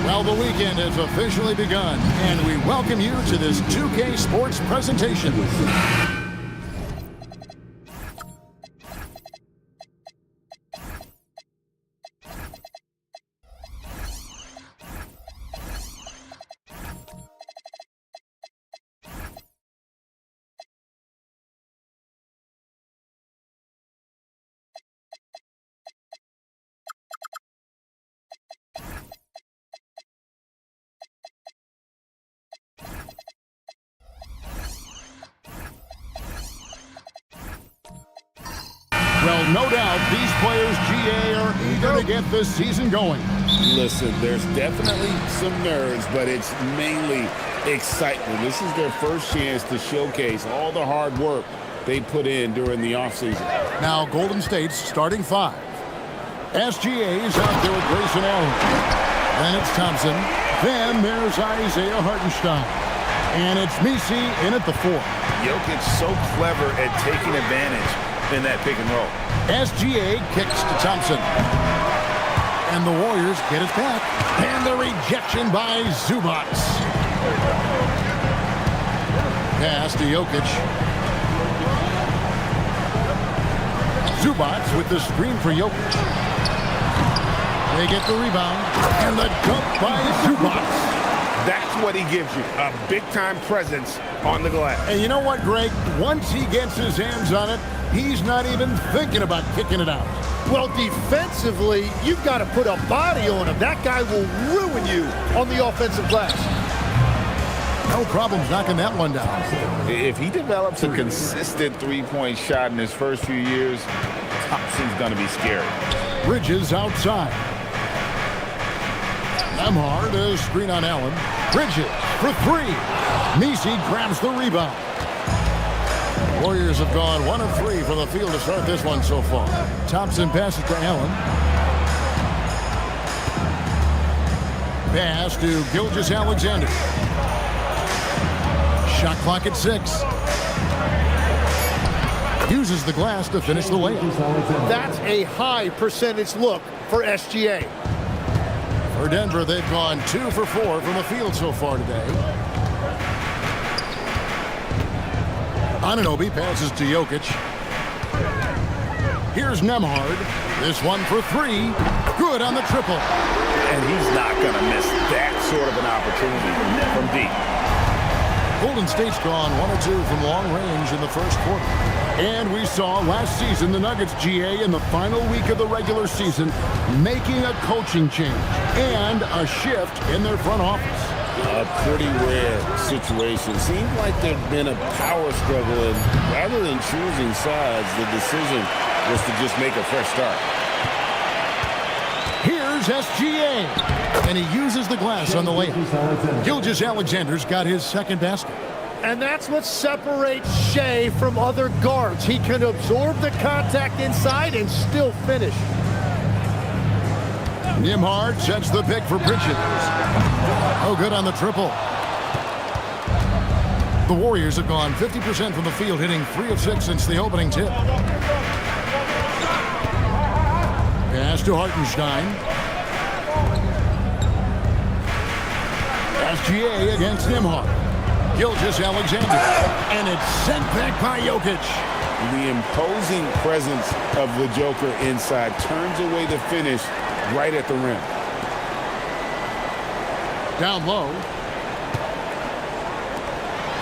Well, the weekend has officially begun, and we welcome you to this 2K Sports presentation. Well, no doubt these players, GA, are eager to get this season going. Listen, there's definitely some nerves, but it's mainly excitement. This is their first chance to showcase all the hard work they put in during the offseason. Now, Golden State's starting five. SGA is out there with Grayson Allen. Then it's Thompson. Then there's Isaiah Hartenstein. And it's Messi in at the four. Jokic so clever at taking advantage in that pick and roll. SGA kicks to Thompson. And the Warriors get it back. And the rejection by Zubac. Pass to Jokic. Zubac with the screen for Jokic. They get the rebound. And the dunk by Zubac. That's what he gives you, a big-time presence on the glass. And you know what, Greg? Once he gets his hands on it, he's not even thinking about kicking it out. Well, defensively, you've got to put a body on him. That guy will ruin you on the offensive glass. No problems knocking that one down. If he develops a consistent three-point shot in his first few years, Thompson's going to be scary. Bridges outside. Nembhard is screen on Allen. Bridges for three. Messi grabs the rebound. Warriors have gone 1 of 3 from the field to start this one so far. Thompson passes to Allen. Pass to Gilgeous-Alexander. Shot clock at 6. Uses the glass to finish the layup. That's a high percentage look for SGA. For Denver, they've gone 2 for 4 from the field so far today. Anunoby passes to Jokic. Here's Nembhard. This one for 3. Good on the triple. And he's not going to miss that sort of an opportunity from deep. Golden State's gone 1 of 2 from long range in the first quarter. And we saw last season the Nuggets, GA, in the final week of the regular season, making a coaching change and a shift in their front office. A pretty rare situation. Seems like there's been a power struggle, and rather than choosing sides, the decision was to just make a fresh start. Here's SGA, and he uses the glass on the layup. Gilgeous-Alexander's got his second basket. And that's what separates Shea from other guards. He can absorb the contact inside and still finish. Nembhard sets the pick for Bridges. Oh, good on the triple. The Warriors have gone 50% from the field, hitting 3 of 6 since the opening tip. Pass to Hartenstein. SGA against Nembhard. Gilgeous-Alexander. And it's sent back by Jokic. The imposing presence of the Joker inside turns away the finish right at the rim. Down low.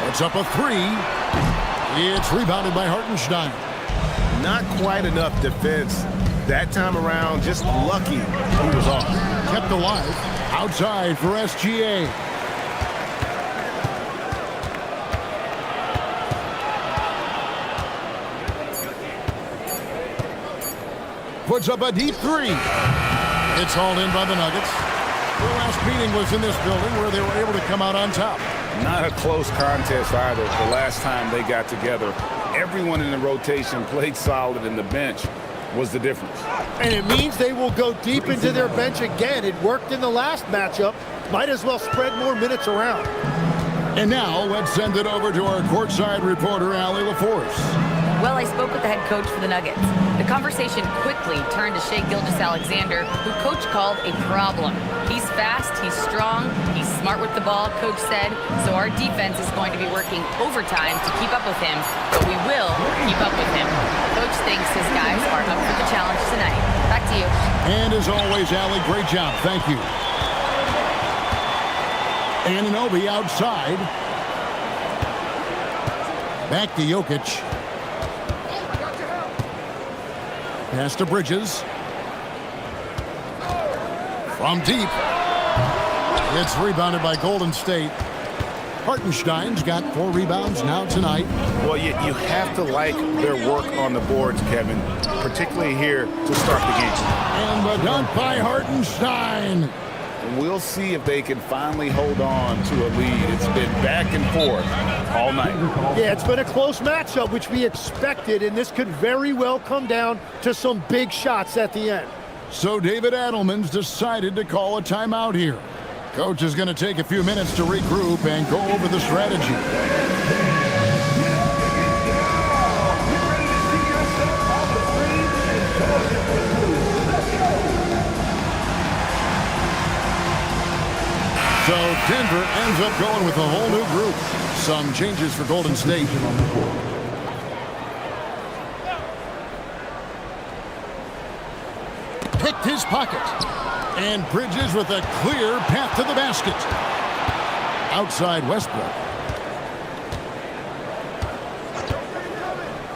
Puts up a three. It's rebounded by Hartenstein. Not quite enough defense that time around. Just lucky he was off. Kept alive. Outside for SGA. Puts up a deep three. It's hauled in by the Nuggets. Their last meeting was in this building where they were able to come out on top. Not a close contest either. The last time they got together, everyone in the rotation played solid, and the bench was the difference. And it means they will go deep into their bench again. It worked in the last matchup. Might as well spread more minutes around. And now let's send it over to our courtside reporter, Allie LaForce. Well, I spoke with the head coach for the Nuggets. The conversation quickly turned to Shai Gilgeous-Alexander, who coach called a problem. He's fast, he's strong, he's smart with the ball, coach said, so our defense is going to be working overtime to keep up with him, but we will keep up with him. Coach thinks his guys are up for the challenge tonight. Back to you. And as always, Allie, great job. Thank you. Anunoby outside. Back to Jokic. Pass to Bridges. From deep. It's rebounded by Golden State. Hartenstein's got 4 rebounds now tonight. Well, you have to like their work on the boards, Kevin, particularly here to start the game. And the dunk by Hartenstein. We'll see if they can finally hold on to a lead. It's been back and forth all night. Yeah, it's been a close matchup, which we expected, and this could very well come down to some big shots at the end. So David Adelman's decided to call a timeout here. Coach is going to take a few minutes to regroup and go over the strategy. So Denver ends up going with a whole new group. Some changes for Golden State. Picked his pocket. And Bridges with a clear path to the basket. Outside Westbrook.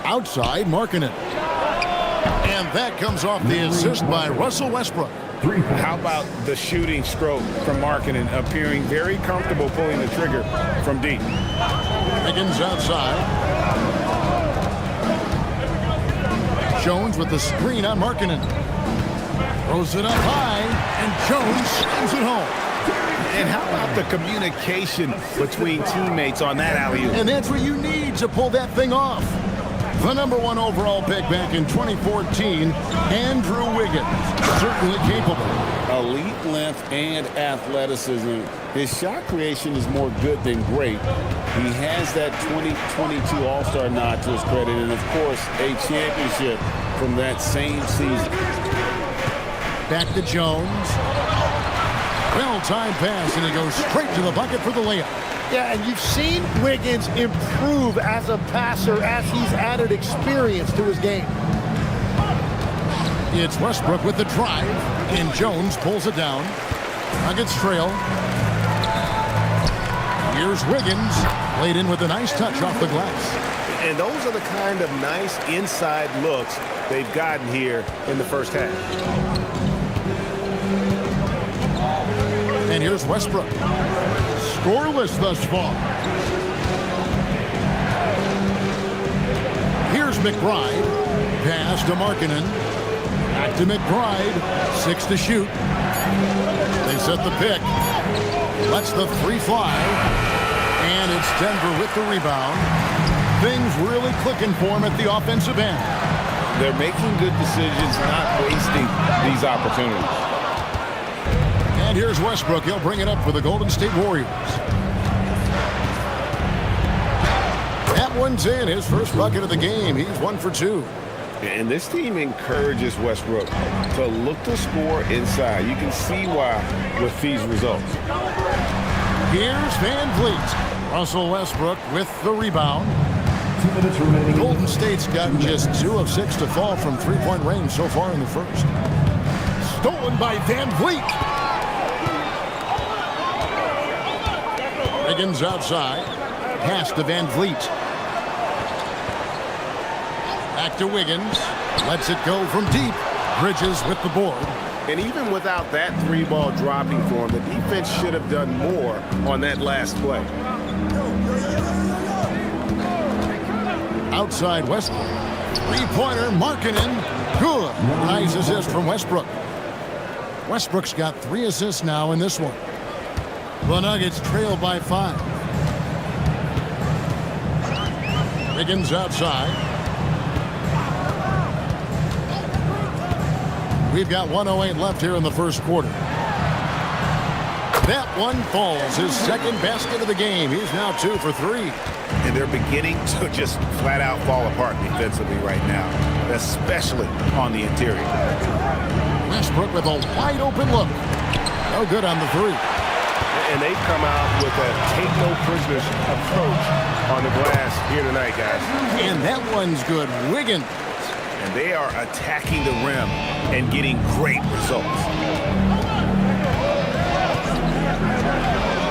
Outside Markkanen. And that comes off the assist by Russell Westbrook. How about the shooting stroke from Markkanen, appearing very comfortable pulling the trigger from deep. Higgins outside. Jones with the screen on Markkanen. Throws it up high, and Jones slams it home. And how about the communication between teammates on that alley-oop? And that's what you need to pull that thing off. The #1 overall pick back in 2014, Andrew Wiggins, certainly capable. Elite length and athleticism. His shot creation is more good than great. He has that 2022 All-Star nod to his credit, and of course, a championship from that same season. Back to Jones. Well-timed pass, and he goes straight to the bucket for the layup. Yeah, and you've seen Wiggins improve as a passer as he's added experience to his game. It's Westbrook with the drive, and Jones pulls it down. Nuggets trail. Here's Wiggins, laid in with a nice touch off the glass. And those are the kind of nice inside looks they've gotten here in the first half. And here's Westbrook. Scoreless thus far. Here's McBride. Pass to Markkanen. Back to McBride. 6 to shoot. They set the pick. Lets the 3 fly. And it's Denver with the rebound. Things really clicking for him at the offensive end. They're making good decisions, not wasting these opportunities. And here's Westbrook. He'll bring it up for the Golden State Warriors. That one's in. His first bucket of the game. He's 1 for 2. And this team encourages Westbrook to look to score inside. You can see why with these results. Here's Van Vliet. Russell Westbrook with the rebound. 2 minutes remaining. Golden State's gotten just 2 of 6 to fall from three-point range so far in the first. Stolen by Van Vliet. Wiggins outside. Pass to Van Vliet. Back to Wiggins. Lets it go from deep. Bridges with the board. And even without that 3-ball dropping for him, the defense should have done more on that last play. Outside Westbrook. Three-pointer, Markkanen. Good. Nice assist from Westbrook. Westbrook's got 3 assists now in this one. The Nuggets trail by 5. Wiggins outside. We've got 1:08 left here in the first quarter. That one falls. His second basket of the game. He's now 2 for 3. And they're beginning to just flat out fall apart defensively right now, especially on the interior. Westbrook with a wide open look. No good on the 3. And they've come out with a take no prisoners approach on the glass here tonight, guys. And that one's good. Wiggins. And they are attacking the rim and getting great results.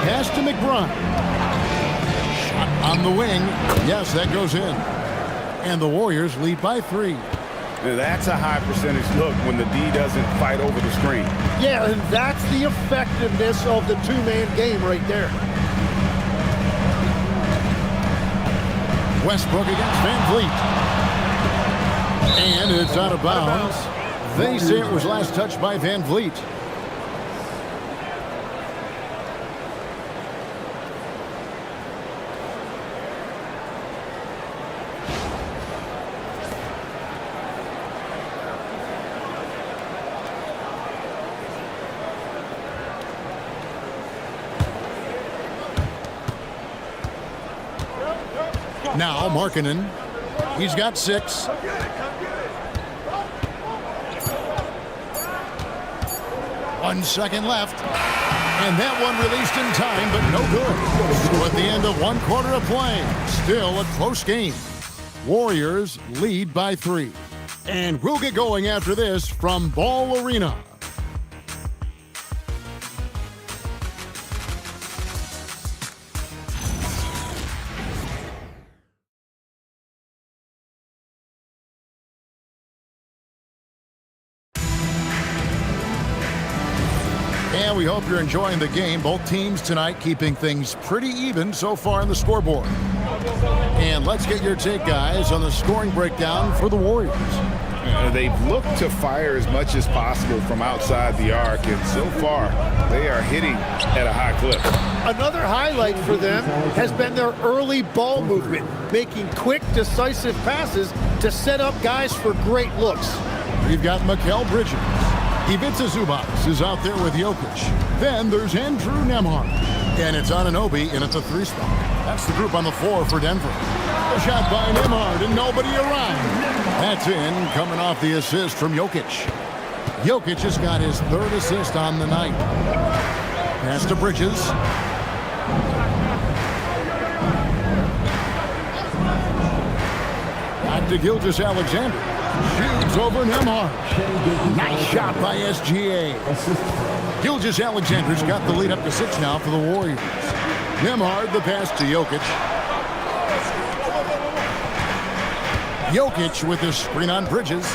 Pass to McBride. Shot on the wing. Yes, that goes in. And the Warriors lead by 3. Now, that's a high percentage look when the D doesn't fight over the screen. Yeah, and that's the effectiveness of the two-man game right there. Westbrook against Van Vliet. And it's out of bounds. They say it was last touched by Van Vliet. Now Markkanen. He's got 6. 1 second left. And that one released in time, but no good. So at the end of 1 quarter of play, still a close game. Warriors lead by 3. And we'll get going after this from Ball Arena. And we hope you're enjoying the game. Both teams tonight keeping things pretty even so far on the scoreboard. And let's get your take, guys, on the scoring breakdown for the Warriors. They've looked to fire as much as possible from outside the arc, and so far they are hitting at a high clip. Another highlight for them has been their early ball movement, making quick, decisive passes to set up guys for great looks. We've got Mikal Bridges. Ivica Zubac is out there with Jokic. Then there's Andrew Nembhard. And it's Anunoby in at the 3 spot. That's the group on the floor for Denver. A shot by Nembhard and nobody around. That's in, coming off the assist from Jokic. Jokic has got his 3rd assist on the night. Pass to Bridges. Back to Gilgeous-Alexander. Shoots over Nembhard. Nice shot by SGA. Gilgeous-Alexander's got the lead up to 6 now for the Warriors. Nembhard the pass to Jokic. Jokic with his screen on Bridges.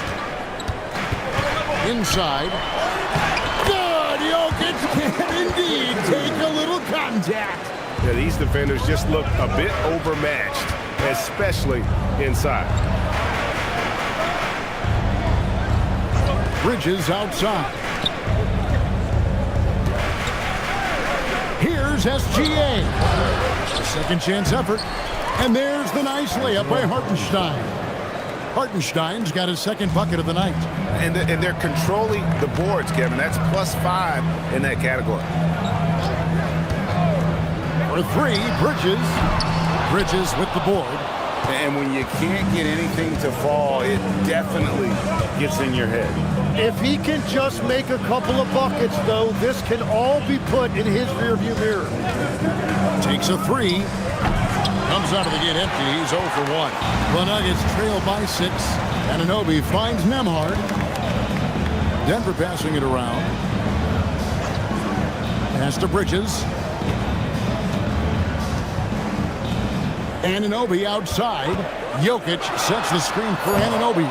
Inside. Good! Jokic can indeed take a little contact. Yeah, these defenders just look a bit overmatched, especially inside. Bridges outside. Here's SGA. A second chance effort. And there's the nice layup by Hartenstein. Hartenstein's got his 2nd bucket of the night. And they're controlling the boards, Kevin. That's +5 in that category. For 3, Bridges. Bridges with the board. And when you can't get anything to fall, it definitely gets in your head. If he can just make a couple of buckets, though, this can all be put in his rearview mirror. Takes a three. Comes out of the gate empty. He's 0 for 1. The Nuggets trail by 6. Anunoby finds Nembhard. Denver passing it around. Pass to Bridges. Anunoby outside. Jokic sets the screen for Anunoby.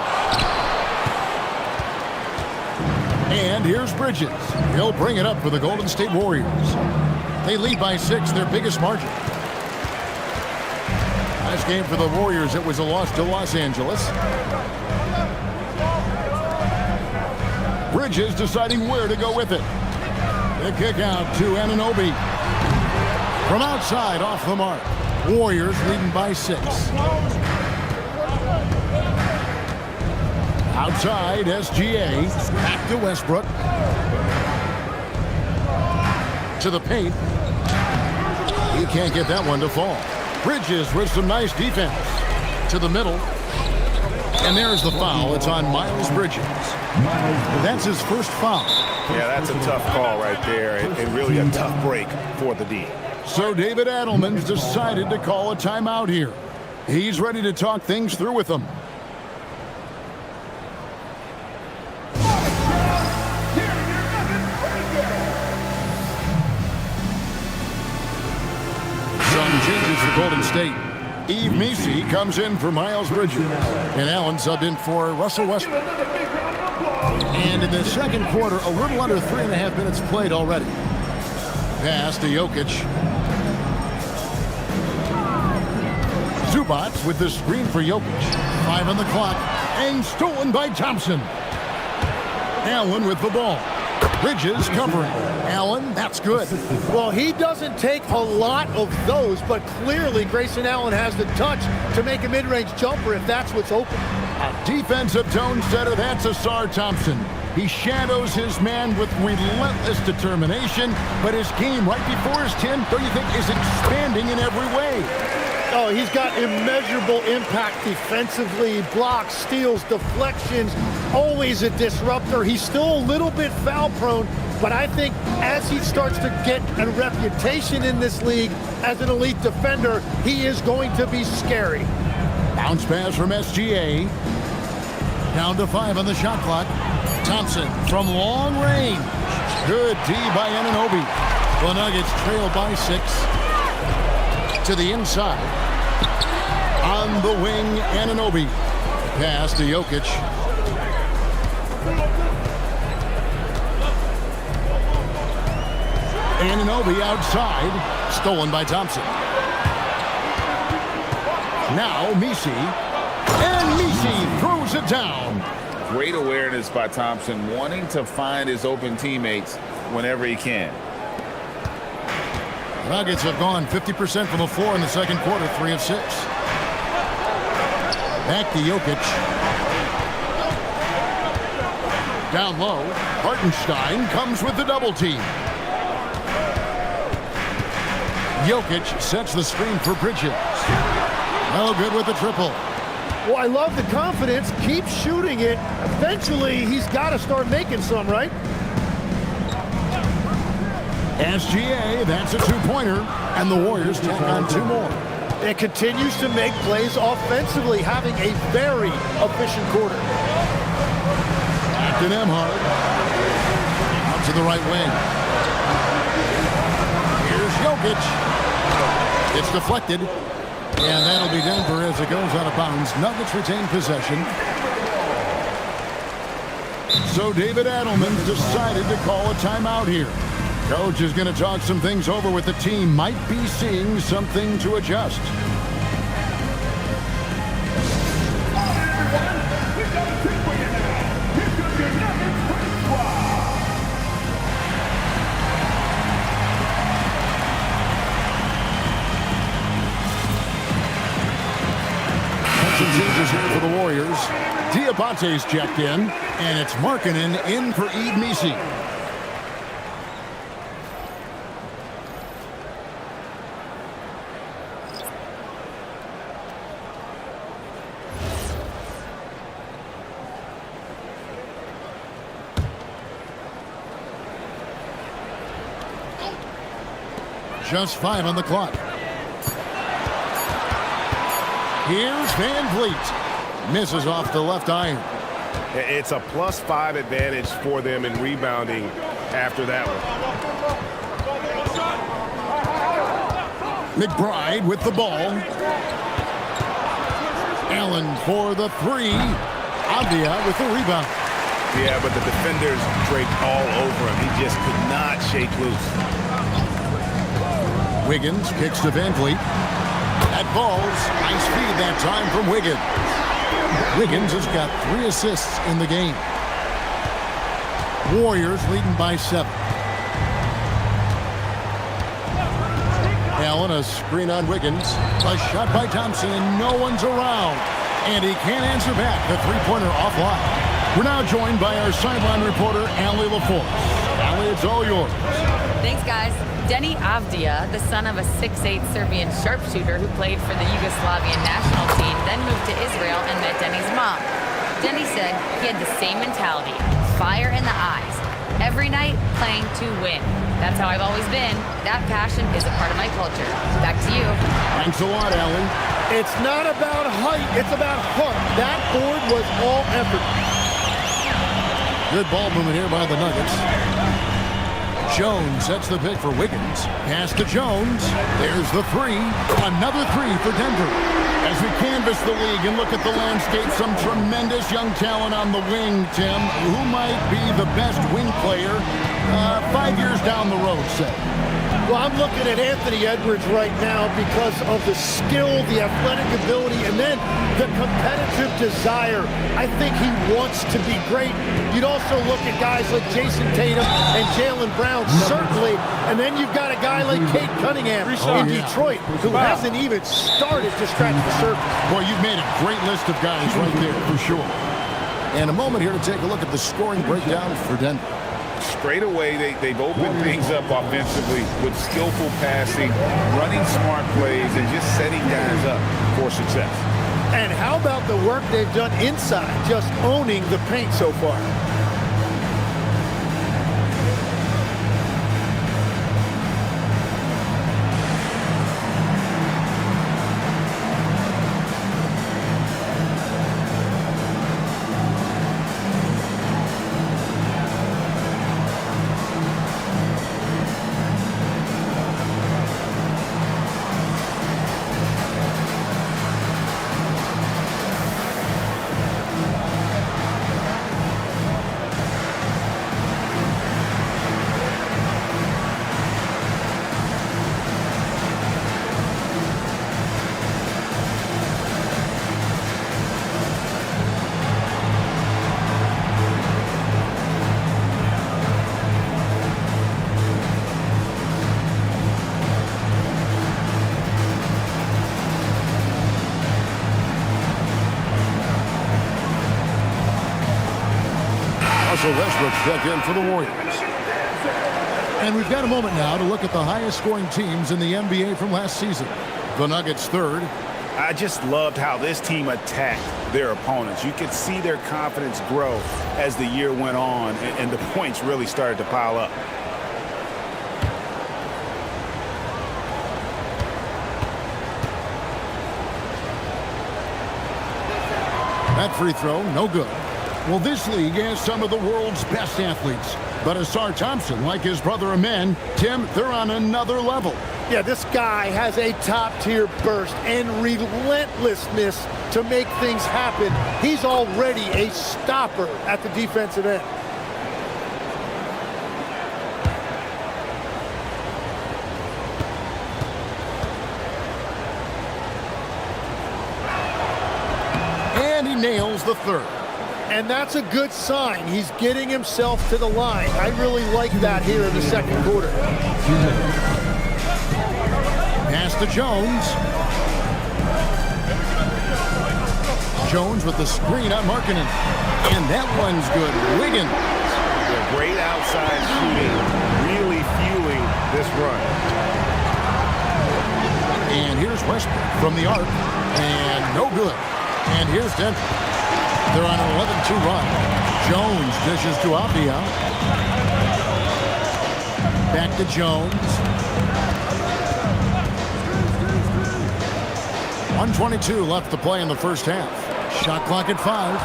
And here's Bridges. He'll bring it up for the Golden State Warriors. They lead by 6, their biggest margin. Last game for the Warriors, it was a loss to Los Angeles. Bridges deciding where to go with it. The kick out to Anunoby. From outside, off the mark. Warriors leading by 6. Outside, SGA. Back to Westbrook. To the paint. He can't get that one to fall. Bridges with some nice defense. To the middle. And there's the foul. It's on Miles Bridges. That's his first foul. Yeah, that's a tough call right there, and really a tough break for the D. So David Adelman's decided to call a timeout here. He's ready to talk things through with them. Some changes for Golden State. Yves Missi comes in for Miles Bridges. And Allen subbed in for Russell Westbrook. And in the second quarter, a little under 3.5 minutes played already. Pass to Jokic. Zubac with the screen for Jokic. 5 on the clock. And stolen by Thompson. Allen with the ball. Bridges covering. Allen, that's good. Well, he doesn't take a lot of those, but clearly Grayson Allen has the touch to make a mid-range jumper if that's what's open. A defensive tone setter, that's Asar Thompson. He shadows his man with relentless determination, but his game right before his 10, don't you think, is expanding in every way? Oh, he's got immeasurable impact defensively, blocks, steals, deflections, always a disruptor. He's still a little bit foul prone, but I think as he starts to get a reputation in this league as an elite defender, he is going to be scary. Bounce pass from SGA. Down to 5 on the shot clock. Thompson from long range. Good D by Anunoby. The Nuggets trail by 6. To the inside. On the wing, Anunoby. Pass to Jokic. Anunoby outside. Stolen by Thompson. Now Missi. And Missi throws it down. Great awareness by Thompson, wanting to find his open teammates whenever he can. Nuggets have gone 50% from the floor in the second quarter, 3 of 6. Back to Jokic. Down low, Hartenstein comes with the double team. Jokic sets the screen for Bridges. No good with the triple. Well, I love the confidence. Keep shooting it. Eventually, he's got to start making some, right? SGA, that's a 2-pointer, and the Warriors tack on 2 more. It continues to make plays offensively, having a very efficient quarter. Back to Nembhard. Out to the right wing. Here's Jokic. It's deflected. And that'll be Denver as it goes out of bounds. Nuggets retain possession. So David Adelman decided to call a timeout here. Coach is going to talk some things over with the team. Might be seeing something to adjust. Changes here for the Warriors. Diabate's checked in, and it's Markkanen in for Yves Missi. Just 5 on the clock. Here's Van Vliet. Misses off the left iron. It's a +5 advantage for them in rebounding after that one. McBride with the ball. Allen for the 3. Avdia with the rebound. Yeah, but the defenders draped all over him. He just could not shake loose. Wiggins kicks to Van Vliet. That falls. Nice feed that time from Wiggins. Wiggins has got 3 assists in the game. Warriors leading by 7. Allen, a screen on Wiggins. A shot by Thompson, and no one's around. And he can't answer back. The three-pointer offline. We're now joined by our sideline reporter, Allie LaForce. Allie, it's all yours. Thanks, guys. Denny Avdia, the son of a 6'8" Serbian sharpshooter who played for the Yugoslavian national team, then moved to Israel and met Denny's mom. Denny said he had the same mentality, fire in the eyes. Every night, playing to win. That's how I've always been. That passion is a part of my culture. Back to you. Thanks a lot, Allie. It's not about height, it's about heart. That board was all effort. Good ball movement here by the Nuggets. Jones sets the pick for Wiggins. Pass to Jones. There's the 3. Another 3 for Denver. As we canvass the league and look at the landscape, some tremendous young talent on the wing, Tim. Who might be the best wing player 5 years down the road, say? Well, I'm looking at Anthony Edwards right now because of the skill, the athletic ability, and then the competitive desire. I think he wants to be great. You'd also look at guys like Jason Tatum and Jaylen Brown, certainly. And then you've got a guy like Cade Cunningham in Detroit, who hasn't even started to scratch the surface. Boy, you've made a great list of guys right there, for sure. And a moment here to take a look at the scoring breakdown for Denver. Straight away, they've opened things up offensively with skillful passing, running smart plays, and just setting guys up for success. And how about the work they've done inside, just owning the paint so far? Russell Westbrook check in for the Warriors. And we've got a moment now to look at the highest scoring teams in the NBA from last season. The Nuggets 3rd. I just loved how this team attacked their opponents. You could see their confidence grow as the year went on, and the points really started to pile up. That free throw, no good. Well, this league has some of the world's best athletes. But Asar Thompson, like his brother Amen, Tim, they're on another level. Yeah, this guy has a top-tier burst and relentlessness to make things happen. He's already a stopper at the defensive end. And he nails the 3rd. And that's a good sign. He's getting himself to the line. I really like that here in the second quarter. Pass to Jones. Jones with the screen on Markkanen. And that one's good. Wiggins. Yeah, great outside shooting, really fueling this run. And here's Westbrook from the arc. And no good. And here's Denver. They're on an 11-2 run. Jones dishes to Avdia. Back to Jones. 1:22 left to play in the first half. Shot clock at 5.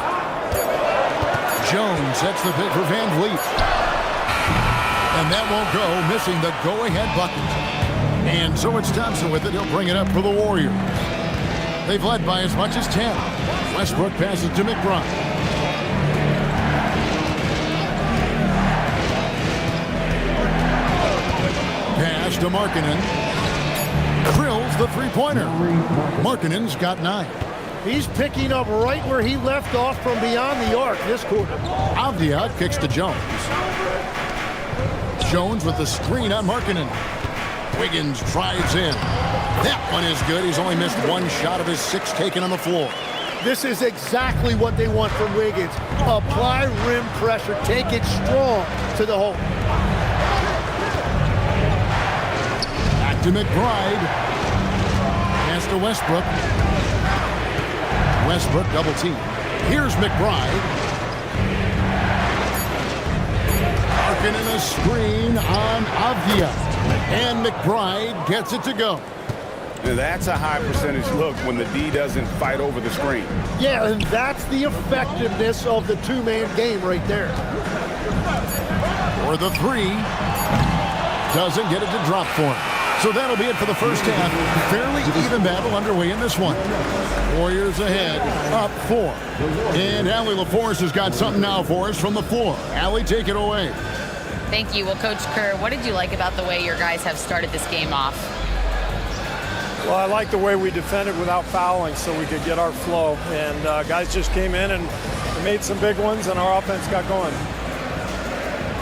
Jones sets the pick for Van Vliet. And that won't go, missing the go-ahead bucket. And so it's Thompson with it. He'll bring it up for the Warriors. They've led by as much as 10. Westbrook passes to McBride. Pass to Markkanen. Drills the three-pointer. Markkanen's got 9. He's picking up right where he left off from beyond the arc this quarter. Avdia kicks to Jones. Jones with the screen on Markkanen. Wiggins drives in. That one is good. He's only missed 1 shot of his 6 taken on the floor. This is exactly what they want from Wiggins. Apply rim pressure. Take it strong to the hole. Back to McBride. Pass to Westbrook. Westbrook double team. Here's McBride. Markkanen a screen on Avdia. And McBride gets it to go. And that's a high percentage look when the D doesn't fight over the screen. Yeah, and that's the effectiveness of the two-man game right there. For the 3. Doesn't get it to drop for him. So that'll be it for the first half. Fairly even battle underway in this one. Warriors ahead, up 4. And Allie LaForce has got something now for us from the floor. Allie, take it away. Thank you. Well, Coach Kerr, what did you like about the way your guys have started this game off? Well, I like the way we defended without fouling so we could get our flow. And guys just came in and made some big ones, and our offense got going.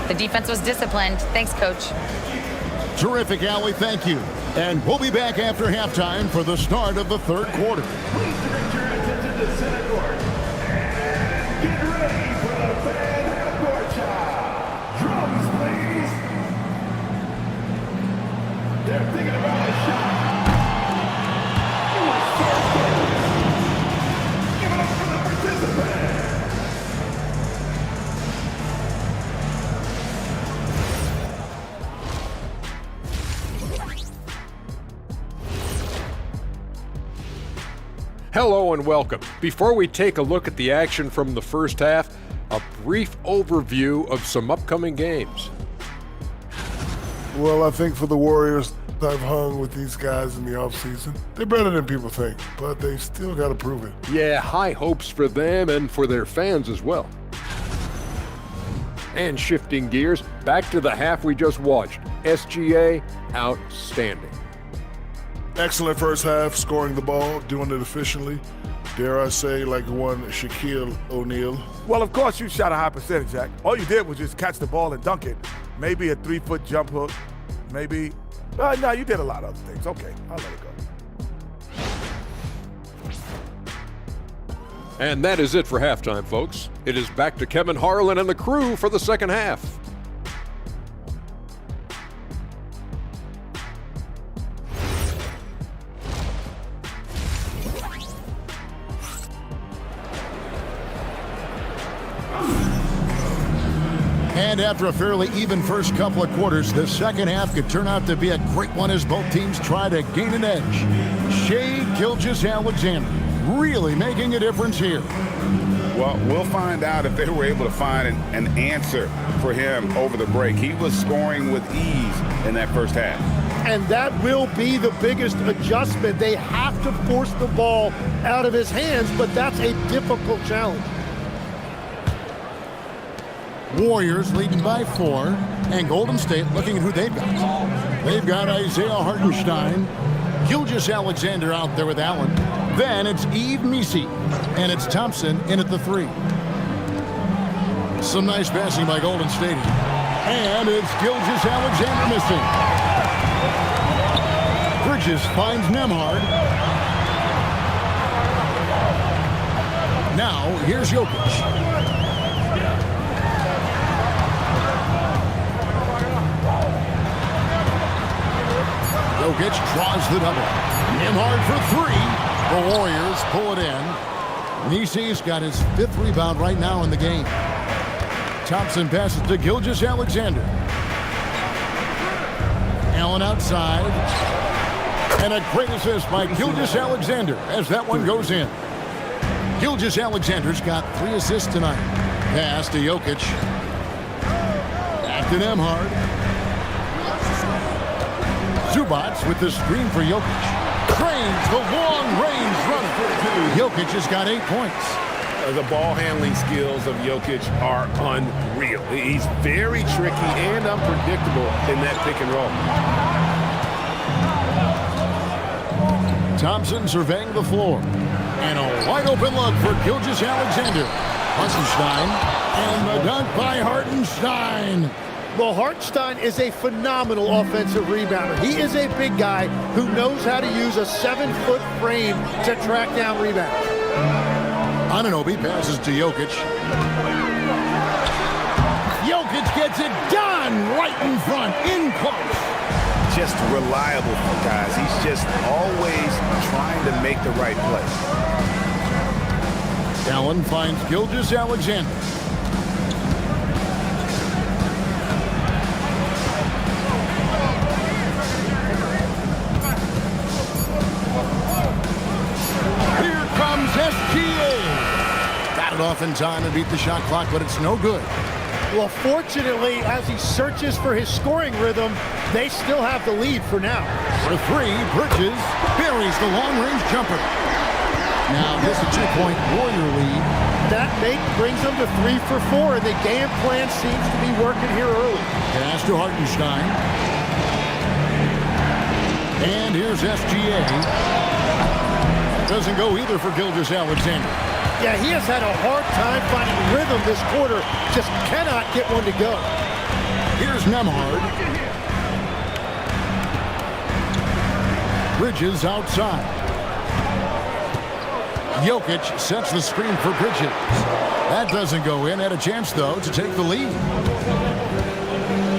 The defense was disciplined. Thanks, Coach. Terrific, Allie. Thank you. And we'll be back after halftime for the start of the third quarter. Please direct your attention to center court. And get ready for the fan court shot. Drums, please. They're thinking about a shot. Give it up for the participants. Hello and welcome. Before we take a look at the action from the first half, a brief overview of some upcoming games. Well, I think for the Warriors, I've hung with these guys in the offseason. They're better than people think, but they still got to prove it. Yeah, high hopes for them and for their fans as well. And shifting gears, back to the half we just watched. SGA, outstanding. Excellent first half, scoring the ball, doing it efficiently. Dare I say, like one Shaquille O'Neal. Well, of course you shot a high percentage, Jack. All you did was just catch the ball and dunk it. Maybe a 3-foot jump hook. Maybe. No, you did a lot of other things. Okay, I'll let it go. And that is it for halftime, folks. It is back to Kevin Harlan and the crew for the second half. And after a fairly even first couple of quarters, the second half could turn out to be a great one as both teams try to gain an edge. Shai Gilgeous-Alexander really making a difference here. Well, we'll find out if they were able to find an answer for him over the break. He was scoring with ease in that first half. And that will be the biggest adjustment. They have to force the ball out of his hands, but that's a difficult challenge. Warriors leading by 4, and Golden State looking at who they've got. They've got Isaiah Hartenstein, Gilgeous-Alexander out there with Allen. Then it's Yves Missi, and it's Thompson in at the 3. Some nice passing by Golden State. And it's Gilgeous-Alexander missing. Bridges finds Nembhard. Now, here's Jokic. Jokic draws the double. Nembhard for 3. The Warriors pull it in. Missy's got his 5th rebound right now in the game. Thompson passes to Gilgeous-Alexander. Allen outside. And a great assist by Gilgeous-Alexander as that one goes in. Gilgeous-Alexander's got 3 assists tonight. Pass to Jokic. Back to Nembhard. Zubac with the screen for Jokic. Trains the long-range runner. Jokic has got 8 points. The ball handling skills of Jokic are unreal. He's very tricky and unpredictable in that pick and roll. Thompson surveying the floor. And a wide open look for Gilgeous-Alexander. Hartenstein. And the dunk by Hartenstein. Well, Hartenstein is a phenomenal offensive rebounder. He is a big guy who knows how to use a 7-foot frame to track down rebounds. Anunoby passes to Jokic. Jokic gets it done right in front, in close. Just reliable for guys. He's just always trying to make the right play. Allen finds Gilgeous-Alexander. Here comes SGA. Got it off in time and beat the shot clock, but it's no good. Well, fortunately, as he searches for his scoring rhythm, they still have the lead for now. For 3, Bridges buries the long-range jumper. Now this is a 2-point Warrior lead. That brings them to 3 for 4, and the game plan seems to be working here early. Pass to Hartenstein. And here's SGA. Doesn't go either for Gilgeous-Alexander. Yeah, he has had a hard time finding rhythm this quarter. Just cannot get one to go. Here's Nembhard. Bridges outside. Jokic sets the screen for Bridges. That doesn't go in. Had a chance, though, to take the lead.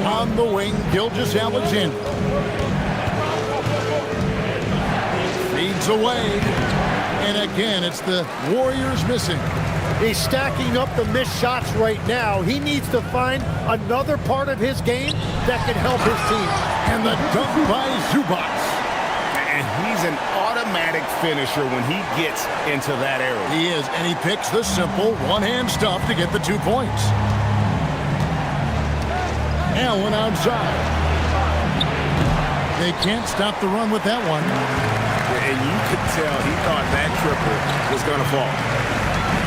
On the wing, Gilgeous-Alexander. Feeds away. And again, it's the Warriors missing. He's stacking up the missed shots right now. He needs to find another part of his game that can help his team. And the dunk by Zubac. And he's an automatic finisher when he gets into that area. He is, and he picks the simple one-hand stuff to get the 2 points. Allen outside. They can't stop the run with that one. And you could tell he thought that triple was going to fall.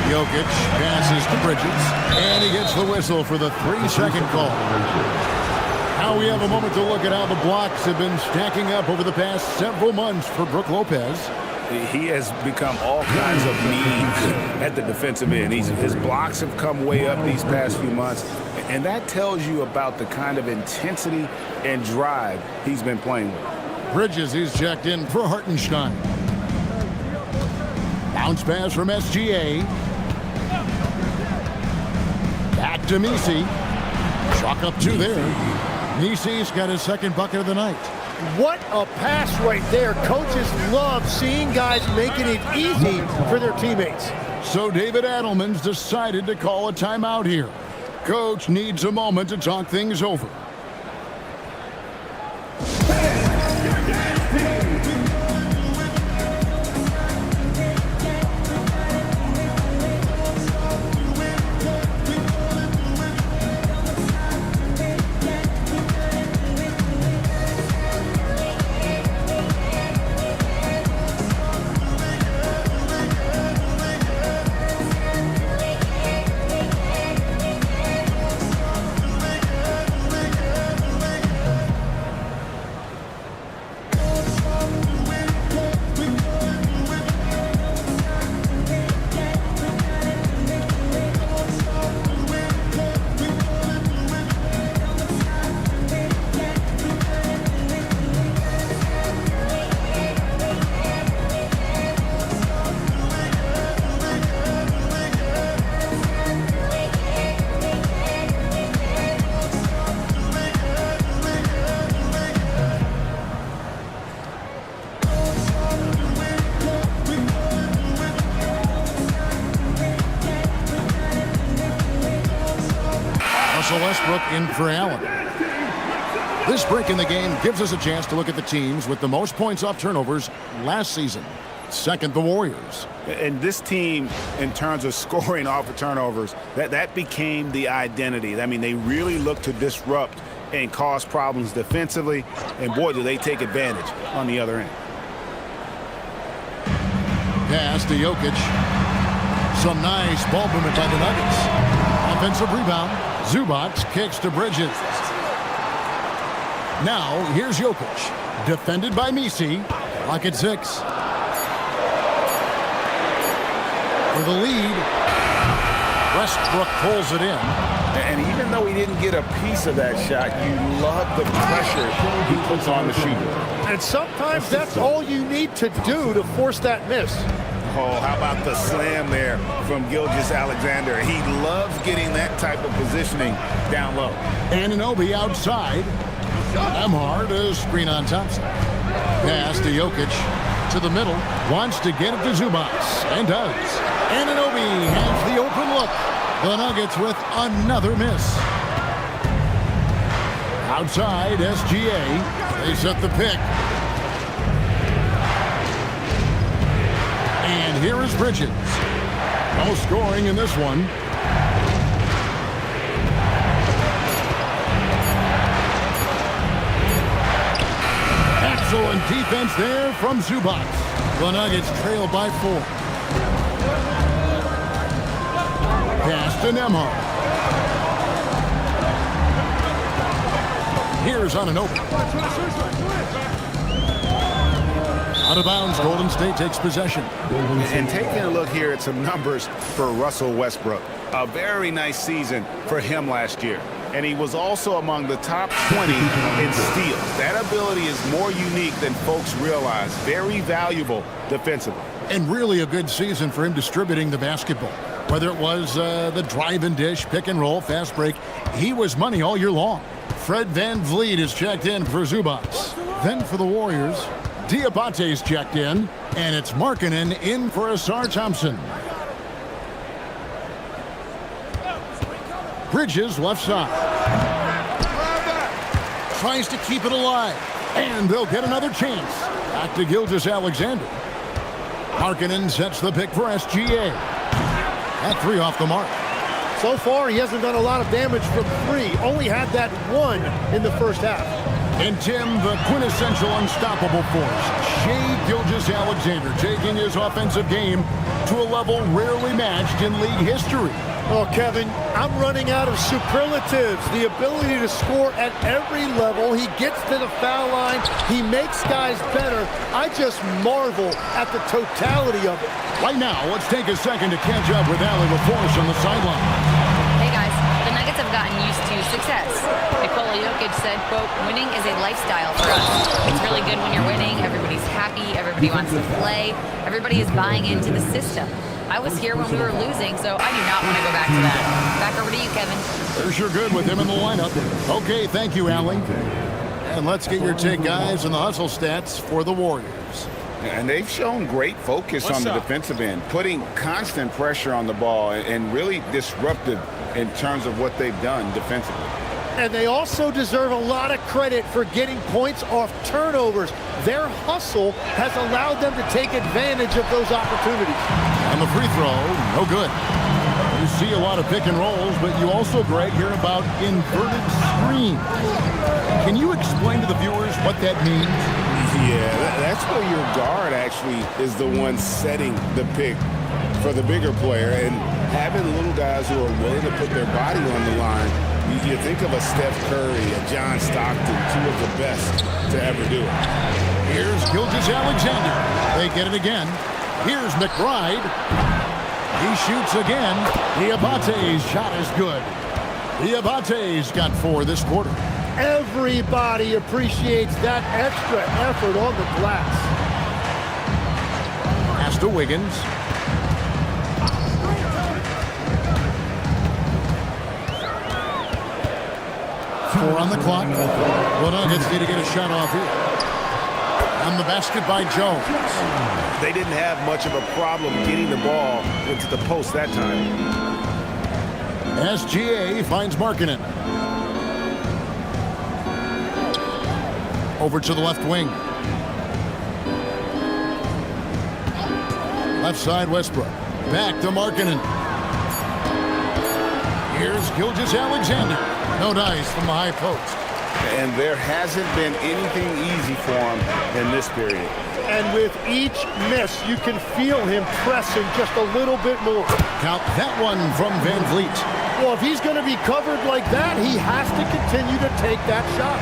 Jokic passes to Bridges, and he gets the whistle for the 3-second call. Now we have a moment to look at how the blocks have been stacking up over the past several months for Brook Lopez. He has become all kinds of needs at the defensive end. His blocks have come way up these past few months, and that tells you about the kind of intensity and drive he's been playing with. Bridges is checked in for Hartenstein. Bounce pass from SGA. Back to Messi. Chalk up 2 there. Messi's got his 2nd bucket of the night. What a pass right there. Coaches love seeing guys making it easy for their teammates. So David Adelman's decided to call a timeout here. Coach needs a moment to talk things over. Russell Westbrook in for Allen. This break in the game gives us a chance to look at the teams with the most points off turnovers last season. Second, the Warriors. And this team, in terms of scoring off of turnovers, that became the identity. I mean, they really look to disrupt and cause problems defensively, and boy, do they take advantage on the other end. Pass to Jokic. Some nice ball movement by the Nuggets. Offensive rebound. Zubac kicks to Bridges. Now, here's Jokic. Defended by Messi. Clock at 6. For the lead. Westbrook pulls it in. And even though he didn't get a piece of that shot, you love the pressure he puts on the shooter. And sometimes that's all you need to do to force that miss. Oh, how about the slam there from Gilgeous-Alexander? He loves getting that type of positioning down low. Anunoby outside. Nembhard to screen on Thompson. Pass to Jokic. To the middle. Wants to get it to Zubac. And does. Anunoby has the open look. The Nuggets with another miss. Outside, SGA. They set the pick. And here is Bridges. No scoring in this one. Excellent defense there from Zubac. The Nuggets trail by 4. Pass to Nembhard. Here's Anunoby. Out of bounds, Golden State takes possession. And taking a look here at some numbers for Russell Westbrook. A very nice season for him last year. And he was also among the top 20 in steals. That ability is more unique than folks realize. Very valuable defensively. And really a good season for him distributing the basketball. Whether it was the drive and dish, pick and roll, fast break, he was money all year long. Fred VanVleet is checked in for Zubac. Then for the Warriors, Diabate's checked in, and it's Markkanen in for Ausar Thompson. Bridges left side. Tries to keep it alive, and they'll get another chance. Back to Gilgeous-Alexander. Markkanen sets the pick for SGA. That 3 off the mark. So far, he hasn't done a lot of damage from 3. Only had that 1 in the first half. And Tim, the quintessential unstoppable force, Shai Gilgeous-Alexander, taking his offensive game to a level rarely matched in league history. Oh, Kevin, I'm running out of superlatives. The ability to score at every level. He gets to the foul line. He makes guys better. I just marvel at the totality of it. Right now, let's take a second to catch up with Allie LaForce on the sideline. Hey, guys. The Nuggets have gotten used to success. Nikola Jokic said, quote, winning is a lifestyle for us. It's really good when you're winning. Everybody's happy. Everybody wants to play. Everybody is buying into the system. I was here when we were losing, so I do not want to go back to that. Back over to you, Kevin. They're sure good with him in the lineup. Okay, thank you, Allie. And let's get your take, guys, on the hustle stats for the Warriors. And they've shown great focus on the defensive end, putting constant pressure on the ball and really disruptive in terms of what they've done defensively. And they also deserve a lot of credit for getting points off turnovers. Their hustle has allowed them to take advantage of those opportunities. And the free throw, no good. You see a lot of pick and rolls, but you also, Greg, hear about inverted screens. Can you explain to the viewers what that means? Yeah, that's where your guard actually is the one setting the pick for the bigger player, and having little guys who are willing to put their body on the line. You think of a Steph Curry, a John Stockton, 2 of the best to ever do it. Here's Gilgeous-Alexander. They get it again. Here's McBride. He shoots again. Diabate's shot is good. Diabate's got 4 this quarter. Everybody appreciates that extra effort on the glass. Pass to Wiggins. Four on the clock. The Nuggets need to get a shot off here. On the basket by Jones. They didn't have much of a problem getting the ball into the post that time. SGA finds Markkanen. Over to the left wing. Left side, Westbrook. Back to Markkanen. Here's Gilgeous-Alexander. No dice from the high post. And there hasn't been anything easy for him in this period. And with each miss, you can feel him pressing just a little bit more. Count that one from Van Vliet. Well, if he's going to be covered like that, he has to continue to take that shot.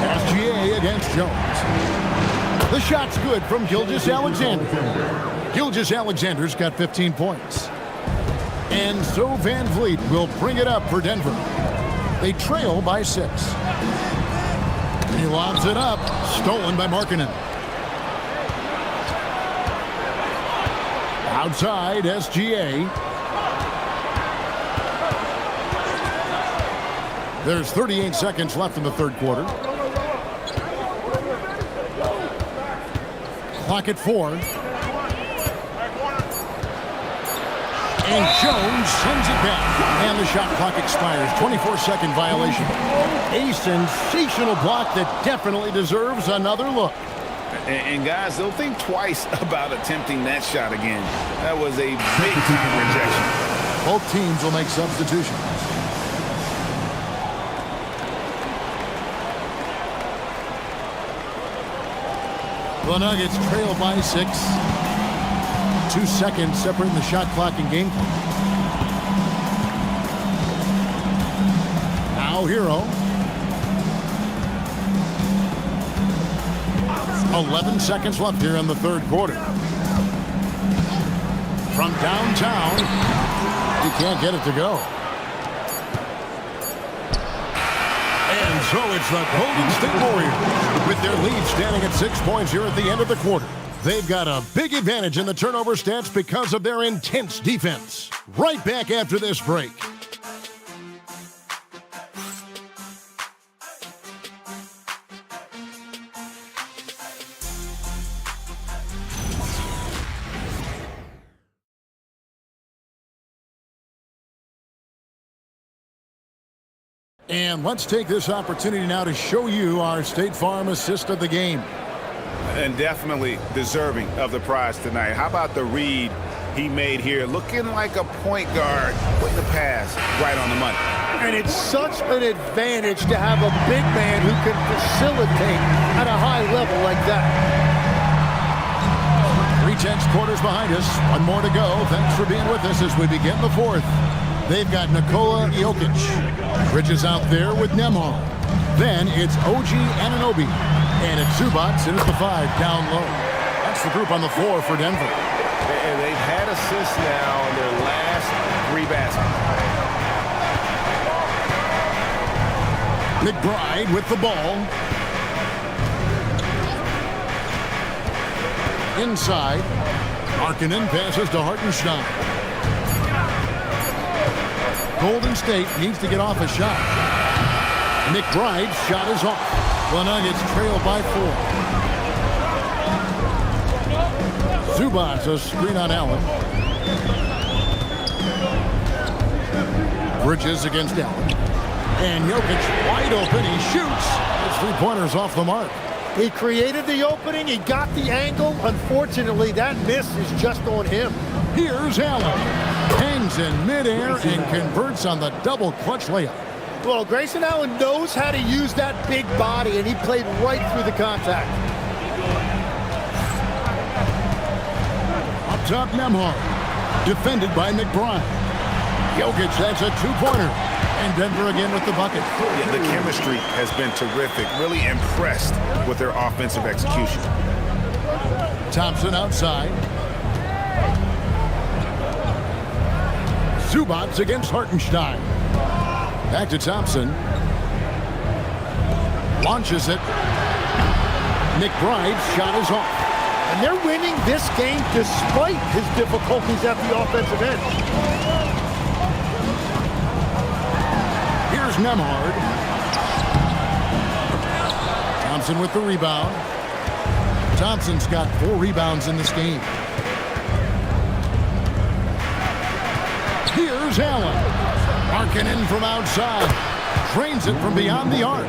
SGA against Jones. The shot's good from Gilgeous-Alexander. Gilgeous-Alexander's got 15 points. And so Van Vliet will bring it up for Denver. They trail by 6. He lobs it up. Stolen by Markkanen. Outside, SGA. There's 38 seconds left in the third quarter. Clock at 4. And Jones sends it back. And the shot clock expires. 24-second violation. A sensational block that definitely deserves another look. And guys, they'll think twice about attempting that shot again. That was a big-time rejection. Both teams will make substitutions. The Nuggets trail by 6. 2 seconds separating the shot clock and game clock. Now Hero. 11 seconds left here in the third quarter. From downtown, he can't get it to go. And so it's the Golden State Warriors with their lead standing at 6 points here at the end of the quarter. They've got a big advantage in the turnover stats because of their intense defense. Right back after this break. And let's take this opportunity now to show you our State Farm assist of the game. And definitely deserving of the prize tonight. How about the read he made here? Looking like a point guard, putting the pass right on the money. And it's such an advantage to have a big man who can facilitate at a high level like that. 3/10 quarters behind us. One more to go. Thanks for being with us as we begin the fourth. They've got Nikola Jokic. Bridges out there with Nembhard. Then it's OG Anunoby. And it's Zubac in at the 5 down low. That's the group on the floor for Denver. And they've had assists now in their last 3 baskets. McBride with the ball. Inside. Markkanen passes to Hartenstein. Golden State needs to get off a shot. McBride's shot is off. The Nuggets trail by 4. Zubac, a screen on Allen. Bridges against Allen. And Jokic wide open. He shoots. His 3-pointers off the mark. He created the opening. He got the angle. Unfortunately, that miss is just on him. Here's Allen. Hangs in midair and converts on the double clutch layup. Well, Grayson Allen knows how to use that big body, and he played right through the contact. Up top, Nembhard. Defended by McBride. Jokic, that's a 2-pointer. And Denver again with the bucket. Yeah, the chemistry has been terrific. Really impressed with their offensive execution. Thompson outside. Zubac against Hartenstein. Back to Thompson. Launches it. McBride's shot is off. And they're winning this game despite his difficulties at the offensive end. Here's Nembhard. Thompson with the rebound. Thompson's got 4 rebounds in this game. Here's Allen. Markkanen from outside. drains it from beyond the arc.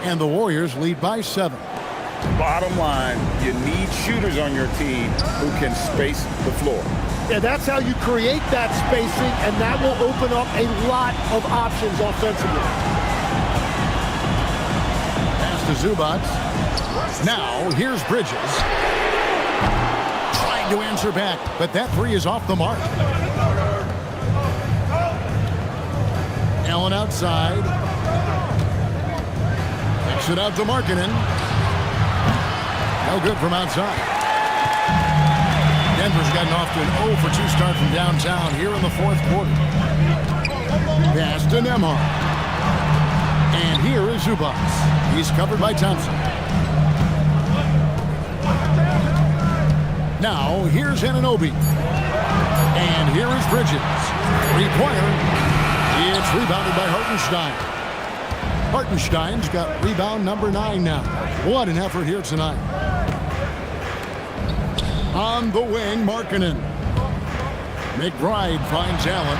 And the Warriors lead by 7. Bottom line, you need shooters on your team who can space the floor. Yeah, that's how you create that spacing, and that will open up a lot of options offensively. Pass to Zubac. Now, here's Bridges. Trying to answer back, but that three is off the mark. Allen outside. Kicks it out to Markkanen. No good from outside. Denver's gotten off to an 0-for-2 start from downtown here in the fourth quarter. Pass to Nembhard. And here is Zubac. He's covered by Thompson. Now, here's Anunoby. And here is Bridges. Three-pointer. It's rebounded by Hartenstein. Hartenstein's got rebound number 9 now. What an effort here tonight. On the wing, Markkanen. McBride finds Allen.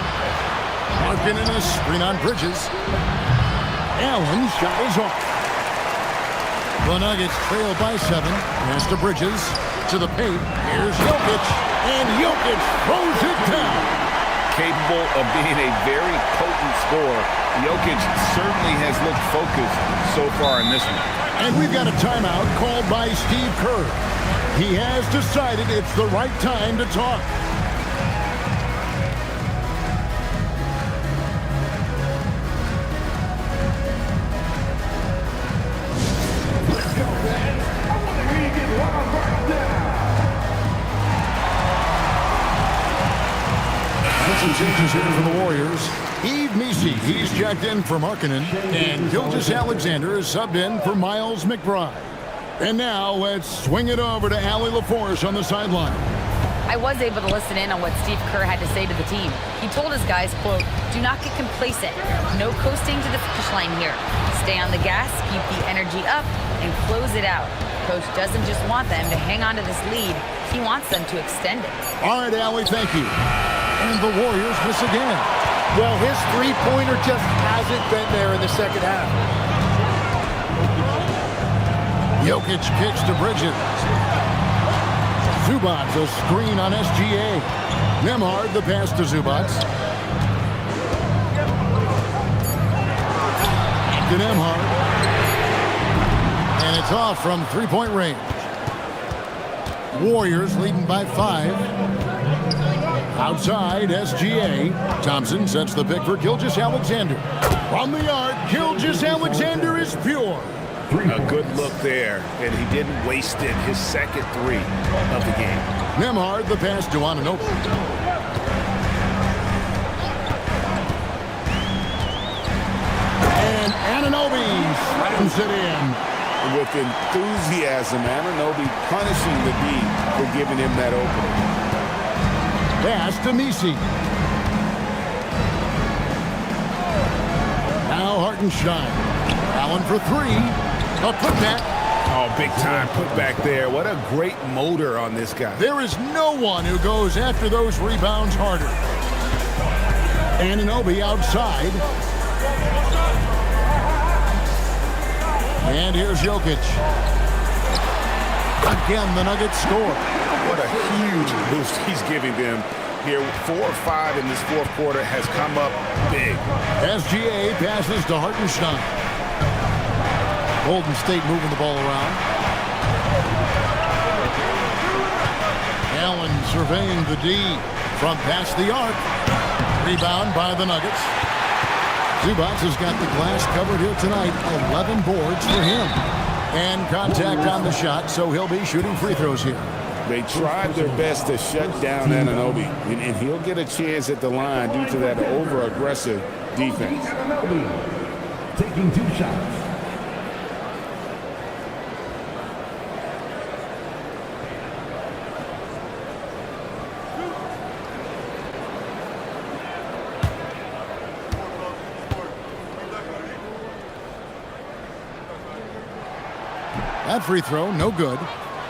Markkanen a screen on Bridges. Allen's shot is off. The Nuggets trail by 7. Pass to Bridges. To the paint. Here's Jokic. And Jokic throws it down. Capable of being a very potent scorer, Jokic certainly has looked focused so far in this one. And we've got a timeout called by Steve Kerr. He has decided it's the right time to talk. Let's go, fans. I want to hear you get wild right now. Some changes here for the Warriors. Yves Missi, he's checked in for Markkanen. And Gilgeous-Alexander is subbed in for Miles McBride. And now let's swing it over to Allie LaForce on the sideline. I was able to listen in on what Steve Kerr had to say to the team. He told his guys, quote, "Do not get complacent. No coasting to the finish line here. Stay on the gas, keep the energy up, and close it out. Coach doesn't just want them to hang on to this lead. He wants them to extend it." All right, Allie, thank you. And the Warriors miss again. Well, his three-pointer just hasn't been there in the second half. Jokic kicks to Bridges. Zubac a screen on SGA. Nembhard the pass to Zubac. To Nembhard. And it's off from three-point range. Warriors leading by 5. Outside, SGA. Thompson sets the pick for Gilgeous-Alexander. From the arc, Gilgeous-Alexander is pure. A good look there, and he didn't waste it. His second three of the game. Nembhard the pass to Anunoby. And Anunoby slams it in. With enthusiasm, Anunoby punishing the D for giving him that opening. Pass to Missi. Now Hartenstein. Allen for 3. A putback. Oh, big time putback there. What a great motor on this guy. There is no one who goes after those rebounds harder. Anunoby outside. And here's Jokic. Again, the Nuggets score. What a huge boost he's giving them here. 4 or 5 in this fourth quarter has come up big. SGA passes to Hartenstein. Golden State moving the ball around. Allen surveying the D from past the arc. Rebound by the Nuggets. Zubac has got the glass covered here tonight. 11 boards for him. And contact on the shot, so he'll be shooting free throws here. They tried their best to shut down Anunoby, and he'll get a chance at the line due to that over-aggressive defense. Taking 2 shots. That free throw, no good.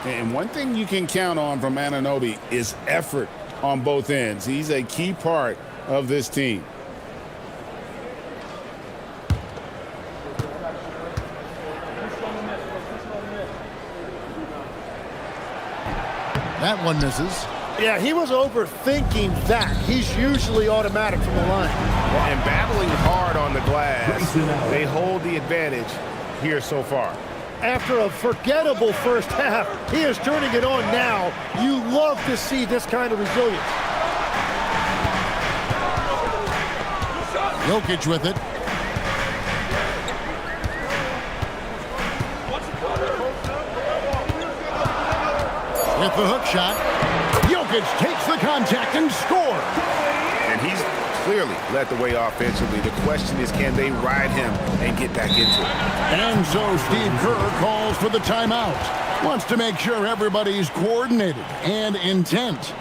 And one thing you can count on from Anunoby is effort on both ends. He's a key part of this team. That one misses. Yeah, he was overthinking that. He's usually automatic from the line. And battling hard on the glass, they hold the advantage here so far. After a forgettable first half, he is turning it on now. You love to see this kind of resilience. Jokic with it. With the hook shot, Jokic takes the contact and scores. And he's clearly led the way offensively. The question is, can they ride him and get back into it? And so Steve Kerr calls for the timeout. Wants to make sure everybody's coordinated and intent.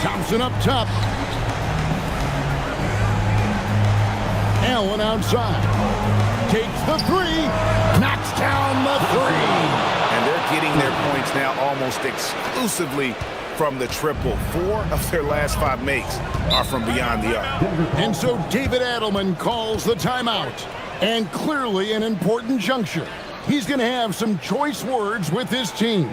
Thompson up top. Allen outside. Takes the three. Knocks down the three. And they're getting their points now almost exclusively from the triple. 4 of their last 5 makes are from beyond the arc. And so David Adelman calls the timeout. And clearly an important juncture. He's going to have some choice words with his team.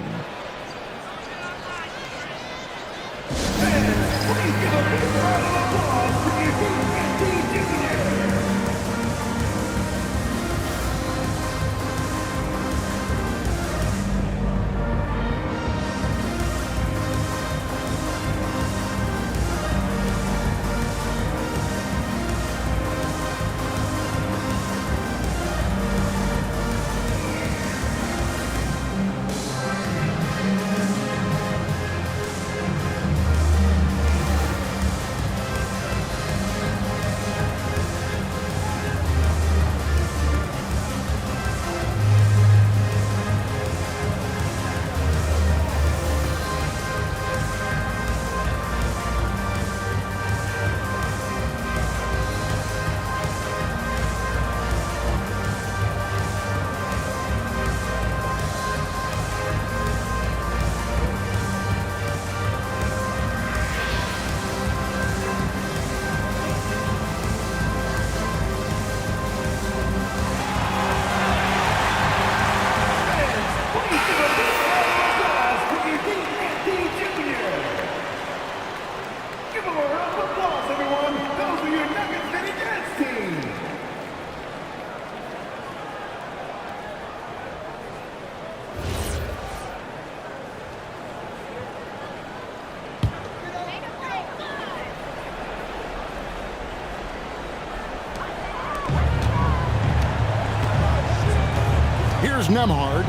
Here's Nembhard.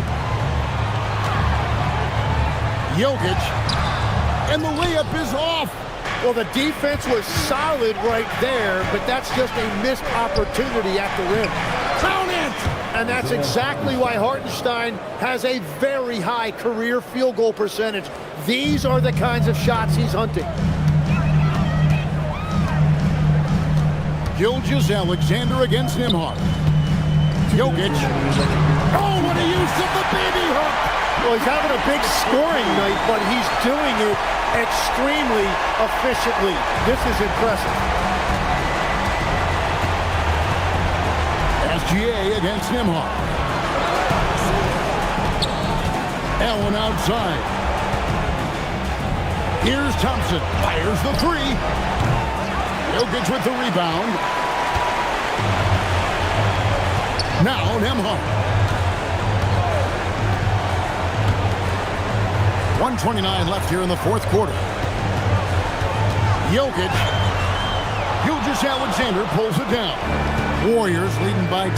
Jokic. And the layup is off. Well, the defense was solid right there, but that's just a missed opportunity at the rim. Count it! And that's exactly why Hartenstein has a very high career field goal percentage. These are the kinds of shots he's hunting. Gilgeous-Alexander against Nembhard. Jokic. Oh, what a use of the baby hook! Well, he's having a big scoring night, but he's doing it extremely efficiently. This is impressive. SGA against Nembhard. Allen outside. Here's Thompson. Fires the three. Jokic with the rebound. Now Nembhard. 1:29 left here in the fourth quarter. Jokic. Gilgeous-Alexander pulls it down. Warriors leading by 10.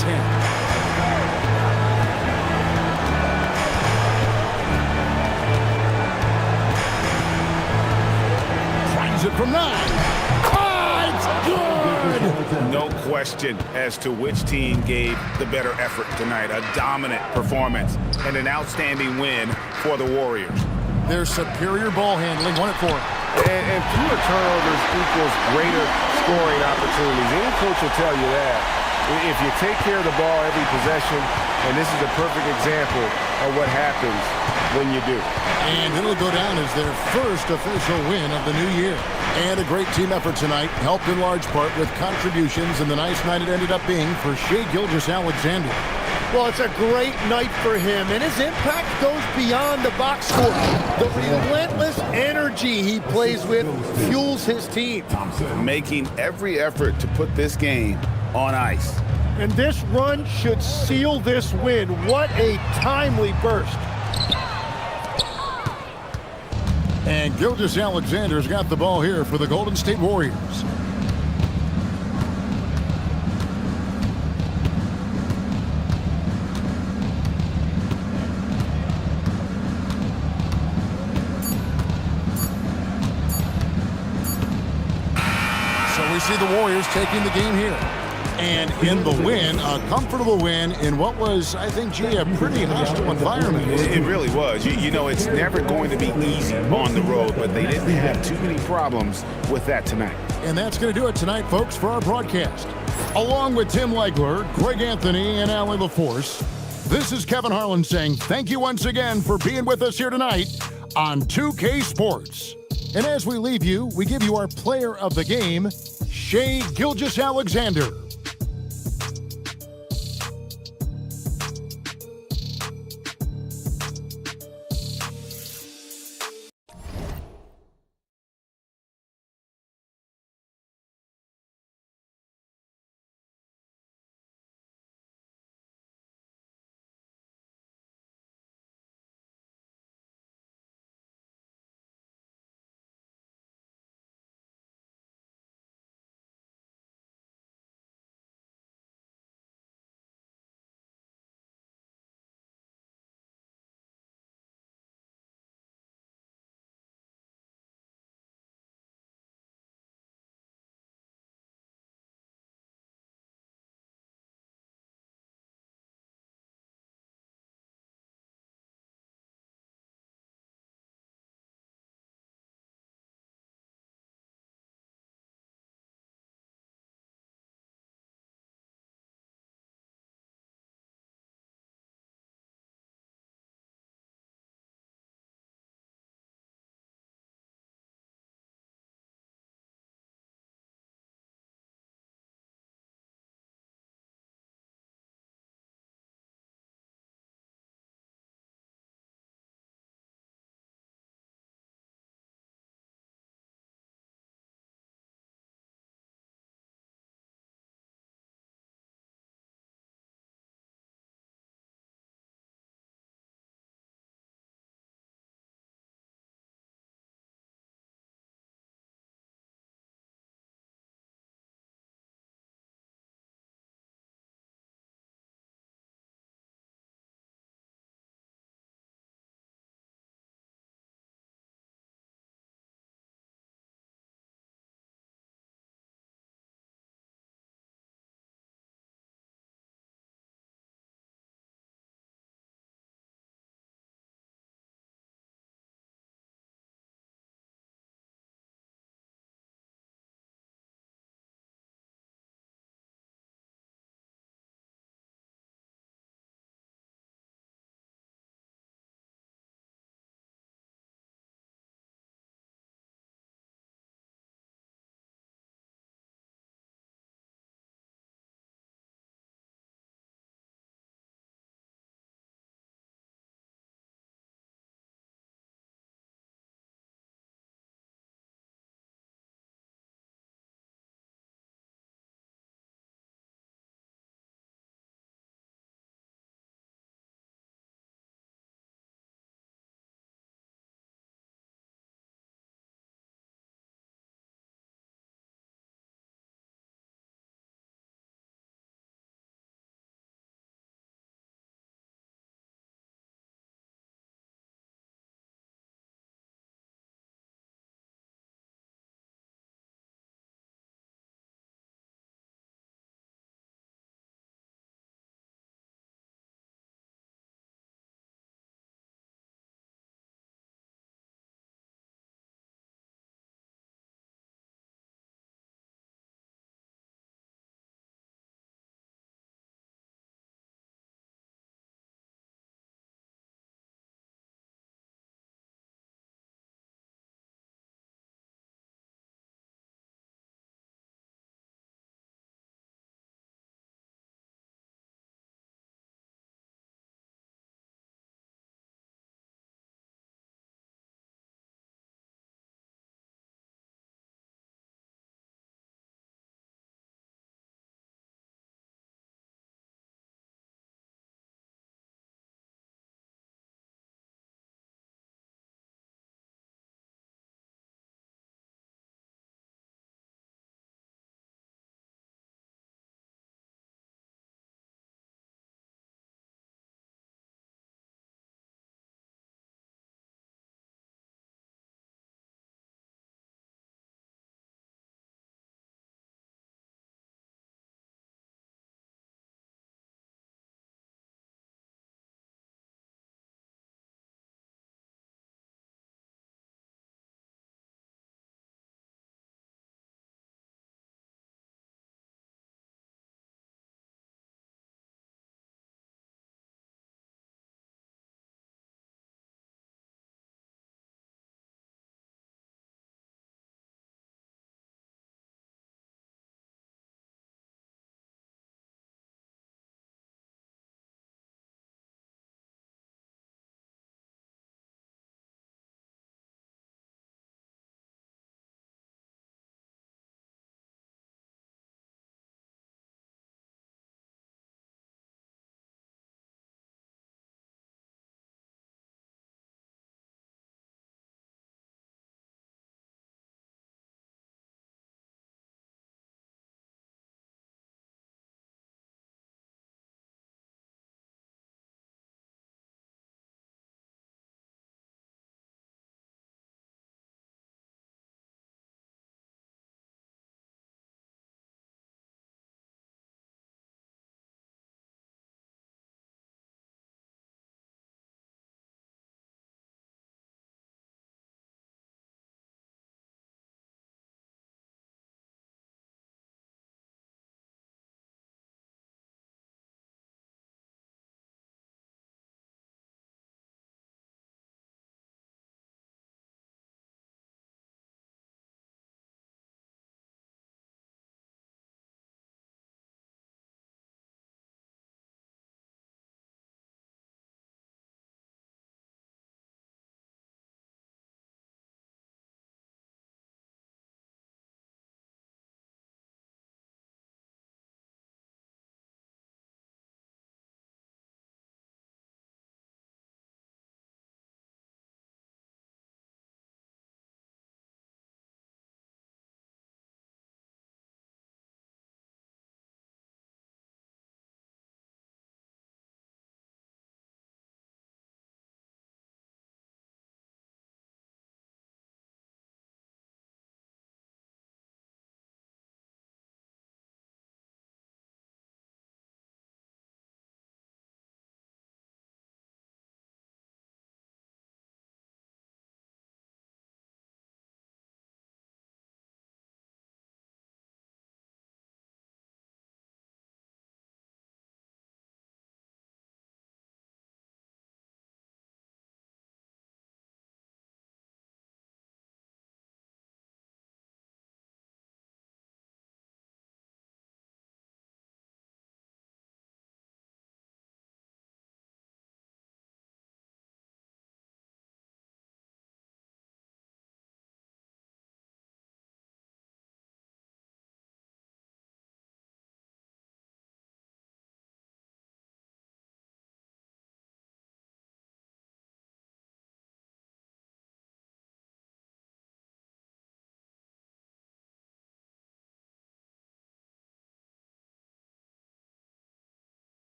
Finds it from 9. It's good! No question as to which team gave the better effort tonight. A dominant performance and an outstanding win for the Warriors. Their superior ball handling won it for him. And fewer turnovers equals greater scoring opportunities. Any coach will tell you that. If you take care of the ball every possession, and this is a perfect example of what happens when you do. And it'll go down as their first official win of the new year. And a great team effort tonight, helped in large part with contributions, and the nice night it ended up being for Shai Gilgeous-Alexander. Well, it's a great night for him, and his impact goes beyond the box score. The relentless energy he plays with fuels his team. Making every effort to put this game on ice. And this run should seal this win. What a timely burst. And Gilgeous-Alexander's got the ball here for the Golden State Warriors. So we see the Warriors taking the game here. And in the win, a comfortable win in what was, I think, G, a pretty hostile environment. It really was. You know, it's never going to be easy on the road, but they didn't have too many problems with that tonight. And that's going to do it tonight, folks, for our broadcast. Along with Tim Legler, Greg Anthony, and Allie LaForce, this is Kevin Harlan saying thank you once again for being with us here tonight on 2K Sports. And as we leave you, we give you our player of the game, Shai Gilgeous-Alexander.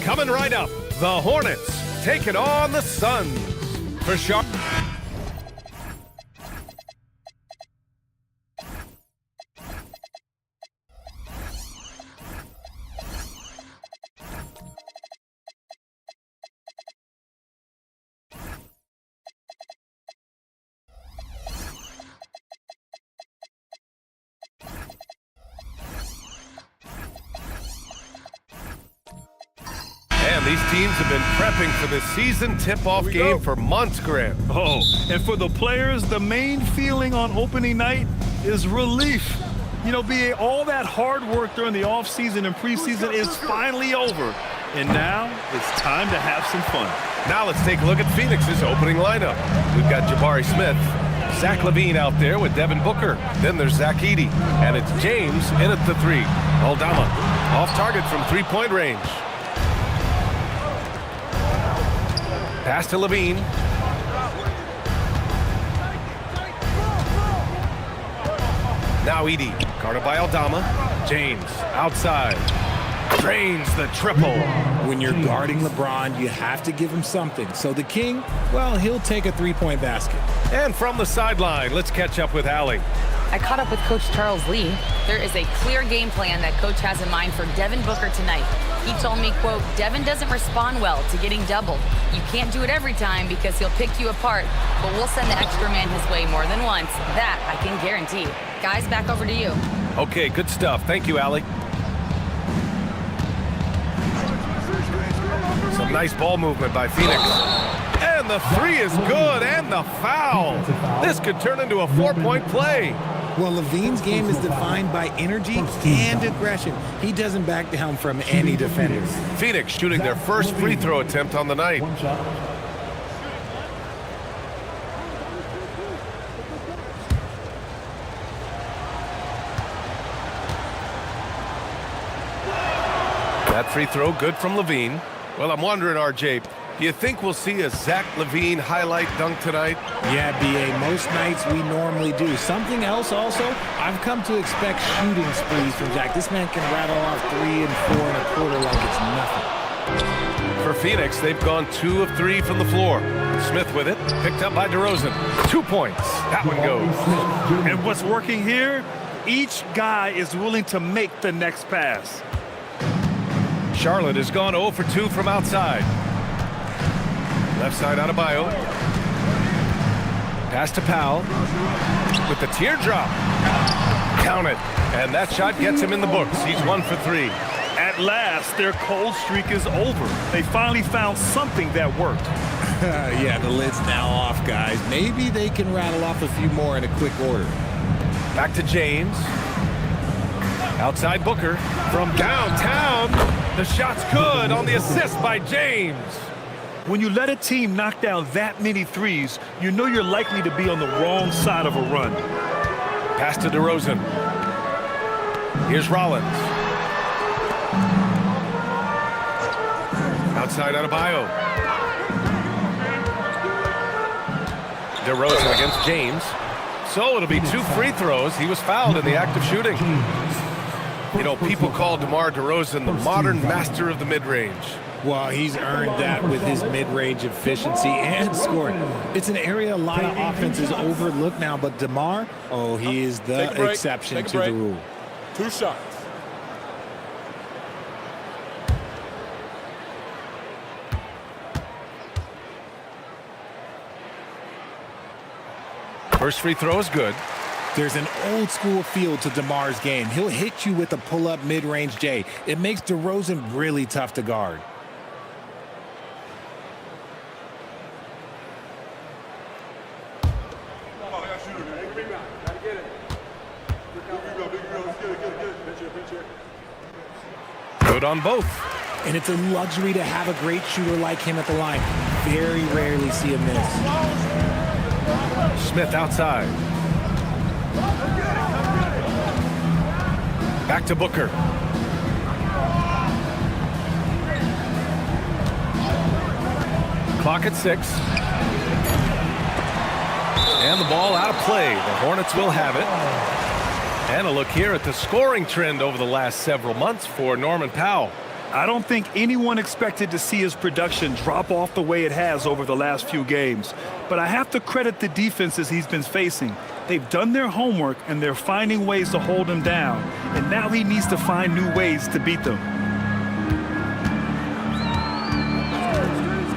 Coming right up, the Hornets taking on the Suns. For Sharp. These teams have been prepping for the season tip-off game for months, Grant. Oh, and for the players, the main feeling on opening night is relief. You know, BA, all that hard work during the offseason and preseason is finally over. And now it's time to have some fun. Now let's take a look at Phoenix's opening lineup. We've got Jabari Smith, Zach LaVine out there with Devin Booker. Then there's Zach Edey, and it's James in at the 3. Aldama off target from three-point range. Pass to LaVine. Now Edey, guarded by Aldama. James, outside. Drains the triple. When you're guarding LeBron, you have to give him something. So the King, well, he'll take a three-point basket. And from the sideline, let's catch up with Allie. I caught up with Coach Charles Lee. There is a clear game plan that Coach has in mind for Devin Booker tonight. He told me, quote, Devin doesn't respond well to getting doubled. You can't do it every time because he'll pick you apart, but we'll send the extra man his way more than once. That I can guarantee. Guys, back over to you. Okay, good stuff. Thank you, Allie. Some nice ball movement by Phoenix. And the 3 is good, and the foul. This could turn into a 4-point play. Well, LaVine's game is defined by energy and aggression. He doesn't back down from any defenders. Phoenix shooting their first free throw attempt on the night. That free throw good from LaVine. Well, I'm wondering, RJ, do you think we'll see a Zach LaVine highlight dunk tonight? Yeah, B.A., most nights we normally do. Something else also, I've come to expect shooting sprees from Zach. This man can rattle off 3 and 4 and a quarter like it's nothing. For Phoenix, they've gone 2 of 3 from the floor. Smith with it, picked up by DeRozan. 2 points. That one goes. And what's working here? Each guy is willing to make the next pass. Charlotte has gone 0 for 2 from outside. Left side Adebayo. Pass to Powell. With the teardrop. Count it. And that shot gets him in the books. He's 1 for 3. At last, their cold streak is over. They finally found something that worked. Yeah, the lid's now off, guys. Maybe they can rattle off a few more in a quick order. Back to James. Outside Booker. From downtown. The shot's good on the assist by James. When you let a team knock down that many threes, you know you're likely to be on the wrong side of a run. Pass to DeRozan. Here's Rollins. Outside Adebayo. DeRozan against James. So it'll be 2 free throws. He was fouled in the act of shooting. You know, people call DeMar DeRozan the modern master of the mid-range. Well, he's earned that with his mid-range efficiency and scoring. It's an area a lot of offenses overlook now, but DeMar, oh, he is the exception to the rule. 2 shots. First free throw is good. There's an old school feel to DeMar's game. He'll hit you with a pull-up mid-range J. It makes DeRozan really tough to guard. Good on both. And it's a luxury to have a great shooter like him at the line. Very rarely see a miss. Smith outside. Back to Booker. Clock at 6. And the ball out of play. The Hornets will have it. And a look here at the scoring trend over the last several months for Norman Powell. I don't think anyone expected to see his production drop off the way it has over the last few games. But I have to credit the defenses he's been facing. They've done their homework, and they're finding ways to hold him down. And now he needs to find new ways to beat them.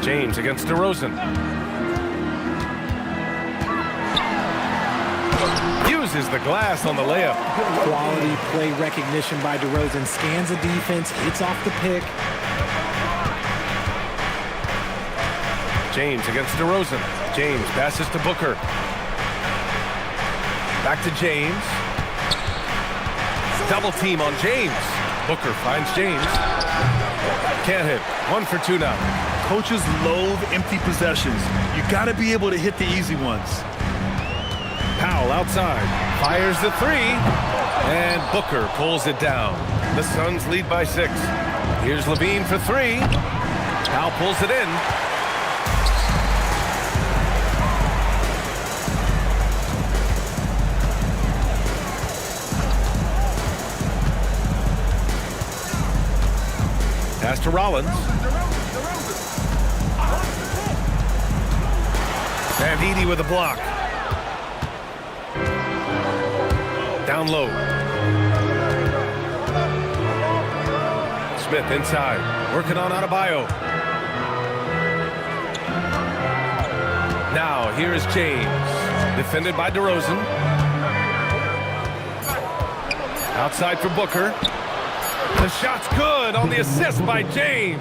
James against DeRozan. Uses the glass on the layup. Quality play recognition by DeRozan. Scans the defense, hits off the pick. James against DeRozan. James passes to Booker. Back to James. Double team on James. Booker finds James. Can't hit. 1 for 2 now. Coaches loathe empty possessions. You got to be able to hit the easy ones. Powell outside. Fires the 3. And Booker pulls it down. The Suns lead by 6. Here's Levine for 3. Powell pulls it in. Pass to Rollins. And Edey with a block. Down low. Smith inside. Working on Adebayo. Now here is James. Defended by DeRozan. Outside for Booker. The shot's good on the assist by James.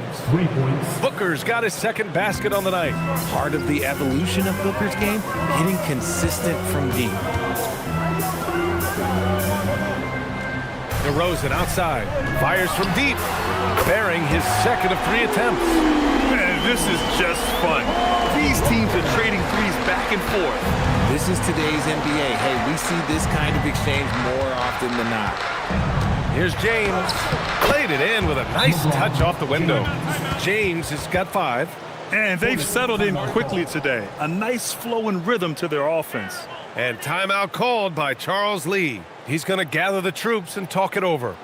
Booker's got his second basket on the night. Part of the evolution of Booker's game, getting consistent from deep. DeRozan outside. Fires from deep. Bearing his second of 3 attempts. Man, this is just fun. These teams are trading threes back and forth. This is today's NBA. Hey, we see this kind of exchange more often than not. Here's James. Played it in with a nice touch off the window. James has got 5. And they've settled in quickly today. A nice flow and rhythm to their offense. And timeout called by Charles Lee. He's going to gather the troops and talk it over.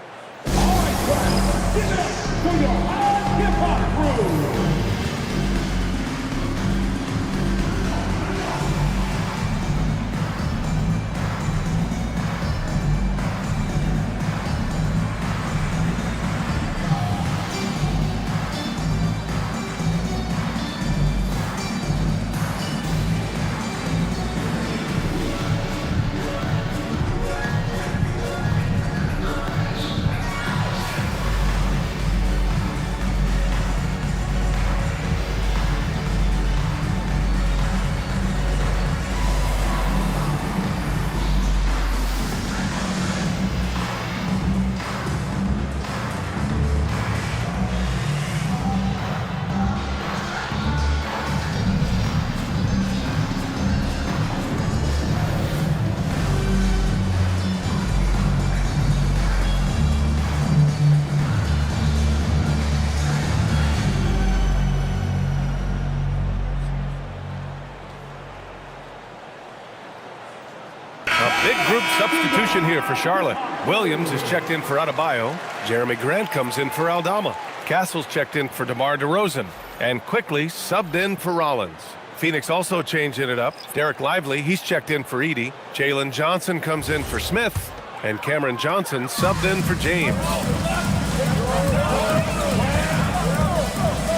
Big group substitution here for Charlotte. Williams is checked in for Adebayo. Jeremy Grant comes in for Aldama. Castle's checked in for DeMar DeRozan and quickly subbed in for Rollins. Phoenix also changing it up. Derek Lively, he's checked in for Edey. Jalen Johnson comes in for Smith. And Cameron Johnson subbed in for James.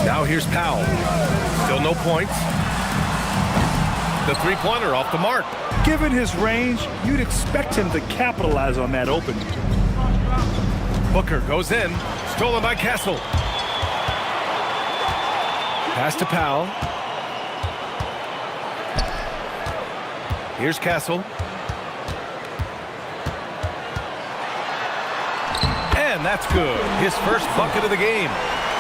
Now here's Powell. Still no points. The three-pointer off the mark. Given his range, you'd expect him to capitalize on that opening. Booker goes in. Stolen by Castle. Pass to Powell. Here's Castle. And that's good. His first bucket of the game.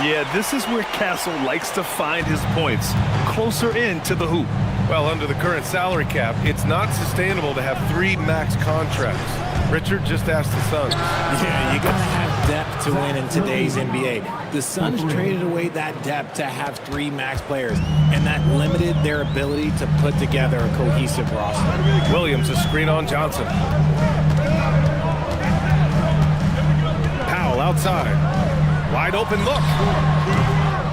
Yeah, this is where Castle likes to find his points. Closer in to the hoop. Well, under the current salary cap, it's not sustainable to have 3 max contracts. Richard just asked the Suns. Yeah, you gotta have depth to win in today's NBA. The Suns traded away that depth to have 3 max players, and that limited their ability to put together a cohesive roster. Williams a screen on Johnson. Powell outside. Wide open look.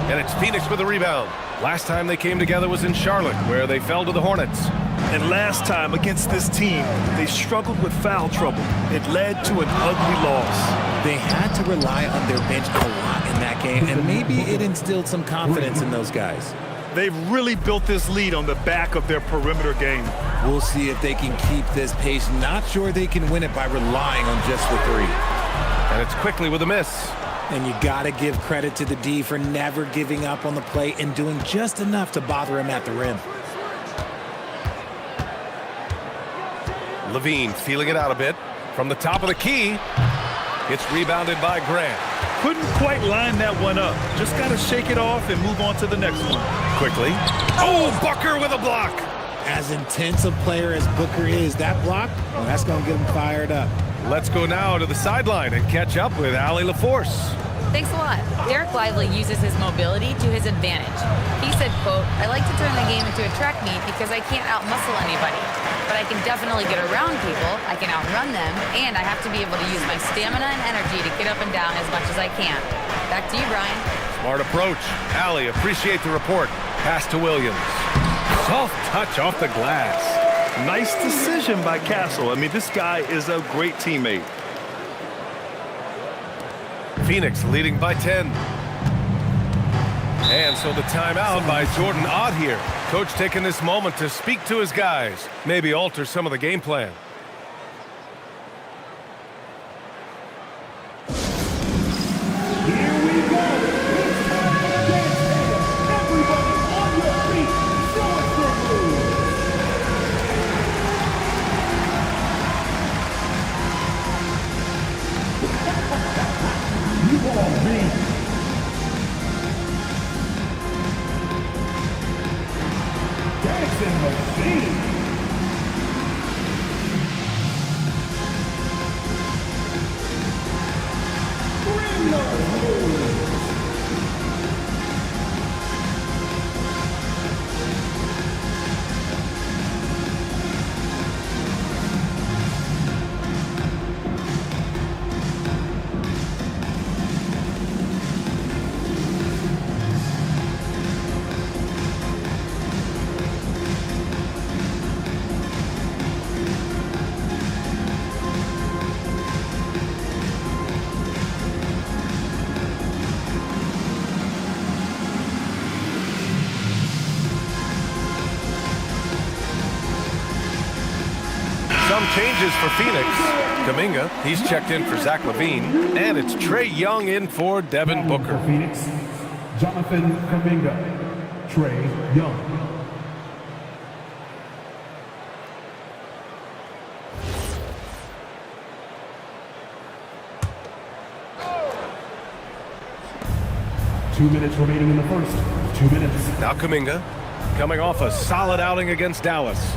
And it's Phoenix with a rebound. Last time they came together was in Charlotte, where they fell to the Hornets. And last time against this team, they struggled with foul trouble. It led to an ugly loss. They had to rely on their bench a lot in that game, and maybe it instilled some confidence in those guys. They've really built this lead on the back of their perimeter game. We'll see if they can keep this pace. Not sure they can win it by relying on just the 3. And it's quickly with a miss. And you got to give credit to the D for never giving up on the play and doing just enough to bother him at the rim. Levine feeling it out a bit. From the top of the key, it's rebounded by Grant. Couldn't quite line that one up. Just got to shake it off and move on to the next one. Quickly. Oh, Booker with a block. As intense a player as Booker is, that block, well, that's going to get him fired up. Let's go now to the sideline and catch up with Allie LaForce. Thanks a lot. Derek Lively uses his mobility to his advantage. He said, quote, "I like to turn the game into a track meet because I can't outmuscle anybody. But I can definitely get around people, I can outrun them, and I have to be able to use my stamina and energy to get up and down as much as I can." Back to you, Brian. Smart approach. Allie, appreciate the report. Pass to Williams. Soft touch off the glass. Nice decision by Castle. I mean, this guy is a great teammate. Phoenix leading by 10. And so the timeout by Jordan Ott here. Coach taking this moment to speak to his guys. Maybe alter some of the game plan. Here we go. Everybody on your feet. Show us your moves. You all me. Dancing machine. Bring those moves. Some changes for Phoenix. Kuminga, he's checked in for Zach LaVine. And it's Trae Young in for Devin Booker. For Phoenix, Jonathan Kuminga, Trae Young. Two minutes remaining in the first. 2 minutes. Now Kuminga, coming off a solid outing against Dallas.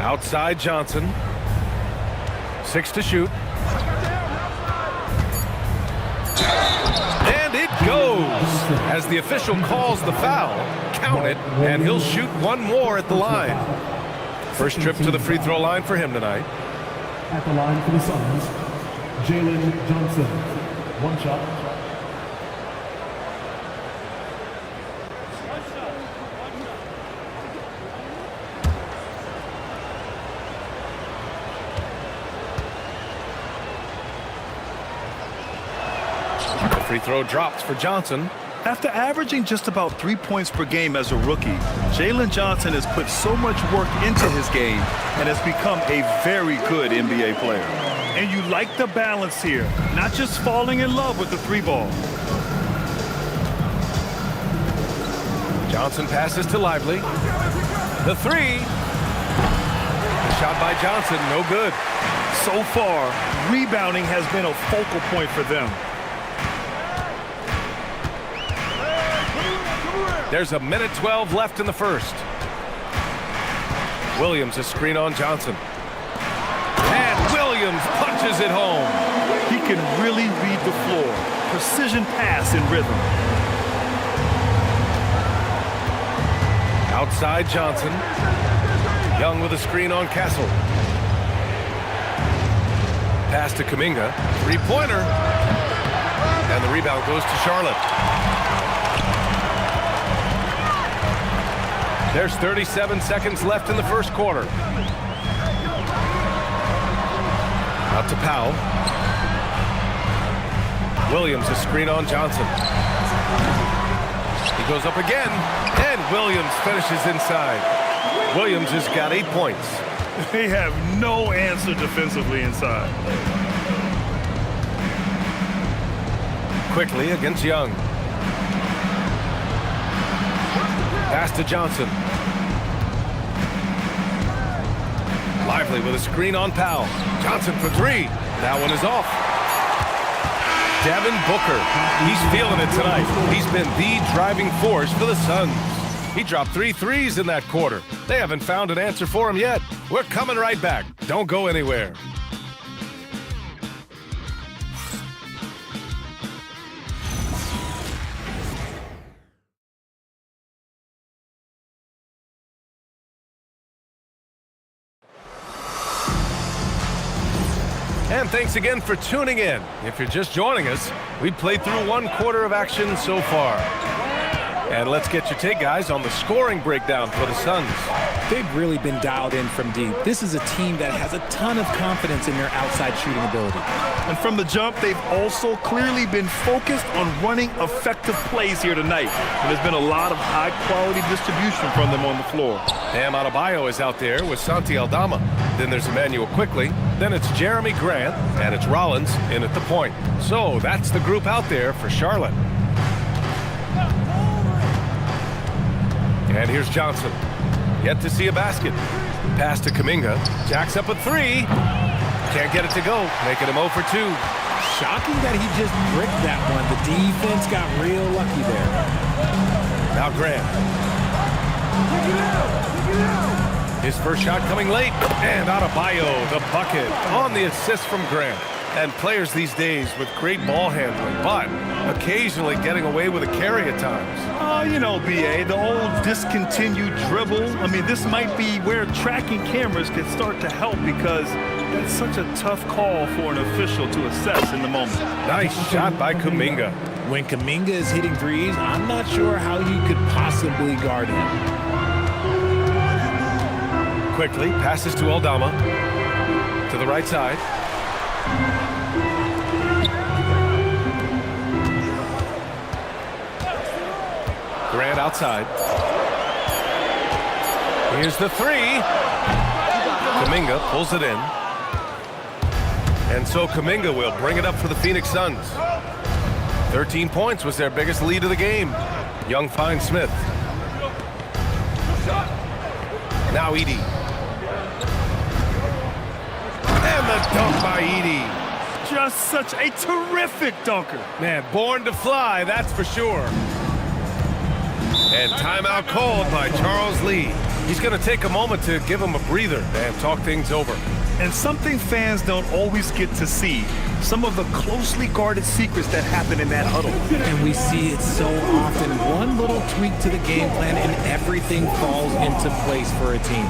Outside Johnson. 6 to shoot. And it goes. As the official calls the foul, count it, and he'll shoot one more at the line. First trip to the free throw line for him tonight. At the line for the Suns, Jalen Johnson. One shot. The free throw drops for Johnson. After averaging just about 3 points per game as a rookie, Jalen Johnson has put so much work into his game and has become a very good NBA player. And you like the balance here, not just falling in love with the three ball. Johnson passes to Lively. The three. The shot by Johnson, no good. So far, rebounding has been a focal point for them. There's a minute 12 left in the first. Williams a screen on Johnson. And Williams punches it home. He can really read the floor. Precision pass in rhythm. Outside Johnson. Young with a screen on Castle. Pass to Kuminga. Three-pointer. And the rebound goes to Charlotte. There's 37 seconds left in the first quarter. Out to Powell. Williams a screen on Johnson. He goes up again, and Williams finishes inside. Williams has got 8 points. They have no answer defensively inside. Quickly against Young. Pass to Johnson. Lively with a screen on Powell. Johnson for three. That one is off. Devin Booker. He's feeling it tonight. He's been the driving force for the Suns. He dropped 3 threes in that quarter. They haven't found an answer for him yet. We're coming right back. Don't go anywhere. And thanks again for tuning in. If you're just joining us, we played through 1 quarter of action so far. And let's get your take, guys, on the scoring breakdown for the Suns. They've really been dialed in from deep. This is a team that has a ton of confidence in their outside shooting ability. And from the jump, they've also clearly been focused on running effective plays here tonight. And there's been a lot of high-quality distribution from them on the floor. Bam Adebayo is out there with Santi Aldama. Then there's Emmanuel Quickley. Then it's Jeremy Grant. And it's Rollins in at the point. So that's the group out there for Charlotte. And here's Johnson. Yet to see a basket. Pass to Kuminga. Jacks up a three. Can't get it to go. Making him 0 for 2. Shocking that he just bricked that one. The defense got real lucky there. Now Grant. His first shot coming late. And Adebayo, the bucket, on the assist from Grant. And players these days with great ball handling, but occasionally getting away with a carry at times. You know, B.A., the old discontinued dribble. I mean, this might be where tracking cameras can start to help because it's such a tough call for an official to assess in the moment. Nice shot by Kuminga. When Kuminga is hitting threes, I'm not sure how you could possibly guard him. Quickly passes to Aldama. To the right side. Grant outside. Here's the three. Kuminga pulls it in. And so Kuminga will bring it up for the Phoenix Suns. 13 points was their biggest lead of the game. Young finds Smith. Now Edey. And the dunk by Edey. Just such a terrific dunker. Man, born to fly, that's for sure. And timeout called by Charles Lee. He's going to take a moment to give him a breather and talk things over. And something fans don't always get to see, some of the closely guarded secrets that happen in that huddle. And we see it so often. One little tweak to the game plan and everything falls into place for a team.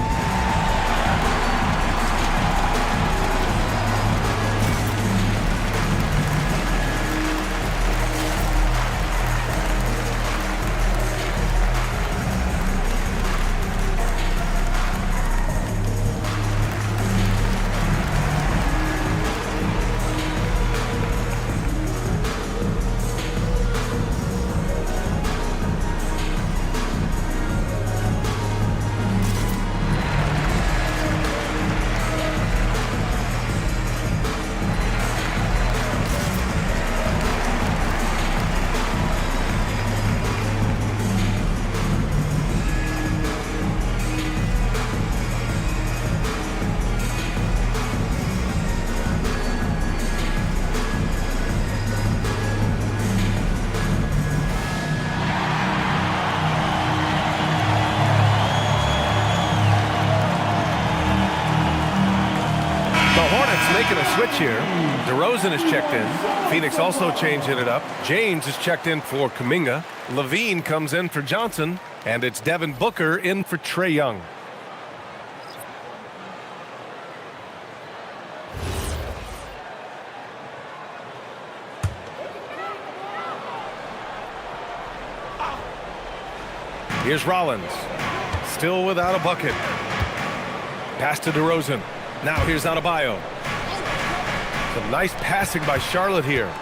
making a switch here. DeRozan is checked in. Phoenix also changing it up. James is checked in for Kuminga. Levine comes in for Johnson. And it's Devin Booker in for Trae Young. Here's Rollins. Still without a bucket. Pass to DeRozan. Now here's Adebayo. Some nice passing by Charlotte here.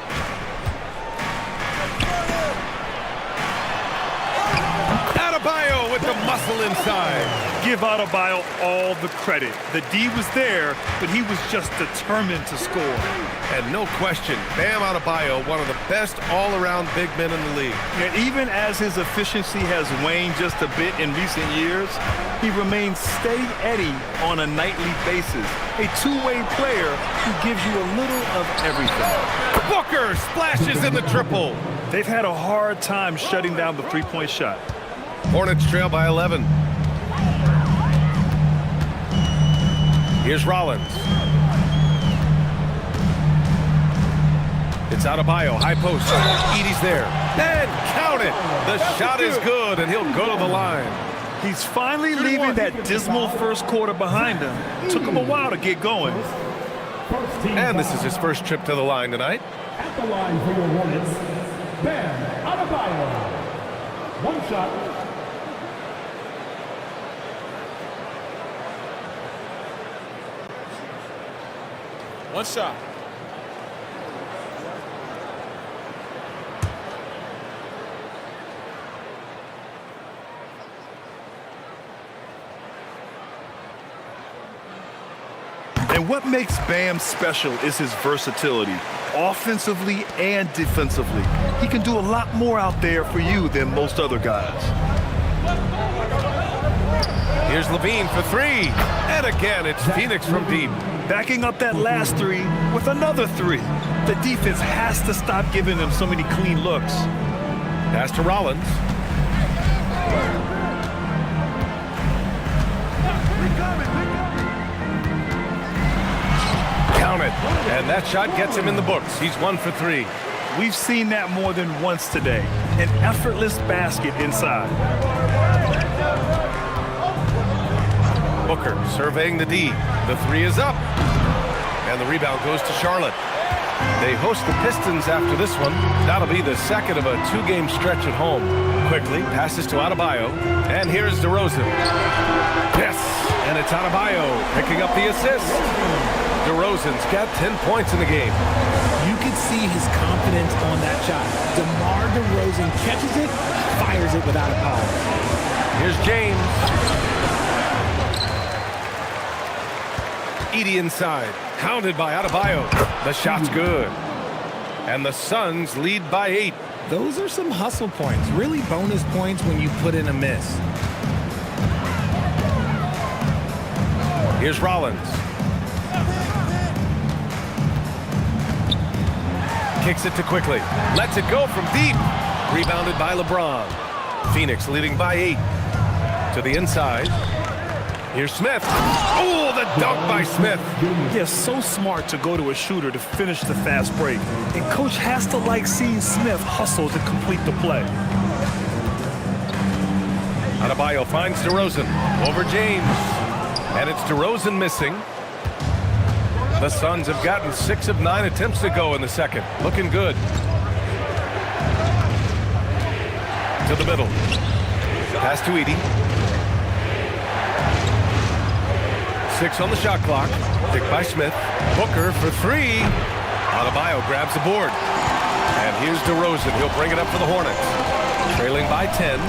Adebayo with the muscle inside. Give Adebayo all the credit. The D was there, but he was just determined to score. And no question, Bam Adebayo, one of the best all-around big men in the league. And even as his efficiency has waned just a bit in recent years, he remains steady on a nightly basis. A two-way player who gives you a little of everything. Booker splashes in the triple. They've had a hard time shutting down the three-point shot. Hornets trail by 11. Here's Rollins. It's Adebayo, high post. Edey's there. And count it. The shot is good, and he'll go to the line. He's finally leaving that dismal first quarter behind him. Took him a while to get going. And this is his first trip to the line tonight. At the line for your Hornets, Bam Adebayo. One shot. One shot. And what makes Bam special is his versatility, offensively and defensively. He can do a lot more out there for you than most other guys. Here's Levine for three. And again, it's Phoenix from deep. Backing up that last three with another three. The defense has to stop giving them so many clean looks. Pass to Rollins. Count it. And that shot gets him in the books. He's 1 for 3. We've seen that more than once today. An effortless basket inside. Booker surveying the D. The three is up. And the rebound goes to Charlotte. They host the Pistons after this one. That'll be the second of a two-game stretch at home. Quickly passes to Adebayo. And here's DeRozan. Yes, and it's Adebayo picking up the assist. DeRozan's got 10 points in the game. You could see his confidence on that shot. DeMar DeRozan catches it, fires it without a power. Here's James. Edey inside, hounded by Adebayo. The shot's good. And the Suns lead by 8. Those are some hustle points, really bonus points when you put in a miss. Here's Rollins. Kicks it to Quickly. Lets it go from deep. Rebounded by LeBron. Phoenix leading by 8. To the inside. Here's Smith. Oh, the dunk by Smith. Yeah, so smart to go to a shooter to finish the fast break. And coach has to like seeing Smith hustle to complete the play. Adebayo finds DeRozan over James. And it's DeRozan missing. The Suns have gotten 6 of 9 attempts to go in the second. Looking good. To the middle. Pass to Edey. 6 on the shot clock. Picked by Smith. Booker for 3. Adebayo grabs the board. And here's DeRozan. He'll bring it up for the Hornets. Trailing by 10.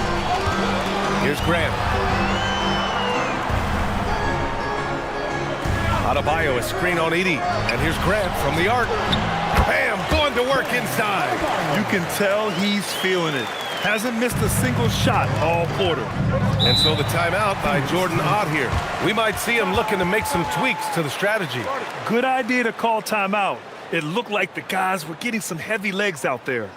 Here's Grant. Adebayo, a screen on Edey. And here's Grant from the arc. Bam! Going to work inside. You can tell he's feeling it. Hasn't missed a single shot all quarter. And so the timeout by Jordan Ott here. We might see him looking to make some tweaks to the strategy. Good idea to call timeout. It looked like the guys were getting some heavy legs out there.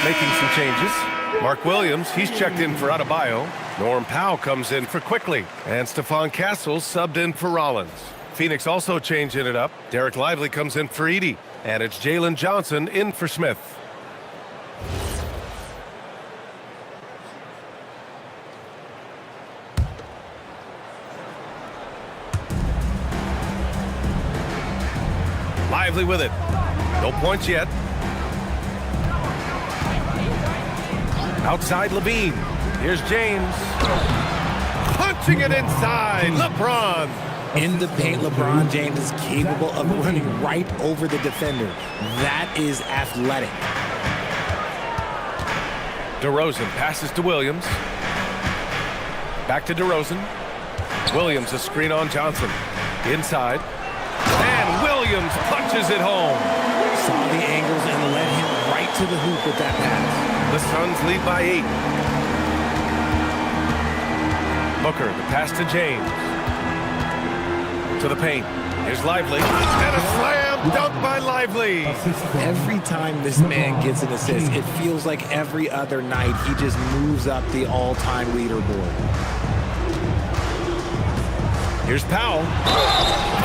making some changes. Mark Williams, he's checked in for Adebayo. Norm Powell comes in for Quickly. And Stephon Castle subbed in for Rollins. Phoenix also changing it up. Derek Lively comes in for Edey. And it's Jalen Johnson in for Smith. Lively with it. No points yet. Outside Levine. Here's James. Punching it inside. LeBron. In the paint, LeBron James is capable of running right over the defender. That is athletic. DeRozan passes to Williams. Back to DeRozan. Williams a screen on Johnson. Inside. And Williams punches it home. Saw the angles and led him right to the hoop with that pass. The Suns lead by 8. Booker, the pass to James. To the paint. Here's Lively. And a slam dunk by Lively. Every time this man gets an assist, it feels like every other night he just moves up the all-time leaderboard. Here's Powell.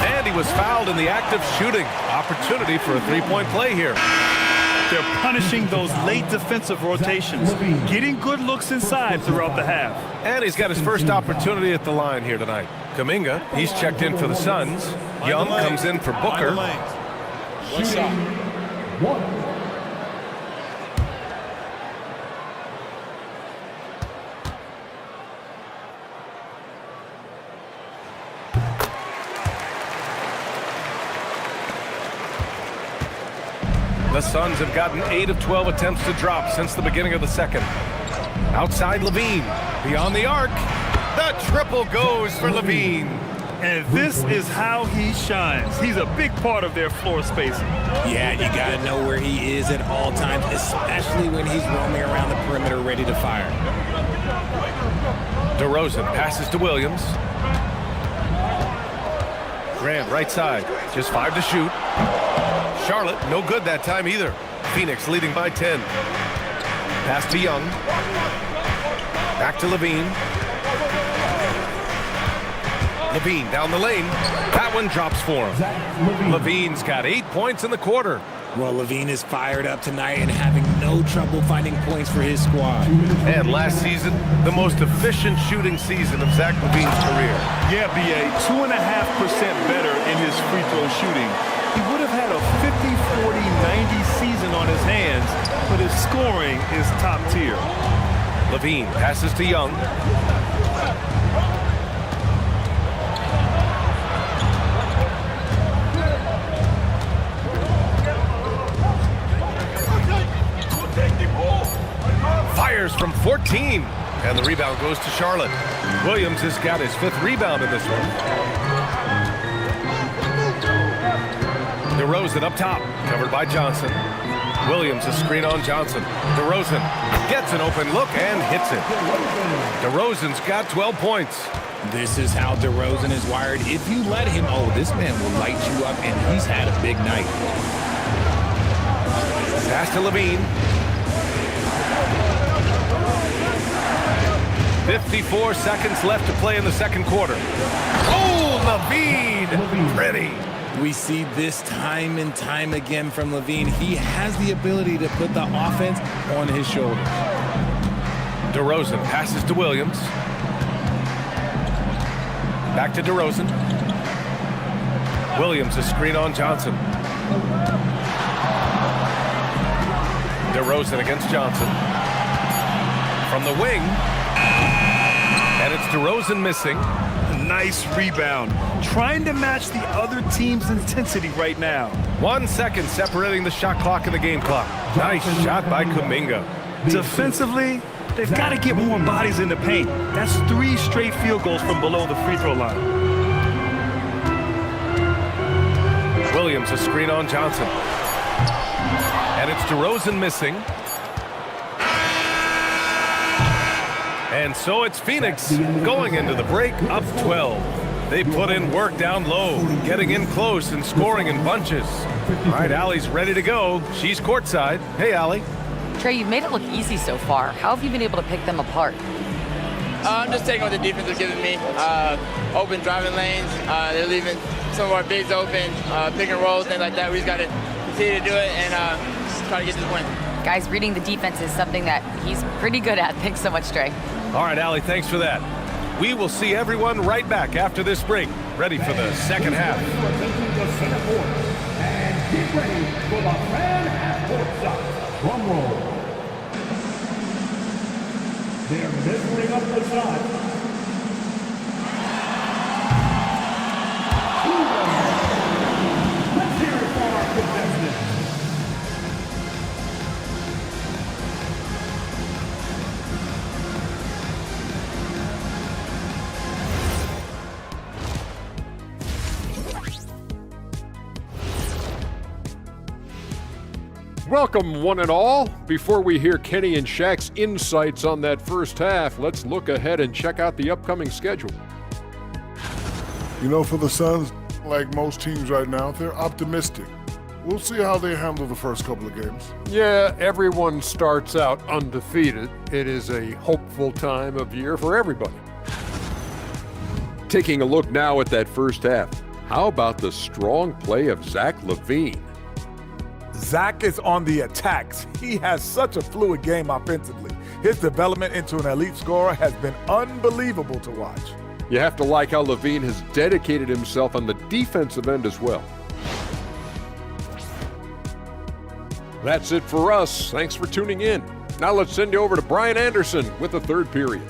And he was fouled in the act of shooting. Opportunity for a three-point play here. They're punishing those late defensive rotations, getting good looks inside throughout the half. And he's got his first opportunity at the line here tonight. Kuminga, he's checked in for the Suns. Young comes in for Booker. What's up? The Suns have gotten 8 of 12 attempts to drop since the beginning of the second. Outside Levine, beyond the arc. The triple goes for Levine. And this is how he shines. He's a big part of their floor spacing. Yeah, you got to know where he is at all times, especially when he's roaming around the perimeter ready to fire. DeRozan passes to Williams. Grant right side, just 5 to shoot. Charlotte, no good that time either. Phoenix leading by 10. Pass to Young. Back to Levine. Levine down the lane. That one drops for him. Levine's got 8 points in the quarter. Well, Levine is fired up tonight and having no trouble finding points for his squad. And last season, the most efficient shooting season of Zach LaVine's career. Yeah, B.A., 2.5% better in his free throw shooting. He would have had a 50, 40, 90 season on his hands, but his scoring is top tier. Levine passes to Young. Fires from 14. And the rebound goes to Charlotte. Williams has got his 5th rebound in this one. DeRozan up top, covered by Johnson. Williams a screen on Johnson. DeRozan gets an open look and hits it. DeRozan's got 12 points. This is how DeRozan is wired. If you let him, this man will light you up, and he's had a big night. Pass to Levine. 54 seconds left to play in the second quarter. Oh, Levine! Pretty. We see this time and time again from Levine. He has the ability to put the offense on his shoulders. DeRozan passes to Williams. Back to DeRozan. Williams a screen on Johnson. DeRozan against Johnson. From the wing. And it's DeRozan missing. Nice rebound. Trying to match the other team's intensity right now. 1 second separating the shot clock and the game clock. Nice shot by Kuminga. Defensively, they've got to get more bodies in the paint. That's 3 straight field goals from below the free throw line. Williams a screen on Johnson. And it's DeRozan missing. And so it's Phoenix going into the break up 12. They put in work down low, getting in close and scoring in bunches. All right, Allie's ready to go. She's courtside. Hey, Allie. Trey, you've made it look easy so far. How have you been able to pick them apart? I'm just taking what the defense is giving me. Open driving lanes. They're leaving some of our bigs open, pick and rolls, things like that. We just got to continue to do it and try to get this win. Guys, reading the defense is something that he's pretty good at. Thanks so much, Trey. All right, Allie, thanks for that. We will see everyone right back after this break, ready for the second half. And get ready for the fan half court shot. Drum roll. They're measuring up the shot. Let's hear it for our contestants. Welcome, one and all. Before we hear Kenny and Shaq's insights on that first half, let's look ahead and check out the upcoming schedule. You know, for the Suns, like most teams right now, they're optimistic. We'll see how they handle the first couple of games. Yeah, everyone starts out undefeated. It is a hopeful time of year for everybody. Taking a look now at that first half, how about the strong play of Zach LaVine? Zach is on the attacks. He has such a fluid game offensively. His development into an elite scorer has been unbelievable to watch. You have to like how LaVine has dedicated himself on the defensive end as well. That's it for us. Thanks for tuning in. Now let's send you over to Brian Anderson with the third period.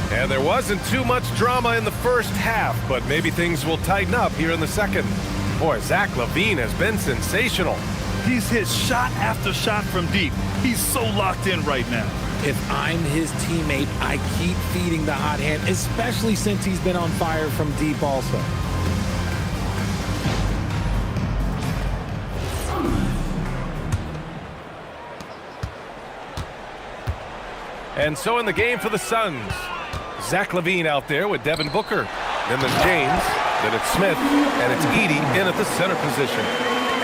And there wasn't too much drama in the first half, but maybe things will tighten up here in the second. Boy, Zach LaVine has been sensational. He's hit shot after shot from deep. He's so locked in right now. If I'm his teammate, I keep feeding the hot hand, especially since he's been on fire from deep also. And so in the game for the Suns, Zach LaVine out there with Devin Booker. Then there's James, then it's Smith, and it's Edey in at the center position.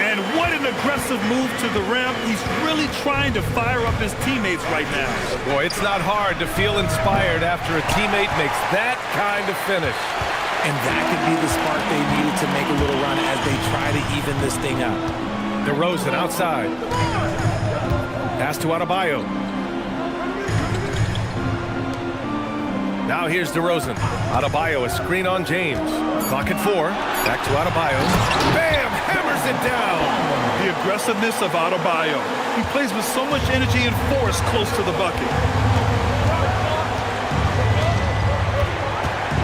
And what an aggressive move to the rim. He's really trying to fire up his teammates right now. Boy, it's not hard to feel inspired after a teammate makes that kind of finish. And that could be the spark they needed to make a little run as they try to even this thing up. DeRozan outside. Pass to Adebayo. Now here's DeRozan. Adebayo, a screen on James. Clock at 4. Back to Adebayo. Bam! Hammers it down! The aggressiveness of Adebayo. He plays with so much energy and force close to the bucket.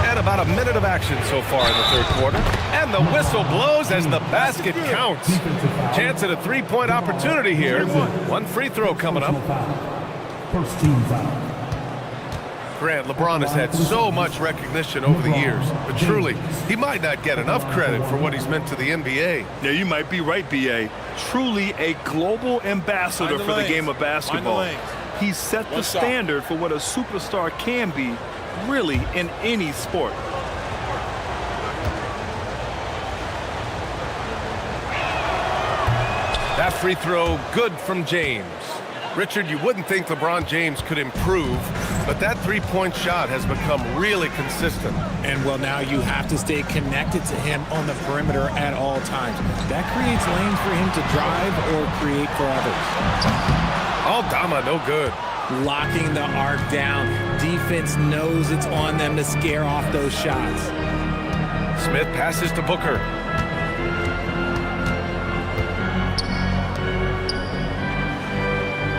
And about a minute of action so far in the third quarter. And the whistle blows as the basket counts. Chance at a three-point opportunity here. One free throw coming up. First team foul. Grant, LeBron has had so much recognition over the years, but truly, he might not get enough credit for what he's meant to the NBA. Yeah, you might be right, B.A. Truly a global ambassador for the game of basketball. He set the standard for what a superstar can be, really, in any sport. That free throw, good from James. Richard, you wouldn't think LeBron James could improve, but that three-point shot has become really consistent. And well, now you have to stay connected to him on the perimeter at all times. That creates lanes for him to drive or create for others. Aldama, no good. Locking the arc down. Defense knows it's on them to scare off those shots. Smith passes to Booker.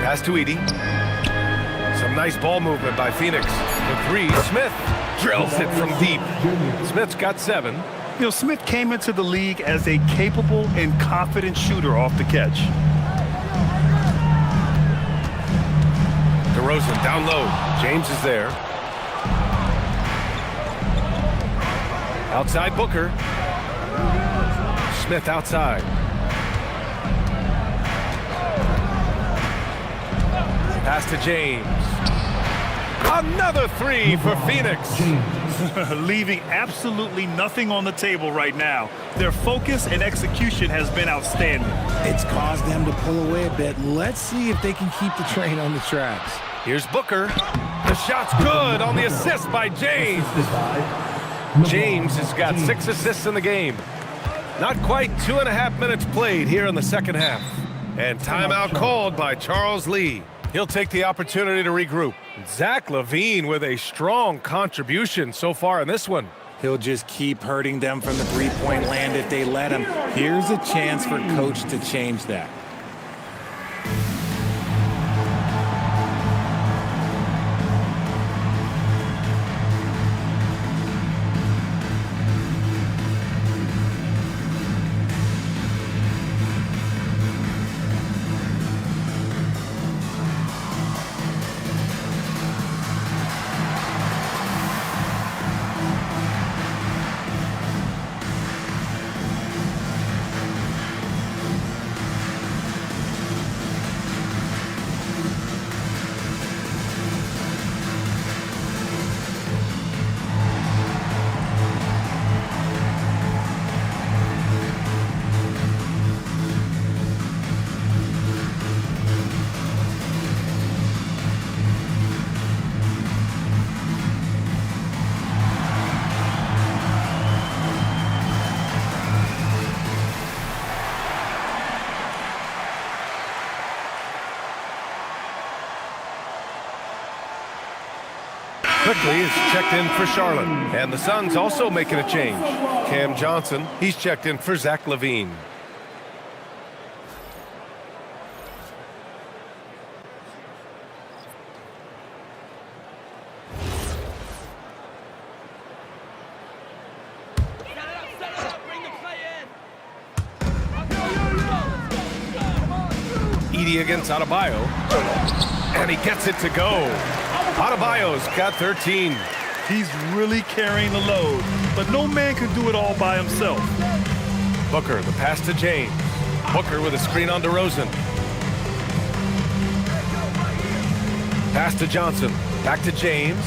Pass to Edey. Some nice ball movement by Phoenix. The three, Smith drills it from deep. Smith's got 7. You know, Smith came into the league as a capable and confident shooter off the catch. DeRozan down low. James is there. Outside Booker. Smith outside. Pass to James. Another three for Phoenix. Leaving absolutely nothing on the table right now. Their focus and execution has been outstanding. It's caused them to pull away a bit. Let's see if they can keep the train on the tracks. Here's Booker. The shot's good on the assist by James. James has got 6 assists in the game. Not quite 2.5 minutes played here in the second half. And timeout called by Charles Lee. He'll take the opportunity to regroup. Zach LaVine with a strong contribution so far in this one. He'll just keep hurting them from the three-point land if they let him. Here's a chance for Coach to change that. Quickly is checked in for Charlotte. And the Suns also making a change. Cam Johnson, he's checked in for Zach LaVine. Edey against Adebayo. And he gets it to go. Adebayo's got 13. He's really carrying the load, but no man can do it all by himself. Booker, the pass to James. Booker with a screen on DeRozan. Pass to Johnson. Back to James.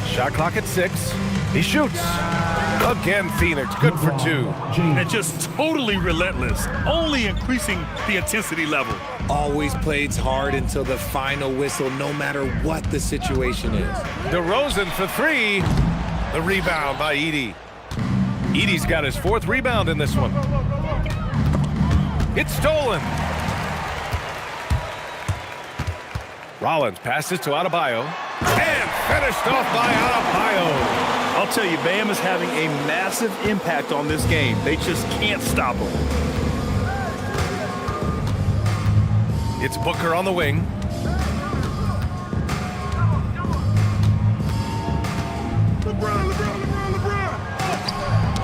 Shot clock at 6. He shoots. Again, Phoenix, good for 2. And just totally relentless, only increasing the intensity level. Always plays hard until the final whistle, no matter what the situation is. DeRozan for 3. The rebound by Edey. Edey's got his 4th rebound in this one. It's stolen. Rollins passes to Adebayo. And finished off by Adebayo. I'll tell you, Bam is having a massive impact on this game. They just can't stop him. It's Booker on the wing. LeBron.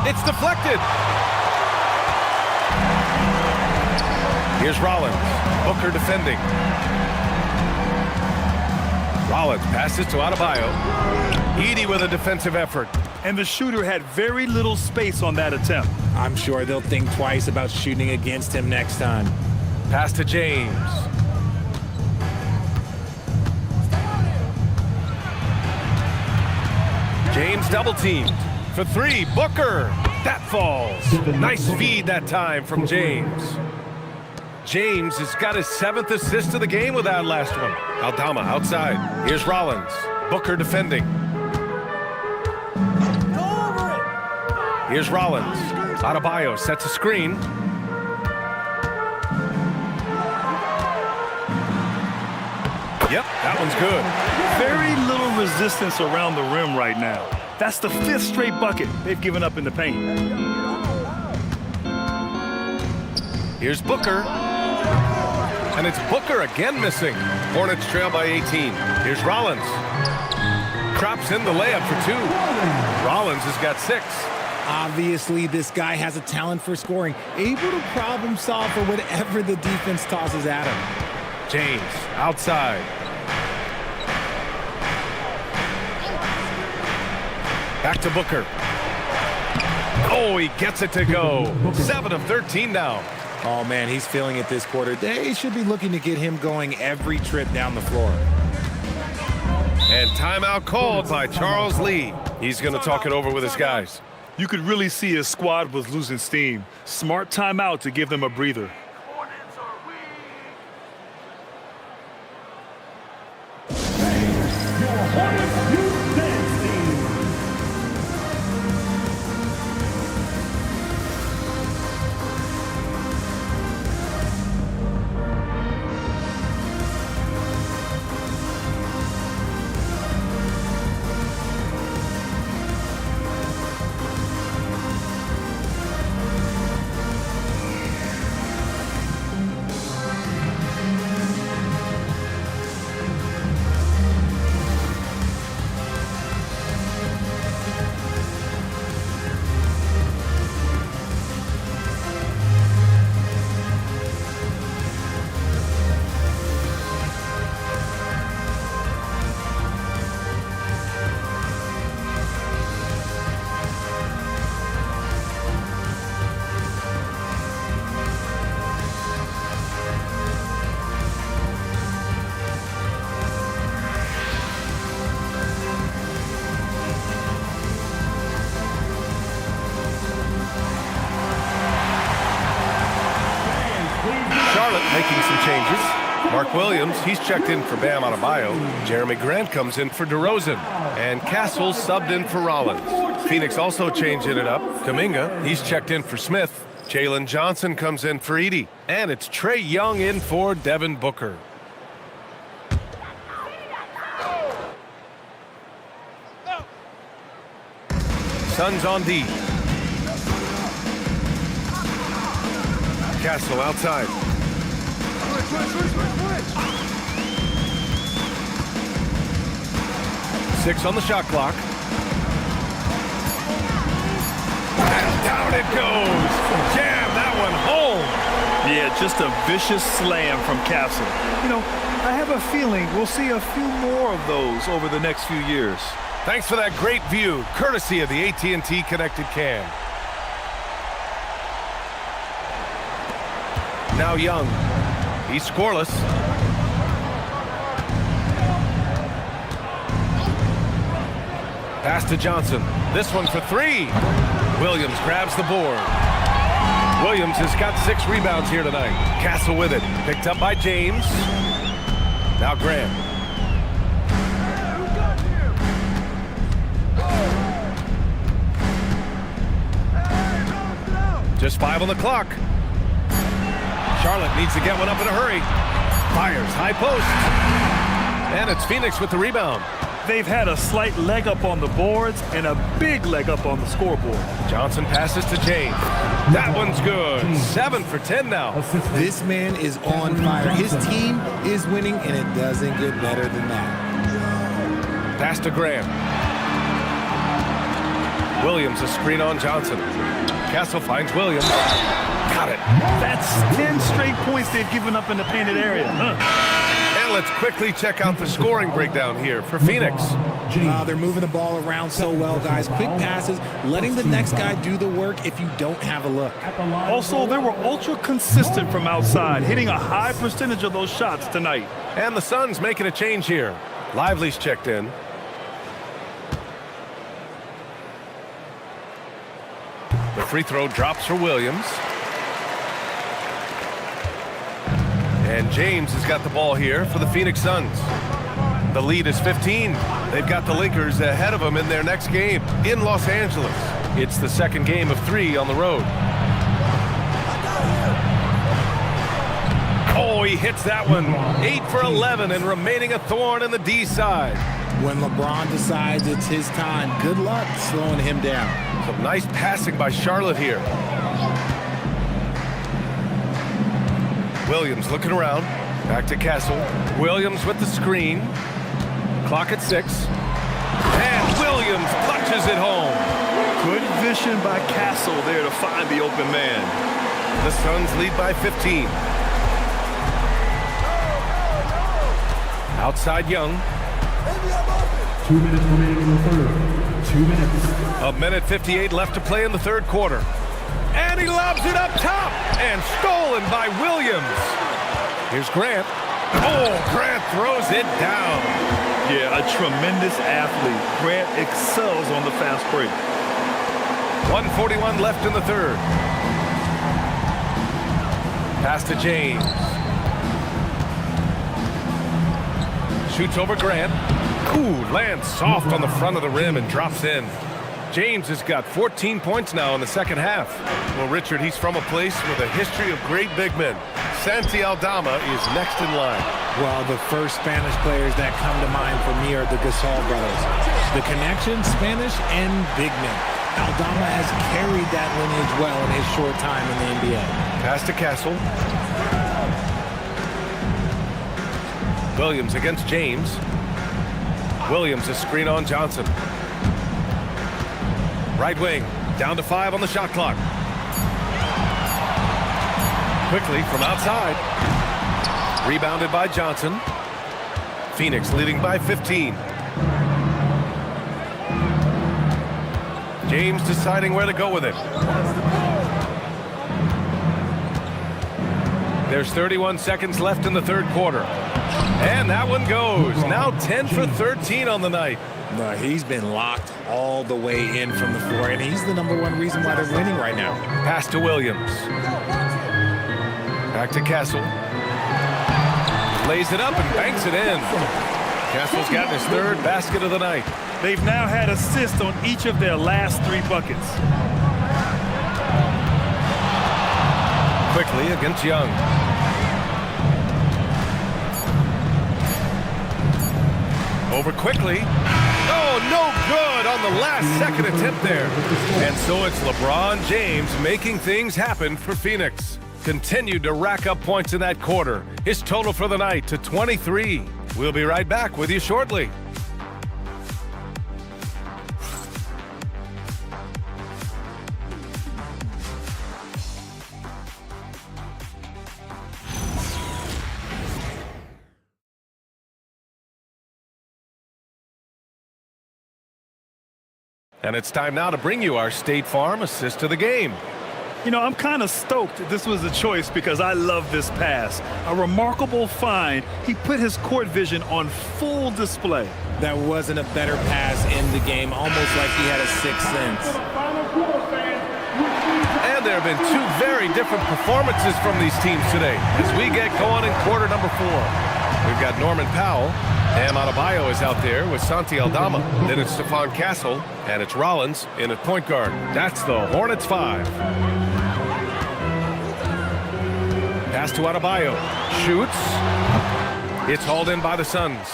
It's deflected. Here's Rollins. Booker defending. Rollins passes to Adebayo. Edey with a defensive effort. And the shooter had very little space on that attempt. I'm sure they'll think twice about shooting against him next time. Pass to James. James double teamed. For 3, Booker. That falls. Nice feed that time from James. James has got his 7th assist of the game with that last one. Aldama outside. Here's Rollins. Booker defending. Here's Rollins. Adebayo sets a screen. Yep, that one's good. Very little resistance around the rim right now. That's the 5th straight bucket they've given up in the paint. Here's Booker. And it's Booker again missing. Hornets trail by 18. Here's Rollins. Drops in the layup for 2. Rollins has got 6. Obviously, this guy has a talent for scoring, able to problem solve for whatever the defense tosses at him. James outside. Back to Booker. Oh, he gets it to go. 7 of 13 now. Oh, man, he's feeling it this quarter. They should be looking to get him going every trip down the floor. And timeout called by Charles Lee. He's going to talk it over with his guys. You could really see his squad was losing steam. Smart timeout to give them a breather. Making some changes. Mark Williams, he's checked in for Bam Adebayo. Jeremy Grant comes in for DeRozan. And Castle subbed in for Rollins. Phoenix also changing it up. Kuminga, he's checked in for Smith. Jalen Johnson comes in for Edey. And it's Trae Young in for Devin Booker. Suns on D. Castle outside. 6 on the shot clock. And down it goes. Jam that one home. Yeah, just a vicious slam from Castle. You know, I have a feeling we'll see a few more of those over the next few years. Thanks for that great view, courtesy of the AT&T Connected Cam. Now Young. He's scoreless. Pass to Johnson. This one for 3. Williams grabs the board. Williams has got 6 rebounds here tonight. Castle with it. Picked up by James. Now Grant. Just 5 on the clock. Charlotte needs to get one up in a hurry. Fires, high post. And it's Phoenix with the rebound. They've had a slight leg up on the boards and a big leg up on the scoreboard. Johnson passes to James. That one's good. 7 for 10 now. This man is on fire. His team is winning, and it doesn't get better than that. Pass to Graham. Williams, a screen on Johnson. Castle finds Williams. Got it. That's 10 straight points they've given up in the painted area. And let's quickly check out the scoring breakdown here for Phoenix. They're moving the ball around so well, guys. Quick passes, letting the next guy do the work if you don't have a look. Also, they were ultra consistent from outside, hitting a high percentage of those shots tonight. And the Suns making a change here. Lively's checked in. The free throw drops for Williams. And James has got the ball here for the Phoenix Suns. The lead is 15. They've got the Lakers ahead of them in their next game in Los Angeles. It's the second game of 3 on the road. Oh, he hits that one. 8 for 11 and remaining a thorn in the D side. When LeBron decides it's his time, good luck slowing him down. Some nice passing by Charlotte here. Williams looking around. Back to Castle. Williams with the screen. Clock at 6. And Williams punches it home. Good vision by Castle there to find the open man. The Suns lead by 15. Outside Young. 2 minutes remaining in the third. 2 minutes. A minute 58 left to play in the third quarter. And he lobs it up top. And stolen by Williams. Here's Grant. Oh, Grant throws it down. Yeah, a tremendous athlete. Grant excels on the fast break. 1:41 left in the third. Pass to James. Shoots over Grant. Ooh, lands soft on the front of the rim and drops in. James has got 14 points now in the second half. Well, Richard, he's from a place with a history of great big men. Santi Aldama is next in line. Well, the first Spanish players that come to mind for me are the Gasol brothers. The connection, Spanish and big men. Aldama has carried that lineage well in his short time in the NBA. Pass to Castle. Williams against James. Williams, a screen on Johnson. Right wing, down to 5 on the shot clock. Quickly from outside. Rebounded by Johnson. Phoenix leading by 15. James deciding where to go with it. There's 31 seconds left in the third quarter. And that one goes. Now 10 for 13 on the night. No, he's been locked all the way in from the floor, and he's the #1 reason why they're winning right now. Pass to Williams. Back to Castle. Lays it up and banks it in. Castle's gotten his third basket of the night. They've now had assists on each of their last 3 buckets. Quickly against Young. Over quickly. Oh, no good on the last second attempt there. And so it's LeBron James making things happen for Phoenix. Continued to rack up points in that quarter. His total for the night to 23. We'll be right back with you shortly. And it's time now to bring you our State Farm assist of the game. You know, I'm kind of stoked this was a choice because I love this pass. A remarkable find. He put his court vision on full display. That wasn't a better pass in the game, almost like he had a sixth sense. And there have been 2 very different performances from these teams today as we get going in quarter number 4. We've got Norman Powell. Bam Adebayo is out there with Santi Aldama. Then it's Stephon Castle, and it's Rollins in at point guard. That's the Hornets 5. Pass to Adebayo. Shoots. It's hauled in by the Suns.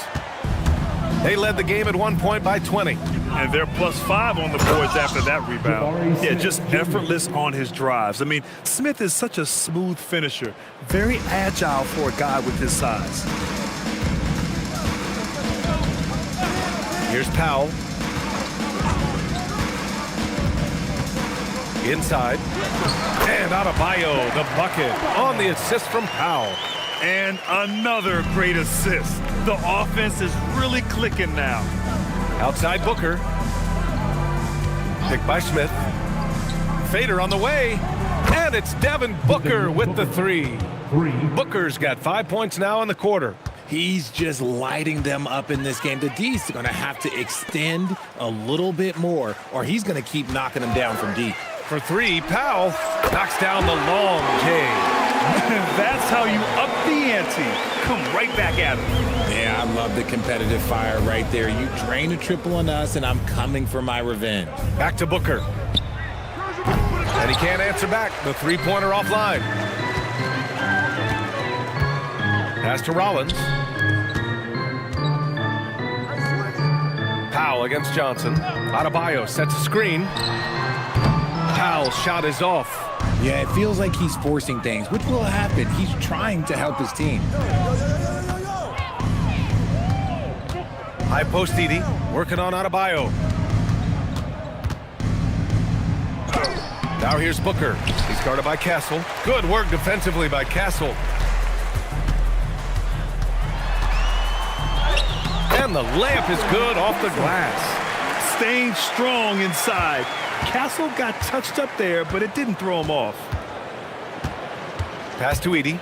They led the game at 1 point by 20. And they're +5 on the boards after that rebound. Yeah, just effortless on his drives. I mean, Smith is such a smooth finisher. Very agile for a guy with his size. Here's Powell. Inside. And Adebayo, the bucket on the assist from Powell. And another great assist. The offense is really clicking now. Outside Booker. Picked by Smith. Fader on the way. And it's Devin Booker with the 3. Booker's got 5 points now in the quarter. He's just lighting them up in this game. The D's going to have to extend a little bit more, or he's going to keep knocking them down from deep. For 3, Powell knocks down the long J. That's how you up the ante. Come right back at him. Yeah, I love the competitive fire right there. You drain a triple on us, and I'm coming for my revenge. Back to Booker. And he can't answer back. The 3-pointer offline. Pass to Rollins. Powell against Johnson. Adebayo sets a screen. Powell's shot is off. Yeah, it feels like he's forcing things, which will happen. He's trying to help his team. High post Edey, working on Adebayo. Now here's Booker. He's guarded by Castle. Good work defensively by Castle. And the layup is good off the glass. Staying strong inside. Castle got touched up there, but it didn't throw him off. Pass to Edey.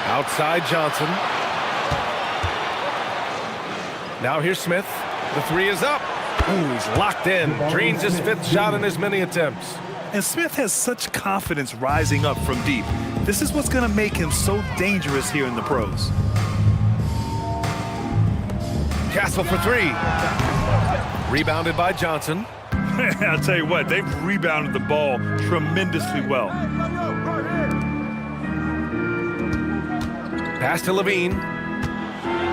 Outside Johnson. Now here's Smith. The three is up. Ooh, he's locked in. Drains his 5th shot in as many attempts. And Smith has such confidence rising up from deep. This is what's going to make him so dangerous here in the pros. Castle for 3. Rebounded by Johnson. I'll tell you what, they've rebounded the ball tremendously well. Pass to Levine.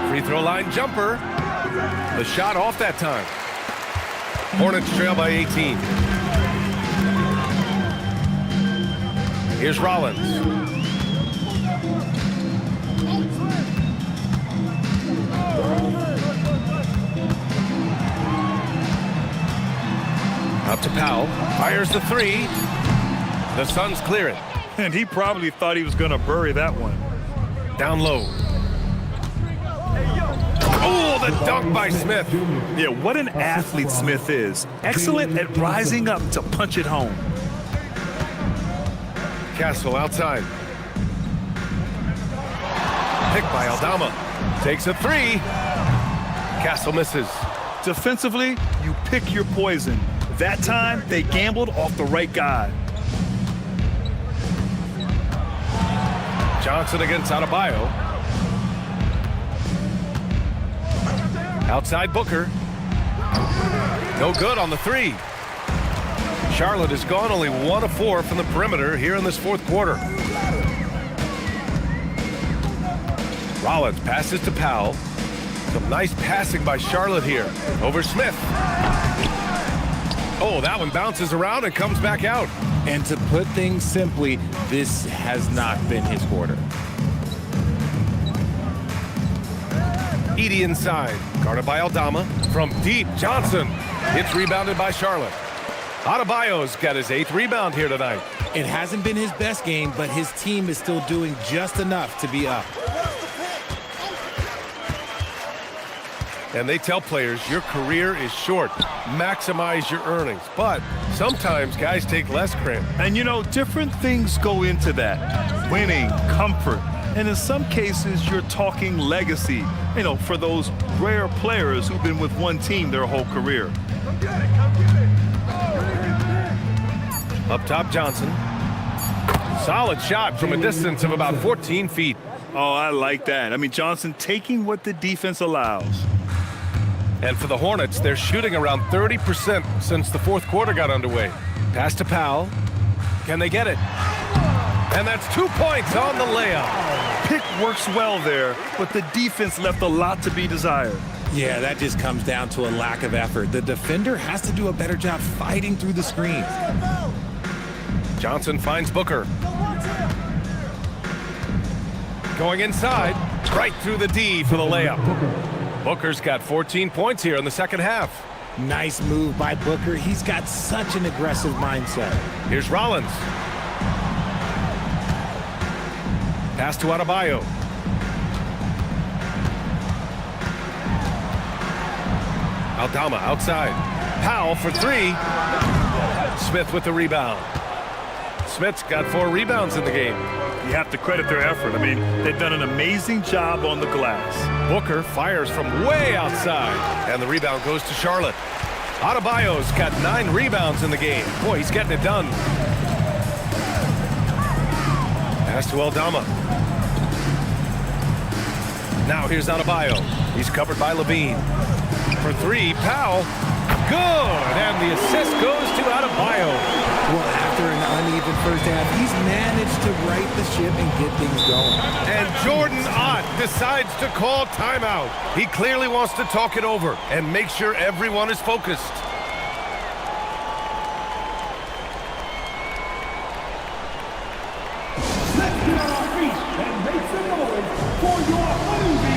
Free throw line jumper. The shot off that time. Hornets trail by 18. Here's Rollins. Up to Powell. Fires the 3. The Suns clear it. And he probably thought he was going to bury that one. Down low. Oh, the dunk by Smith. Yeah, what an athlete Smith is. Excellent at rising up to punch it home. Castle outside. Picked by Aldama. Takes a 3. Castle misses. Defensively, you pick your poison. That time, they gambled off the right guy. Johnson against Adebayo. Outside Booker. No good on the 3. Charlotte has gone only 1 of 4 from the perimeter here in this 4th quarter. Rollins passes to Powell. Some nice passing by Charlotte here. Over Smith. Oh, that one bounces around and comes back out. And to put things simply, this has not been his quarter. Edey inside. Guarded by Aldama. From deep, Johnson. It's rebounded by Charlotte. Adebayo's got his 8th rebound here tonight. It hasn't been his best game, but his team is still doing just enough to be up. And they tell players your career is short. Maximize your earnings. But sometimes guys take less credit. And you know, different things go into that. Winning, comfort, and in some cases, you're talking legacy. You know, for those rare players who've been with one team their whole career. Up top, Johnson. Solid shot from a distance of about 14 feet. Oh, I like that. I mean, Johnson taking what the defense allows. And for the Hornets, they're shooting around 30% since the 4th quarter got underway. Pass to Powell. Can they get it? And that's 2 points on the layup. Pick works well there, but the defense left a lot to be desired. Yeah, that just comes down to a lack of effort. The defender has to do a better job fighting through the screens. Johnson finds Booker. Going inside, right through the D for the layup. Booker's got 14 points here in the 2nd half. Nice move by Booker. He's got such an aggressive mindset. Here's Rollins. Pass to Adebayo. Aldama outside. Powell for 3. Smith with the rebound. Smith's got 4 rebounds in the game. You have to credit their effort. I mean, they've done an amazing job on the glass. Booker fires from way outside, and the rebound goes to Charlotte. Adebayo's got 9 rebounds in the game. Boy, he's getting it done. Pass to Aldama. Now here's Adebayo. He's covered by Levine. For 3, Powell. Good, and the assist goes to Adebayo. Well, after an uneven first half, he's managed to right the ship and get things going. And Jordan Ott decides to call timeout. He clearly wants to talk it over and make sure everyone is focused. Let's get on our feet and make some noise for your Honeybee.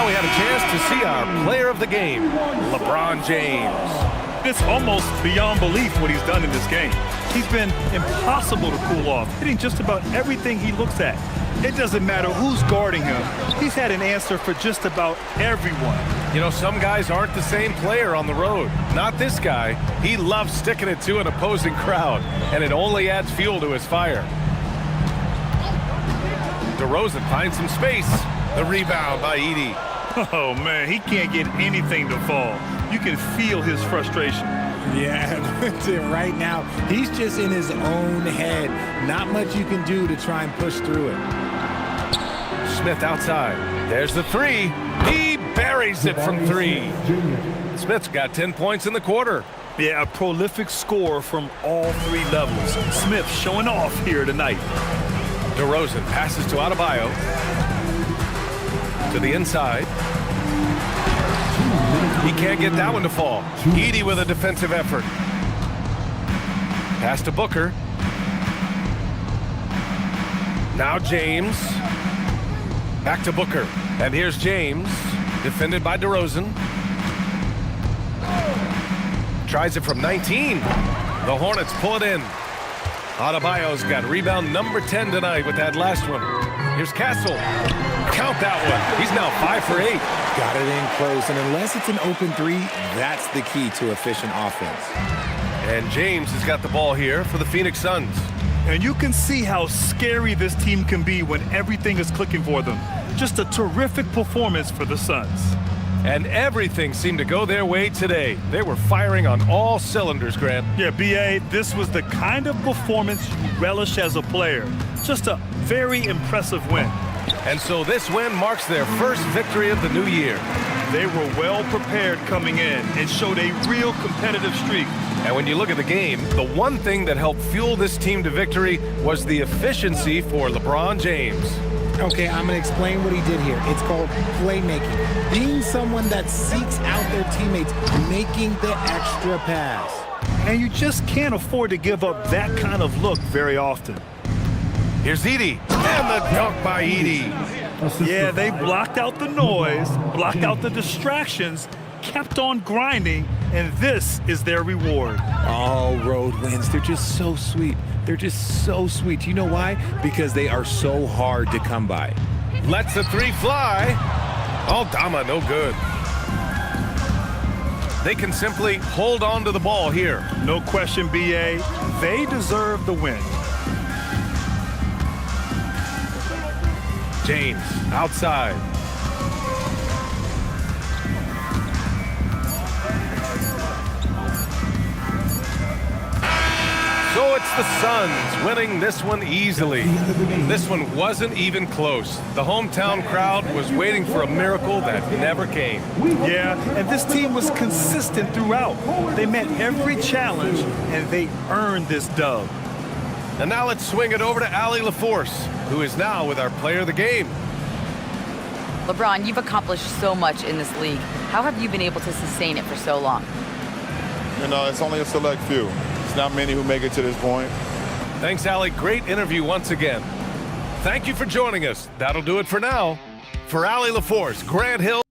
we have a chance to see our player of the game, LeBron James. It's almost beyond belief what he's done in this game. He's been impossible to cool off, hitting just about everything he looks at. It doesn't matter who's guarding him. He's had an answer for just about everyone. You know, some guys aren't the same player on the road. Not this guy. He loves sticking it to an opposing crowd, and it only adds fuel to his fire. DeRozan finds some space. The rebound by Edey. Oh, man, he can't get anything to fall. You can feel his frustration. Yeah, right now, he's just in his own head. Not much you can do to try and push through it. Smith outside. There's the three. He buries it from three. Smith's got 10 points in the quarter. Yeah, a prolific scorer from all three levels. Smith showing off here tonight. DeRozan passes to Adebayo. To the inside. He can't get that one to fall. Edey with a defensive effort. Pass to Booker. Now James. Back to Booker. And here's James. Defended by DeRozan. Tries it from 19. The Hornets pull it in. Adebayo's got rebound number 10 tonight with that last one. Here's Castle. Count that one. He's now 5 for 8. Got it in close, and unless it's an open three, that's the key to efficient offense. And James has got the ball here for the Phoenix Suns. And you can see how scary this team can be when everything is clicking for them. Just a terrific performance for the Suns. And everything seemed to go their way today. They were firing on all cylinders, Grant. Yeah, B.A., this was the kind of performance you relish as a player. Just a very impressive win. And so this win marks their first victory of the new year. They were well prepared coming in and showed a real competitive streak. And when you look at the game, the one thing that helped fuel this team to victory was the efficiency for LeBron James. Okay, I'm going to explain what he did here. It's called playmaking. Being someone that seeks out their teammates, making the extra pass. And you just can't afford to give up that kind of look very often. Here's Edey, and the dunk by Edey. Yeah, they blocked out the noise, blocked out the distractions, kept on grinding, and this is their reward. All road wins, they're just so sweet. They're just so sweet. You know why? Because they are so hard to come by. Lets the three fly. Aldama, no good. They can simply hold on to the ball here. No question, B.A. They deserve the win. James outside. So it's the Suns winning this one easily. This one wasn't even close. The hometown crowd was waiting for a miracle that never came. Yeah, and this team was consistent throughout. They met every challenge, and they earned this dub. And now let's swing it over to Allie LaForce, who is now with our player of the game. LeBron, you've accomplished so much in this league. How have you been able to sustain it for so long? You know, it's only a select few. It's not many who make it to this point. Thanks, Allie. Great interview once again. Thank you for joining us. That'll do it for now. For Allie LaForce, Grant Hill.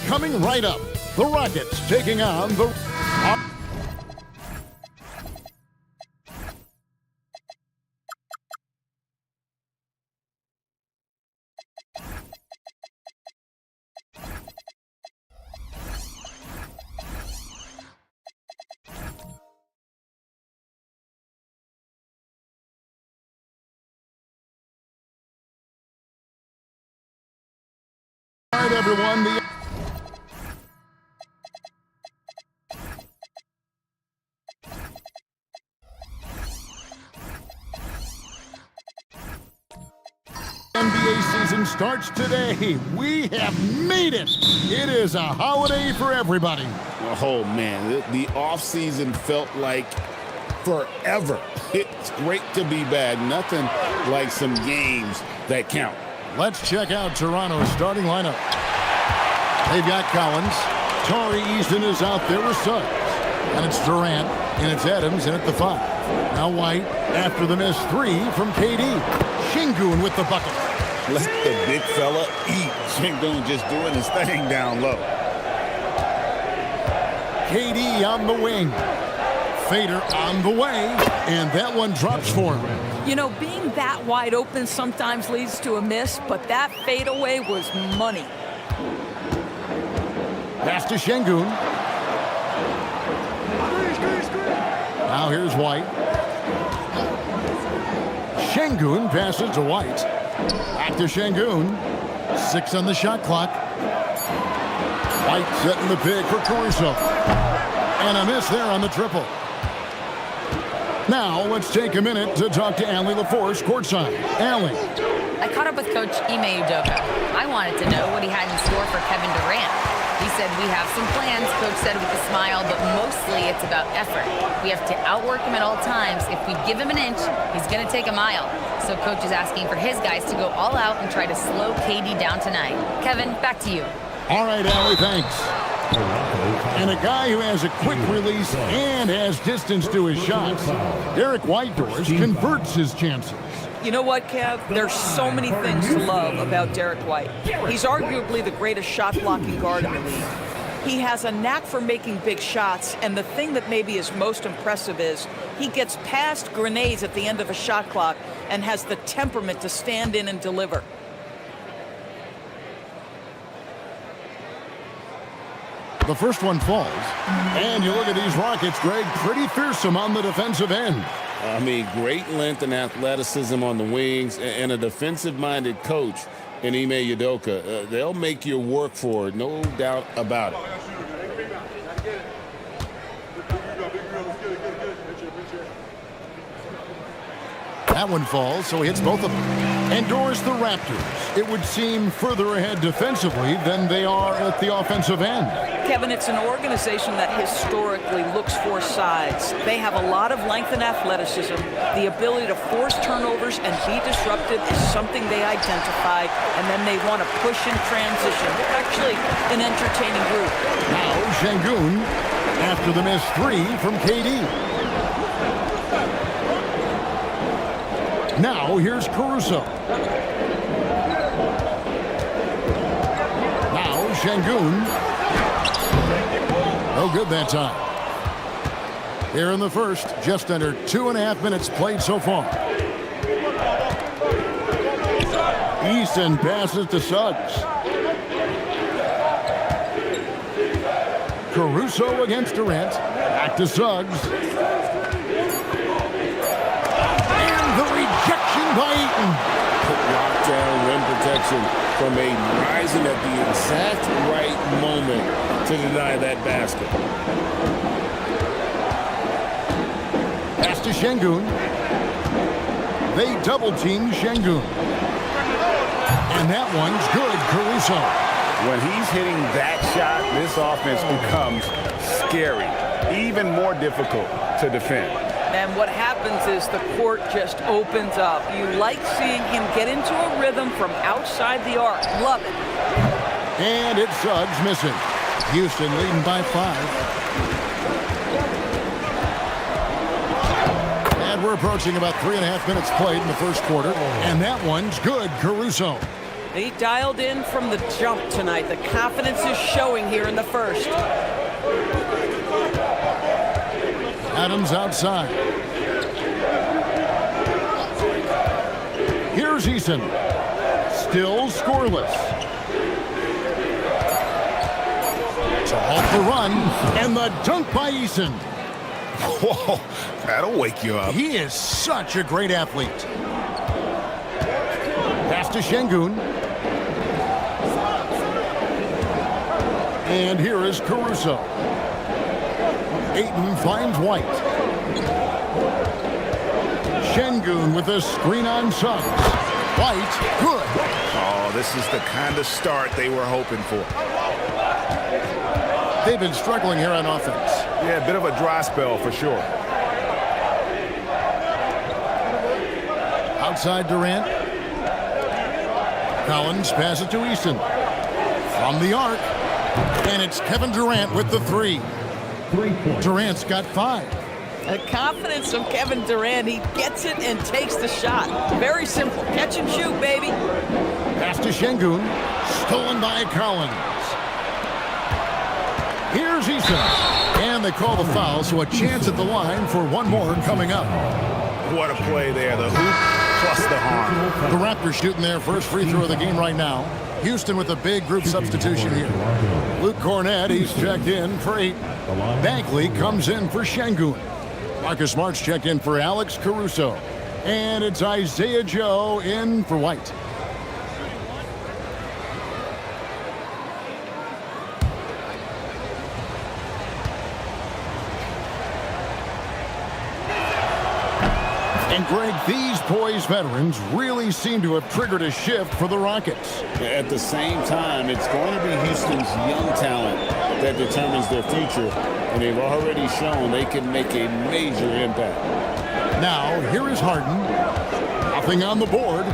Coming right up, the Rockets taking on the... All right, everyone, the... NBA season starts today. We have made it. It is a holiday for everybody. Oh, man, the offseason felt like forever. It's great to be back. Nothing like some games that count. Let's check out Toronto's starting lineup. They've got Collins. Tari Eason is out there with Suggs. And it's Durant, and it's Adams, and at the 5. Now White after the missed 3 from KD. Şengün with the bucket. Let the big fella eat. Şengün just doing his thing down low. KD on the wing. Fader on the way, and that one drops for him. You know, being that wide open sometimes leads to a miss, but that fadeaway was money. Pass to Şengün. Now here's White. Şengün passes to White. Back to Şengün. 6 on the shot clock. White setting the pick for Caruso. And a miss there on the triple. Now let's take a minute to talk to Allie LaForce courtside. Allie. I caught up with Coach Ime Udoka. I wanted to know what he had in store for Kevin Durant. He said, we have some plans, Coach said with a smile, but mostly it's about effort. We have to outwork him at all times. If we give him an inch, he's going to take a mile. So Coach is asking for his guys to go all out and try to slow KD down tonight. Kevin, back to you. All right, Allie, thanks. And a guy who has a quick release and has distance to his shots, Derek Whitehorse converts his chances. You know what, Kev? There's so many things to love about Derek White. He's arguably the greatest shot-blocking guard in the league. He has a knack for making big shots, and the thing that maybe is most impressive is he gets past grenades at the end of a shot clock and has the temperament to stand in and deliver. The first one falls. And you look at these Rockets, Greg, pretty fearsome on the defensive end. I mean, great length and athleticism on the wings and a defensive-minded coach in Ime Udoka. They'll make you work for it, no doubt about it. That one falls, so he hits both of them. Endures the Raptors. It would seem further ahead defensively than they are at the offensive end. Kevin, it's an organization that historically looks for size. They have a lot of length and athleticism. The ability to force turnovers and be disruptive is something they identify, and then they want to push in transition. They're actually an entertaining group. Now Şengün after the missed 3 from KD. Now here's Caruso. Now Şengün. No good that time. Here in the first, just under 2.5 minutes played so far. Eason passes to Suggs. Caruso against Durant. Back to Suggs. And the rejection by Eaton. Lockdown rim protection from Aiden, rising at the exact right moment to deny that basket. Pass to Şengün. They double-team Şengün. And that one's good, Caruso. When he's hitting that shot, this offense becomes scary, even more difficult to defend. And what happens is the court just opens up. You like seeing him get into a rhythm from outside the arc. Love it. And it's Suggs missing. Houston leading by 5. And we're approaching about 3.5 minutes played in the first quarter. And that one's good, Caruso. He dialed in from the jump tonight. The confidence is showing here in the first. Adams outside. Here's Eason. Still scoreless. So off the run, and the dunk by Eason. Whoa, that'll wake you up. He is such a great athlete. Pass to Şengün. And here is Caruso. Ayton finds White. Şengün with a screen on Suggs. White, good. Oh, this is the kind of start they were hoping for. They've been struggling here on offense. Yeah, a bit of a dry spell for sure. Outside Durant. Collins passes to Eason. From the arc. And it's Kevin Durant with the 3. Durant's got 5. The confidence of Kevin Durant. He gets it and takes the shot. Very simple. Catch and shoot, baby. Pass to Şengün. Stolen by Collins. Here's Eason. And they call the foul, so a chance at the line for one more coming up. What a play there. The hoop plus the harm. The Raptors shooting their first free throw of the game right now. Houston with a big group substitution here. Luke Cornett, he's checked in for 8. Bagley comes in for Şengün. Marcus Smart's checked in for Alex Caruso. And it's Isaiah Joe in for White. And Greg, these poised veterans really seem to have triggered a shift for the Rockets. At the same time, it's going to be Houston's young talent that determines their future, and they've already shown they can make a major impact. Now, here is Harden. Nothing on the board.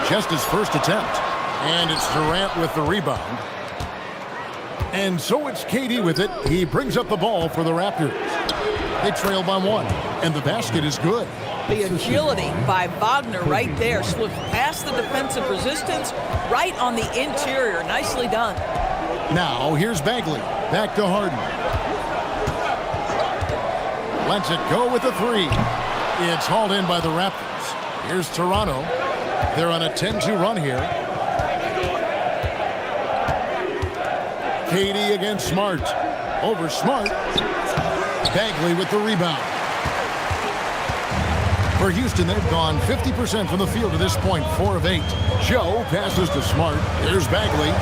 Just his first attempt. And it's Durant with the rebound. And so it's KD with it. He brings up the ball for the Raptors. They trail by 1, and the basket is good. The agility by Wagner right there. Slipped past the defensive resistance, right on the interior. Nicely done. Now, here's Bagley. Back to Harden. Lets it go with the 3. It's hauled in by the Raptors. Here's Toronto. They're on a 10-2 run here. KD against Smart. Over Smart. Bagley with the rebound. For Houston, they've gone 50% from the field to this point, 4 of 8. Joe passes to Smart. Here's Bagley.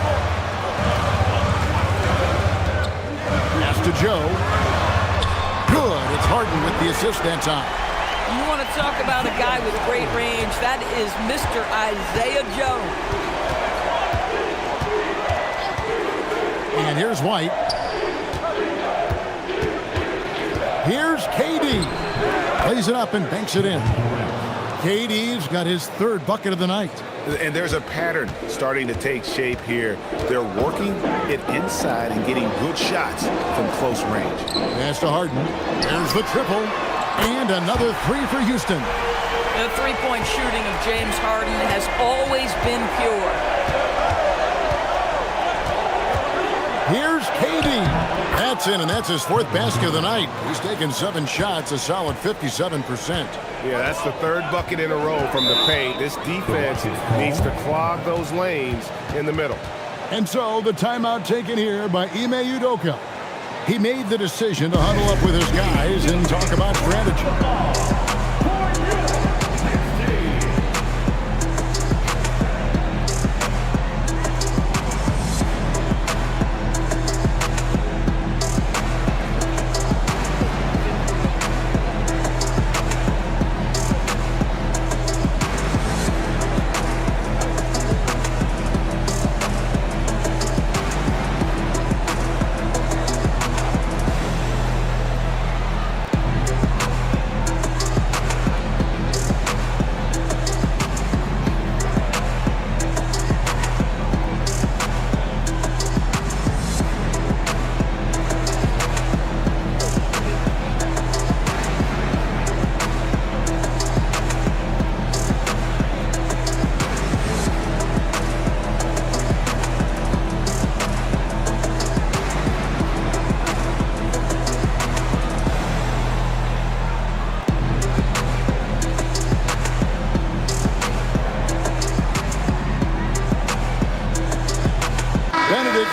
Pass to Joe. Good. It's Harden with the assist that time. You want to talk about a guy with great range. That is Mr. Isaiah Joe. And here's White. Here's KD. Plays it up and banks it in. KD's got his 3rd bucket of the night. And there's a pattern starting to take shape here. They're working it inside and getting good shots from close range. Pass to Harden. There's the triple. And another 3 for Houston. The three-point shooting of James Harden has always been pure. Here's KD. That's in, and that's his 4th basket of the night. He's taken 7 shots, a solid 57%. Yeah, that's the 3rd bucket in a row from the paint. This defense needs to clog those lanes in the middle. And so the timeout taken here by Ime Udoka. He made the decision to huddle up with his guys and talk about strategy.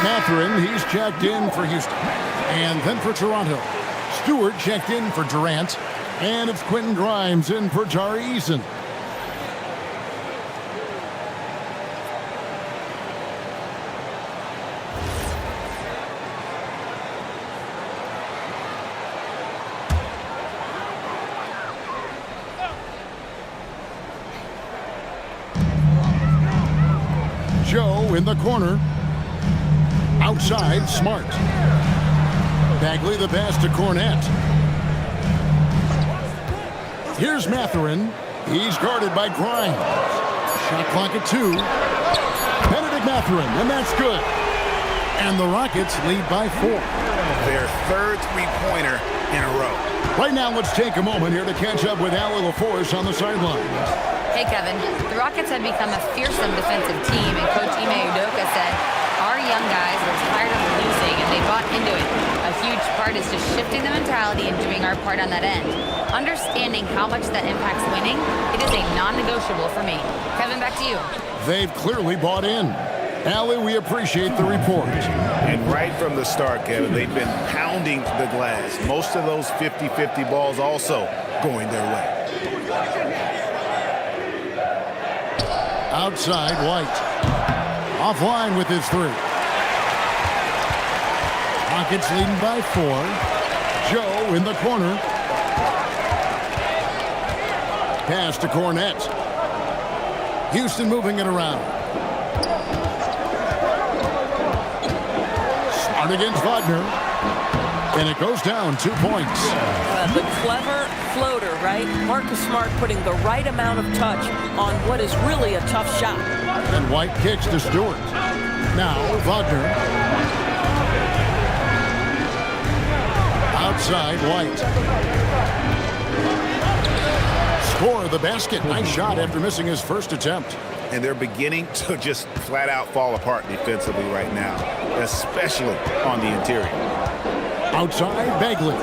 Mathurin, he's checked in for Houston. And then for Toronto, Stewart checked in for Durant. And it's Quentin Grimes in for Tari Eason. Joe in the corner. Outside, Smart. Bagley the pass to Cornette. Here's Mathurin. He's guarded by Grimes. Shot clock at 2. Benedict Mathurin, and that's good. And the Rockets lead by 4. Their 3rd three-pointer in a row. Right now, let's take a moment here to catch up with Al LaForce on the sideline. Hey, Kevin. The Rockets have become a fearsome defensive team, and Coach Ime Udoka said, our young guys are tired of losing, and they bought into it. A huge part is just shifting the mentality and doing our part on that end. Understanding how much that impacts winning, it is a non-negotiable for me. Kevin, back to you. They've clearly bought in. Allie, we appreciate the report. And right from the start, Kevin, they've been pounding the glass. Most of those 50-50 balls also going their way. Outside, White. Offline with his 3. Rockets leading by 4. Joe in the corner. Pass to Cornette. Houston moving it around. Smart against Wagner. And it goes down 2 points. The clever floater, right? Marcus Smart putting the right amount of touch on what is really a tough shot. And White kicks to Stewart. Now Wagner. Outside, White. Score the basket. Nice shot after missing his first attempt. And they're beginning to just flat out fall apart defensively right now, especially on the interior. Outside, Bagley.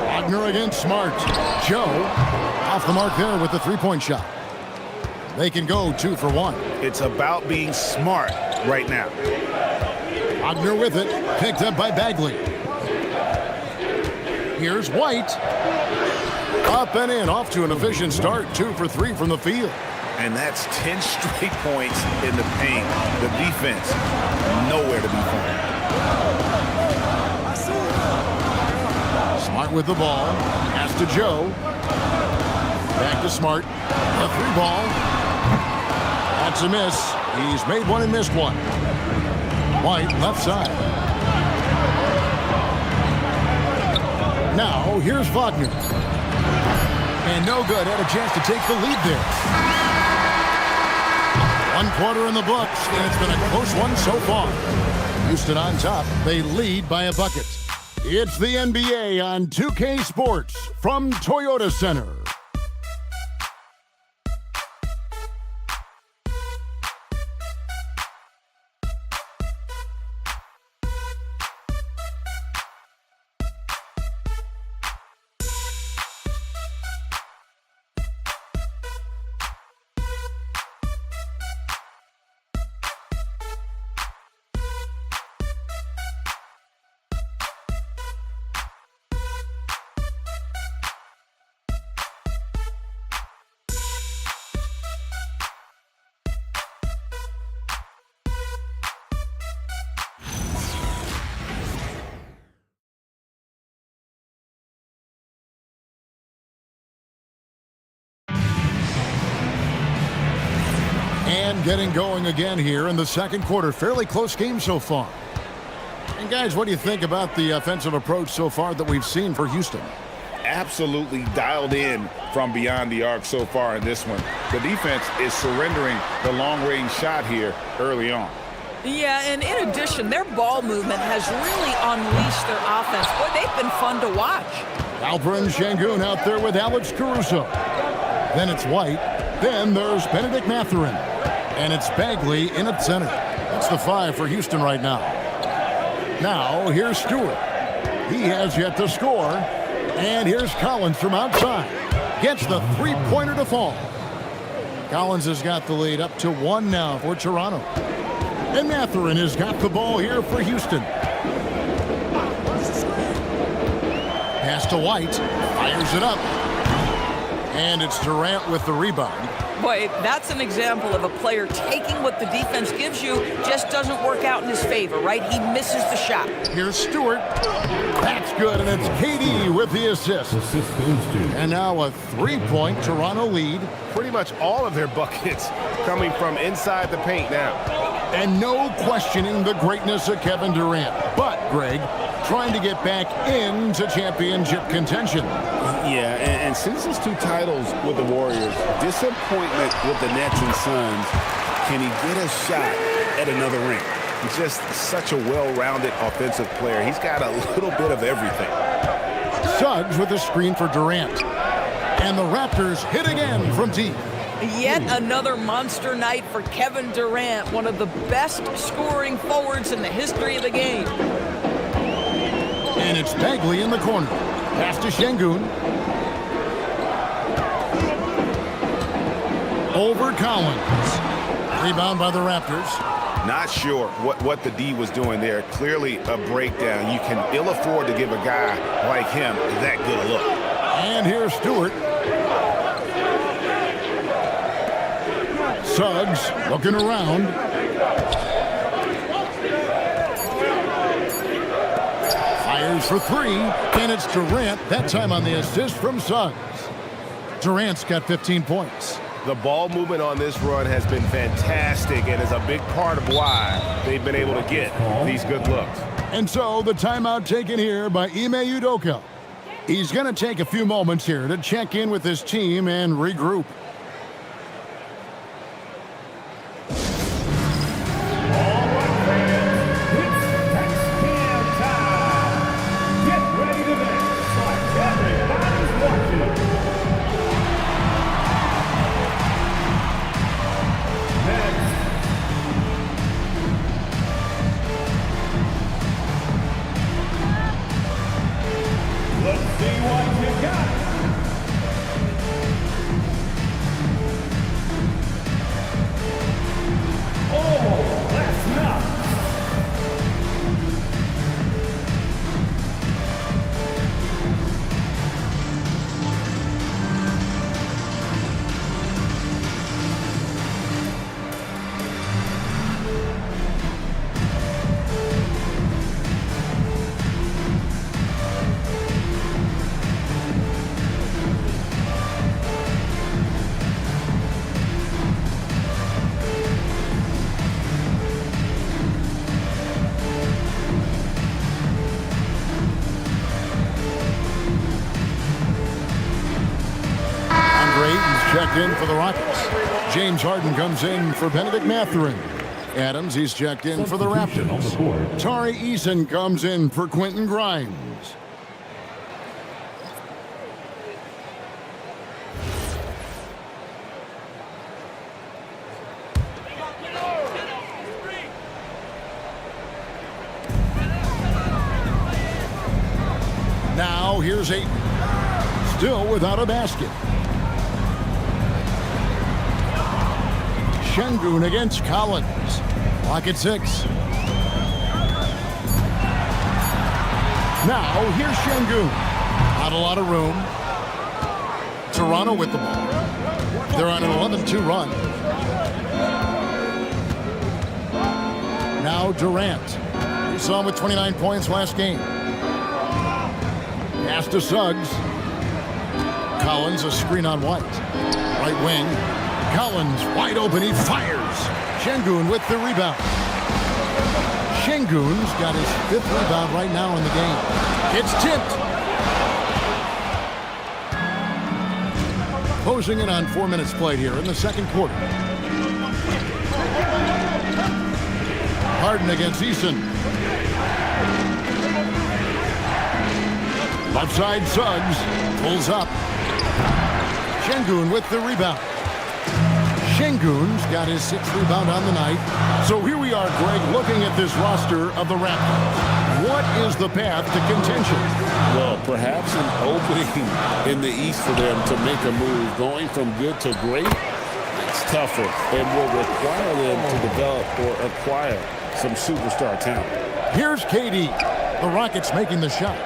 Wagner against Smart. Joe off the mark there with the 3-point shot. They can go 2 for 1. It's about being smart right now. Wagner with it, picked up by Bagley. Here's White. Up and in, off to an efficient start. 2 for 3 from the field. And that's 10 straight points in the paint. The defense, nowhere to be found. Smart with the ball. Pass to Joe. Back to Smart. A 3-ball. That's a miss. He's made one and missed one. White left side. Now, here's Wagner. And no good. Had a chance to take the lead there. 1 quarter in the books, and it's been a close one so far. Houston on top. They lead by a bucket. It's the NBA on 2K Sports from Toyota Center. And getting going again here in the second quarter. Fairly close game so far. And guys, what do you think about the offensive approach so far that we've seen for Houston? Absolutely dialed in from beyond the arc so far in this one. The defense is surrendering the long-range shot here early on. Yeah, and in addition, their ball movement has really unleashed their offense. Boy, they've been fun to watch. Alperen Sengun out there with Alex Caruso. Then it's White. Then there's Benedict Mathurin. And it's Bagley in at center. That's the 5 for Houston right now. Now, here's Stewart. He has yet to score. And here's Collins from outside. Gets the 3-pointer to fall. Collins has got the lead up to 1 now for Toronto. And Mathurin has got the ball here for Houston. Pass to White. Fires it up. And it's Durant with the rebound. Boy, that's an example of a player taking what the defense gives you, just doesn't work out in his favor, right? He misses the shot. Here's Stewart. That's good, and it's KD with the assist. And now a 3-point Toronto lead. Pretty much all of their buckets coming from inside the paint now. And no questioning the greatness of Kevin Durant. But, Greg, trying to get back into championship contention. Yeah, and since his 2 titles with the Warriors, disappointment with the Nets and Suns, can he get a shot at another ring? He's just such a well-rounded offensive player. He's got a little bit of everything. Suggs with a screen for Durant. And the Raptors hit again from deep. Yet another monster night for Kevin Durant, one of the best scoring forwards in the history of the game. And it's Bagley in the corner. Pass to Sengun. over Collins. Rebound by the Raptors. Not sure what the D was doing there. Clearly a breakdown. You can ill afford to give a guy like him that good a look. And here's Stewart. Suggs looking around. Fires for three, and it's Durant, that time on the assist from Suggs. Durant's got 15 points. The ball movement on this run has been fantastic and is a big part of why they've been able to get these good looks. And so the timeout taken here by Ime Udoka. He's going to take a few moments here to check in with his team and regroup. Checked in for the Rockets. James Harden comes in for Benedict Mathurin. Adams, he's checked in for the Raptors. Tari Eason comes in for Quentin Grimes. Now here's Ayton. Still without a basket. Şengün against Collins. Clock at 6. Now, here's Şengün. Not a lot of room. Toronto with the ball. They're on an 11-2 run. Now Durant. We saw him with 29 points last game. Pass to Suggs. Collins, a screen on White. Right wing. Collins wide open, he fires. Şengün with the rebound. Şengün's got his 5th rebound right now in the game. It's tipped. Closing in on 4 minutes played here in the second quarter. Harden against Eason. Left side Suggs pulls up. Şengün with the rebound. Şengün's got his 6th rebound on the night. So here we are, Greg, looking at this roster of the Raptors. What is the path to contention? Well, perhaps an opening in the East for them to make a move. Going from good to great, it's tougher and will require them to develop or acquire some superstar talent. Here's KD. The Rockets making the shot.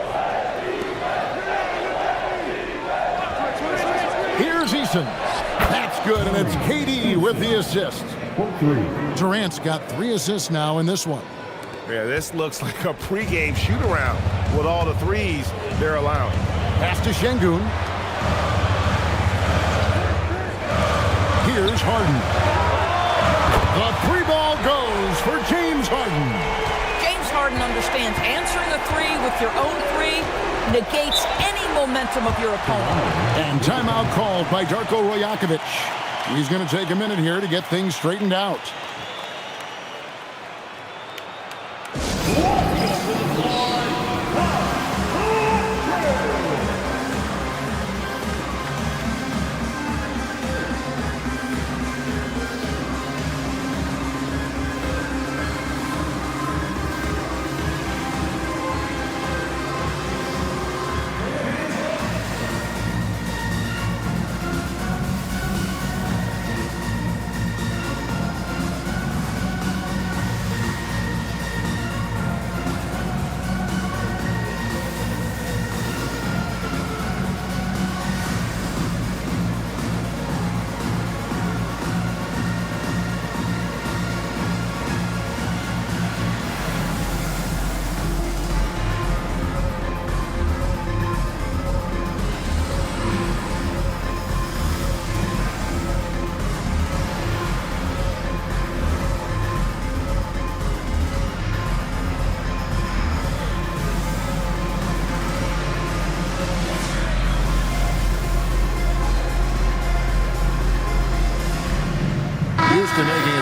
Here's Eason. That's good, and it's KD with the assist. Durant's got 3 assists now in this one. Yeah, this looks like a pregame shoot-around with all the threes they're allowing. Pass to Şengün. Here's Harden. The 3-ball goes for James Harden. James Harden understands answering a 3 with your own 3 negates any momentum of your opponent. And timeout called by Darko Rajakovic. He's going to take a minute here to get things straightened out.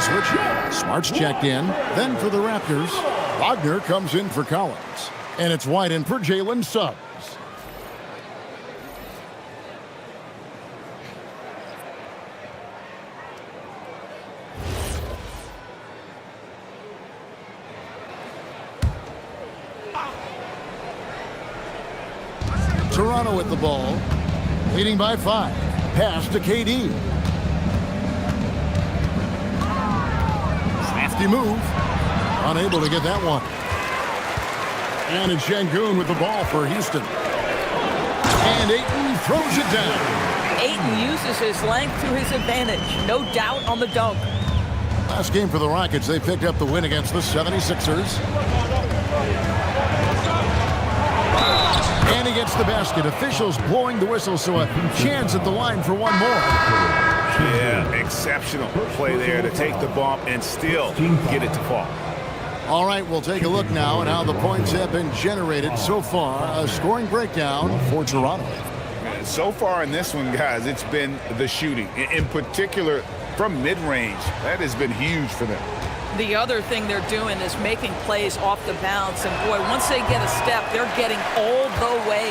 switch. Smart's checked in. Then for the Raptors, Wagner comes in for Collins. And it's White in for Jalen Suggs. Toronto with the ball, leading by 5. Pass to KD. Crafty move. Unable to get that one. And it's Şengün with the ball for Houston. And Ayton throws it down. Ayton uses his length to his advantage. No doubt on the dunk. Last game for the Rockets, they picked up the win against the 76ers. And he gets the basket. Officials blowing the whistle, so a chance at the line for one more. Yeah, exceptional play there to take the bump and still get it to fall. All right, we'll take a look now at how the points have been generated so far. A scoring breakdown for Toronto. So far in this one, guys, it's been the shooting. In particular, from mid-range. That has been huge for them. The other thing they're doing is making plays off the bounce. And, boy, once they get a step, they're getting all the way.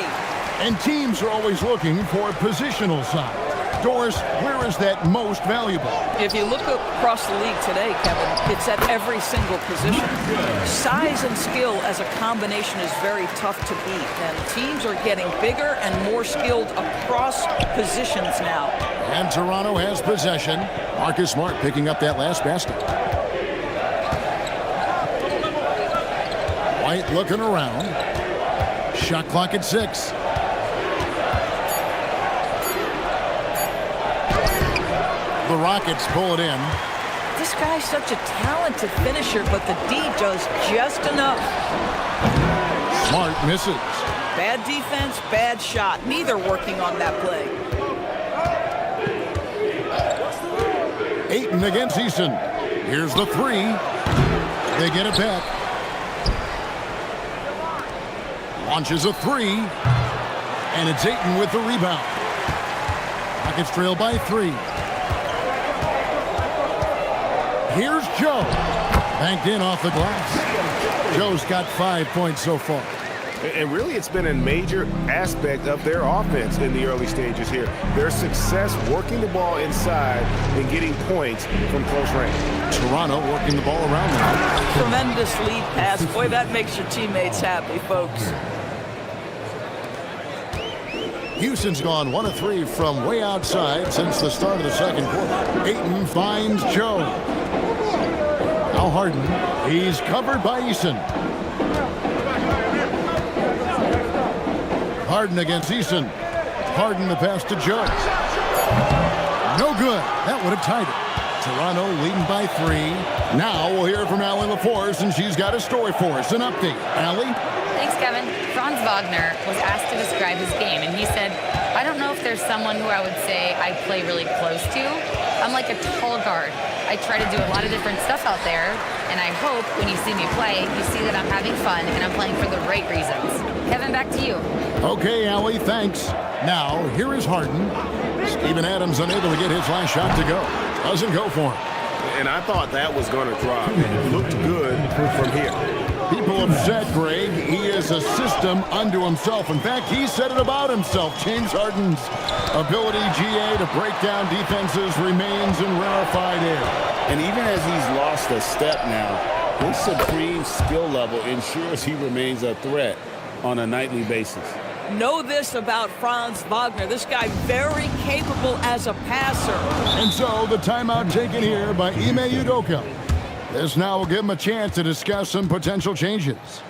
And teams are always looking for positional size. Doris, where is that most valuable? If you look across the league today, Kevin, it's at every single position. Size and skill as a combination is very tough to beat. And teams are getting bigger and more skilled across positions now. And Toronto has possession. Marcus Smart picking up that last basket. White looking around. Shot clock at 6. The Rockets pull it in. This guy's such a talented finisher, but the D does just enough. Smart misses. Bad defense, bad shot. Neither working on that play. Ayton against Eason. Here's the 3. They get it back. Launches a 3. And it's Ayton with the rebound. Rockets trail by 3. Here's Joe. Banked in off the glass. Joe's got 5 points so far. And really, it's been a major aspect of their offense in the early stages here. Their success working the ball inside and getting points from close range. Toronto working the ball around them. Tremendous lead pass. Boy, that makes your teammates happy, folks. Houston's gone 1 of 3 from way outside since the start of the second quarter. Ayton finds Joe. Now Harden. He's covered by Eason. Harden against Eason. Harden the pass to Joe. No good. That would have tied it. Toronto leading by 3. Now we'll hear from Allie LaForce, and she's got a story for us. An update. Allie? Thanks, Kevin. Franz Wagner was asked to describe his game, and he said, I don't know if there's someone who I would say I play really close to. I'm like a tall guard. I try to do a lot of different stuff out there, and I hope when you see me play, you see that I'm having fun and I'm playing for the right reasons. Kevin, back to you. Okay, Allie, thanks. Now, here is Harden. Steven Adams unable to get his last shot to go. Doesn't go for him. And I thought that was going to drop. It looked good from here. People have said, Greg, he is a system unto himself. In fact, he said it about himself. James Harden's ability, GA, to break down defenses remains in rarefied air. And even as he's lost a step now, his supreme skill level ensures he remains a threat on a nightly basis. Know this about Franz Wagner. This guy very capable as a passer. And so the timeout taken here by Ime Udoka. This now will give him a chance to discuss some potential changes.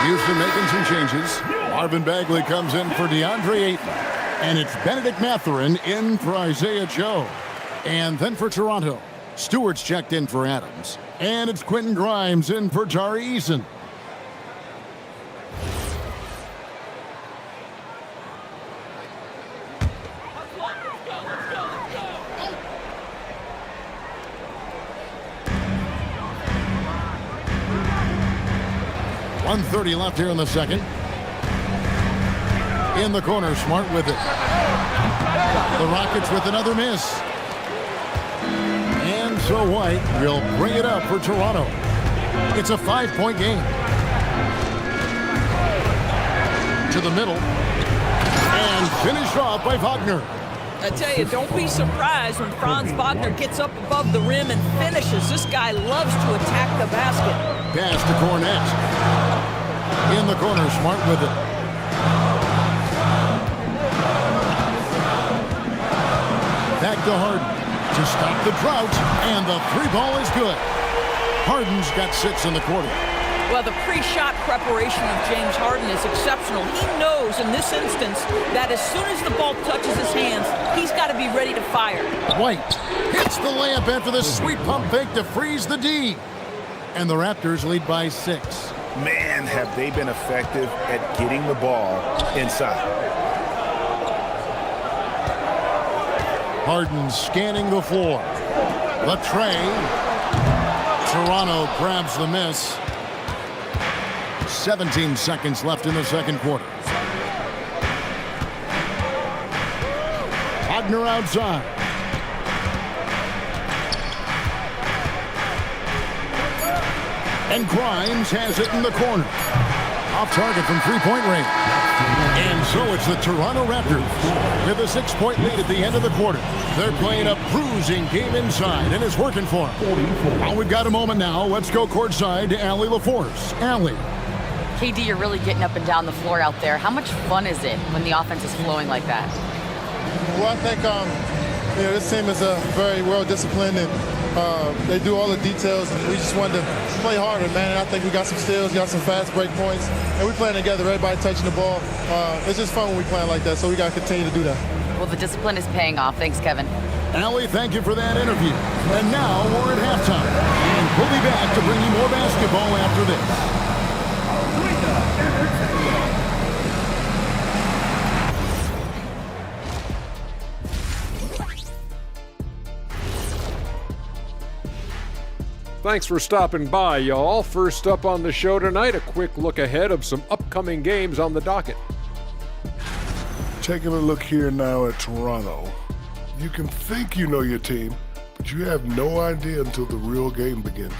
Houston making some changes. Marvin Bagley comes in for DeAndre Ayton. And it's Benedict Mathurin in for Isaiah Joe. And then for Toronto, Stewart's checked in for Adams. And it's Quentin Grimes in for Tari Eason. .130 left here in the second. In the corner, Smart with it. The Rockets with another miss. And so White will bring it up for Toronto. It's a 5-point game. To the middle. And finished off by Wagner. I tell you, don't be surprised when Franz Wagner gets up above the rim and finishes. This guy loves to attack the basket. Pass to Cornette. In the corner, Smart with it. Back to Harden to stop the drought, and the three ball is good. Harden's got 6 in the quarter. Well, the pre-shot preparation of James Harden is exceptional. He knows in this instance that as soon as the ball touches his hands, he's got to be ready to fire. White hits the layup after the sweet pump fake to freeze the D. And the Raptors lead by 6. Man, have they been effective at getting the ball inside. Harden scanning the floor. The tray. Toronto grabs the miss. 17 seconds left in the second quarter. Wagner outside. And Grimes has it in the corner. Off target from three-point range. And so it's the Toronto Raptors with a 6-point lead at the end of the quarter. They're playing a bruising game inside, and it's working for them. Well, we've got a moment now. Let's go courtside to Allie LaForce. Allie. KD, you're really getting up and down the floor out there. How much fun is it when the offense is flowing like that? Well, I think this team is very well disciplined, and they do all the details, and we just wanted to play harder, man. And I think we got some steals, got some fast break points, and we're playing together, everybody touching the ball. It's just fun when we playing like that, so we got to continue to do that. Well, the discipline is paying off. Thanks, Kevin. Allie, thank you for that interview. And now we're at halftime, and we'll be back to bring you more basketball after this. Thanks for stopping by, y'all. First up on the show tonight, a quick look ahead of some upcoming games on the docket. Taking a look here now at Toronto. You can think you know your team, but you have no idea until the real game begins.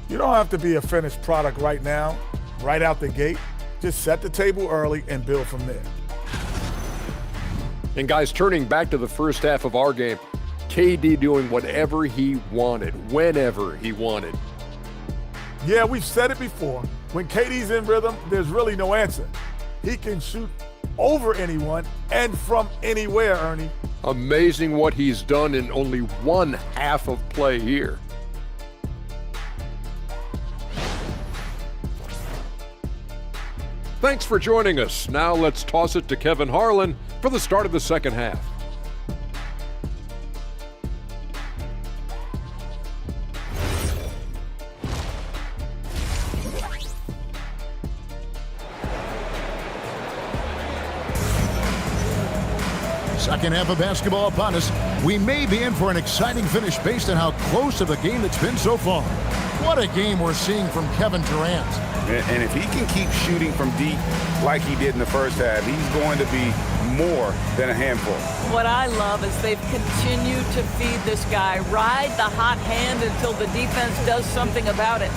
You don't have to be a finished product right now, right out the gate. Just set the table early and build from there. And guys, turning back to the first half of our game, KD doing whatever he wanted, whenever he wanted. Yeah, we've said it before. When KD's in rhythm, there's really no answer. He can shoot over anyone and from anywhere, Ernie. Amazing what he's done in only one half of play here. Thanks for joining us. Now let's toss it to Kevin Harlan for the start of the second half. Second half of basketball upon us. We may be in for an exciting finish based on how close of a game it's been so far. What a game we're seeing from Kevin Durant. And if he can keep shooting from deep like he did in the first half, he's going to be more than a handful. What I love is they've continued to feed this guy. Ride the hot hand until the defense does something about it.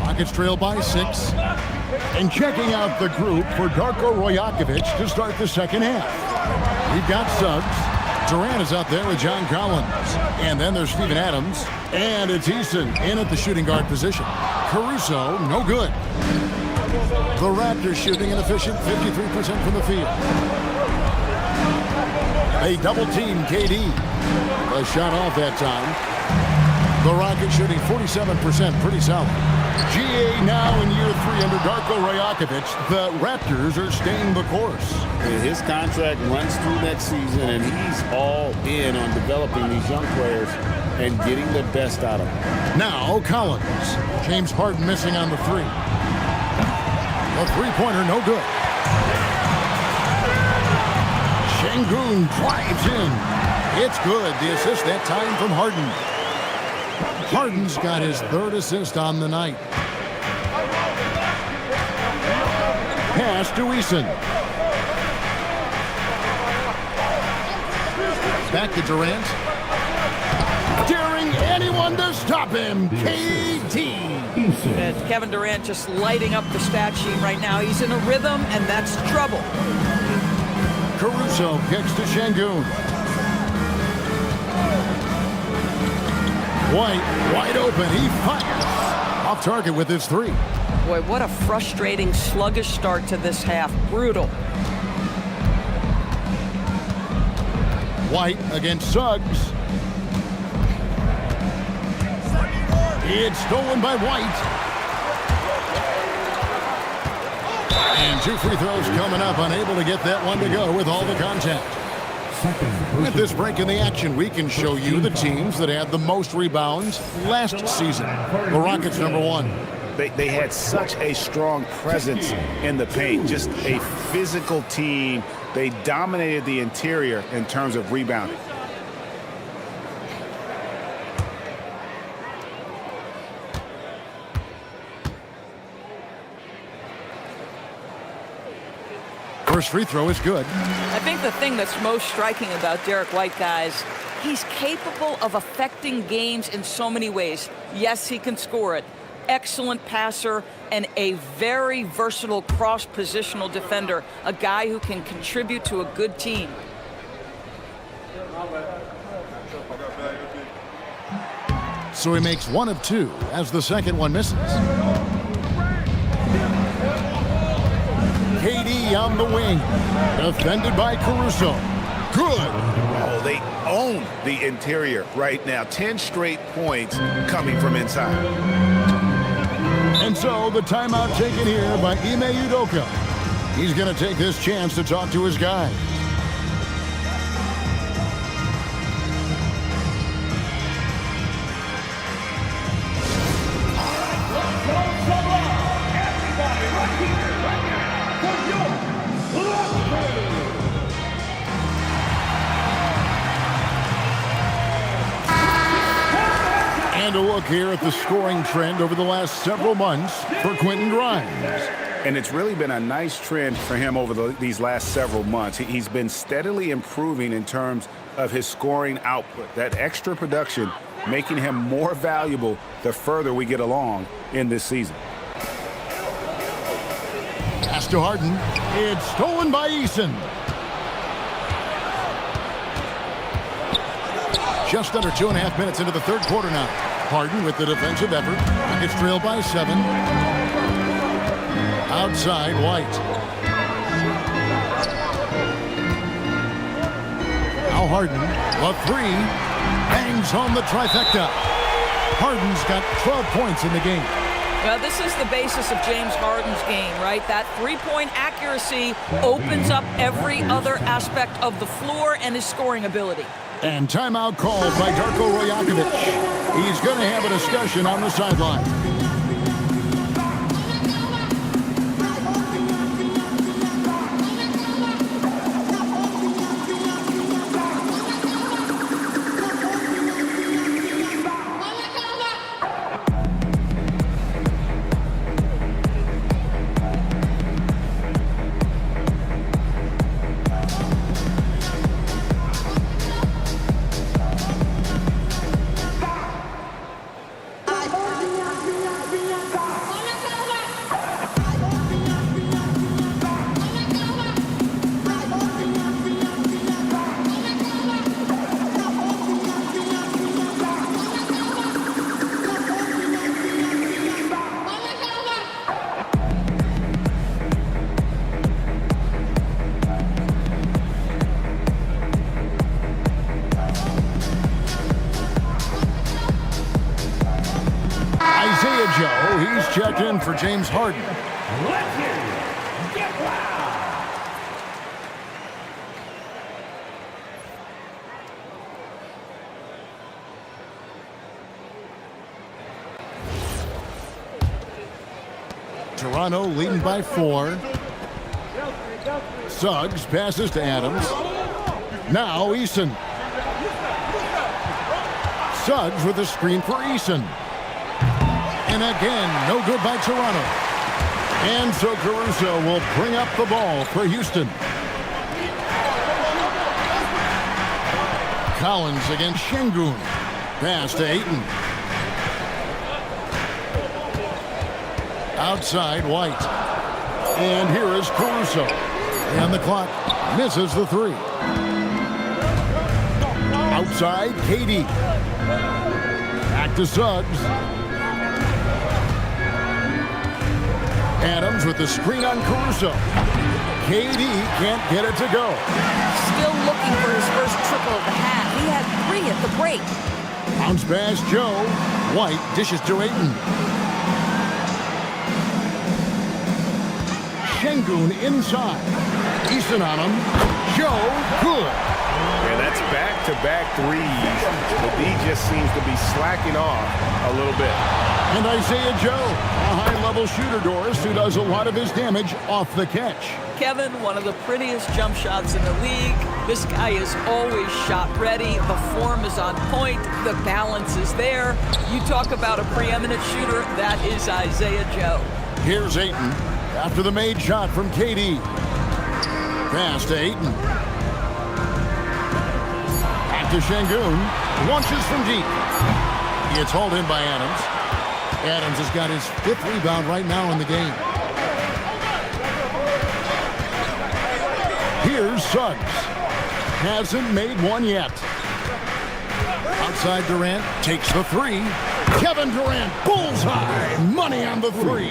Rockets trail by 6. And checking out the group for Darko Rajakovic to start the second half. We've got Suggs. Durant is out there with John Collins. And then there's Steven Adams. And it's Eason in at the shooting guard position. Caruso, no good. The Raptors shooting an efficient 53% from the field. They double-team KD. A shot off that time. The Rockets shooting 47%, pretty solid. GA now in year 3 under Darko Rajakovic. The Raptors are staying the course. His contract runs through next season, and he's all in on developing these young players and getting the best out of them. Now Collins. James Harden missing on the 3. A three-pointer, no good. Şengün drives in. It's good. The assist that time from Harden. Harden's got his 3rd assist on the night. Pass to Eason. Back to Durant. Daring anyone to stop him. KD. And Kevin Durant just lighting up the stat sheet right now. He's in a rhythm, and that's trouble. Caruso kicks to Şengün. White, wide open. He fires. Off target with his 3. Boy, what a frustrating, sluggish start to this half. Brutal. White against Suggs. It's stolen by White. And 2 free throws coming up. Unable to get that one to go with all the contact. At this break in the action, we can show you the teams that had the most rebounds last season. The Rockets, number 1. They had such a strong presence in the paint, just a physical team. They dominated the interior in terms of rebounding. First free throw is good. I think the thing that's most striking about Derek White, guys, he's capable of affecting games in so many ways. Yes, he can score it. Excellent passer and a very versatile cross-positional defender, a guy who can contribute to a good team. So he makes 1 of 2 as the second one misses. KD on the wing. Defended by Caruso. Good. Oh, they own the interior right now. 10 straight points coming from inside. And so the timeout taken here by Ime Udoka. He's going to take this chance to talk to his guy. And a look here at the scoring trend over the last several months for Quentin Grimes. And it's really been a nice trend for him over these last several months. He's been steadily improving in terms of his scoring output. That extra production making him more valuable the further we get along in this season. Pass to Harden. It's stolen by Eason. Just under 2.5 minutes into the third quarter now. Harden with the defensive effort. Rockets trail by 7. Outside, White. Now Harden, the 3. Bangs home the trifecta. Harden's got 12 points in the game. Well, this is the basis of James Harden's game, right? That three-point accuracy opens up every other aspect of the floor and his scoring ability. And timeout called by Darko Rajakovic. He's going to have a discussion on the sideline. He's checked in for James Harden. Let's hear you. Get loud. Toronto leading by 4. Suggs passes to Adams. Now Eason. Suggs with a screen for Eason. And again, no good by Toronto. And so Caruso will bring up the ball for Houston. Collins against Şengün. Pass to Ayton. Outside White. And here is Caruso. And the clock misses the 3. Outside, KD. Back to Suggs. Adams with the screen on Caruso. KD can't get it to go. Still looking for his first triple of the half. He had 3 at the break. Bounce pass, Joe. White dishes to Ayton. Şengün inside. Eason on him. Joe, good. Yeah, that's back-to-back threes. But he just seems to be slacking off a little bit. And Isaiah Joe, a high-level shooter, Doris, who does a lot of his damage off the catch. Kevin, one of the prettiest jump shots in the league. This guy is always shot ready. The form is on point. The balance is there. You talk about a preeminent shooter, that is Isaiah Joe. Here's Ayton after the made shot from KD. Pass to Ayton. Back to Şengün. Launches from deep. It's hauled in by Adams. Adams has got his 5th rebound right now in the game. Here's Suggs. Hasn't made one yet. Outside Durant takes the 3. Kevin Durant, bullseye. Money on the 3.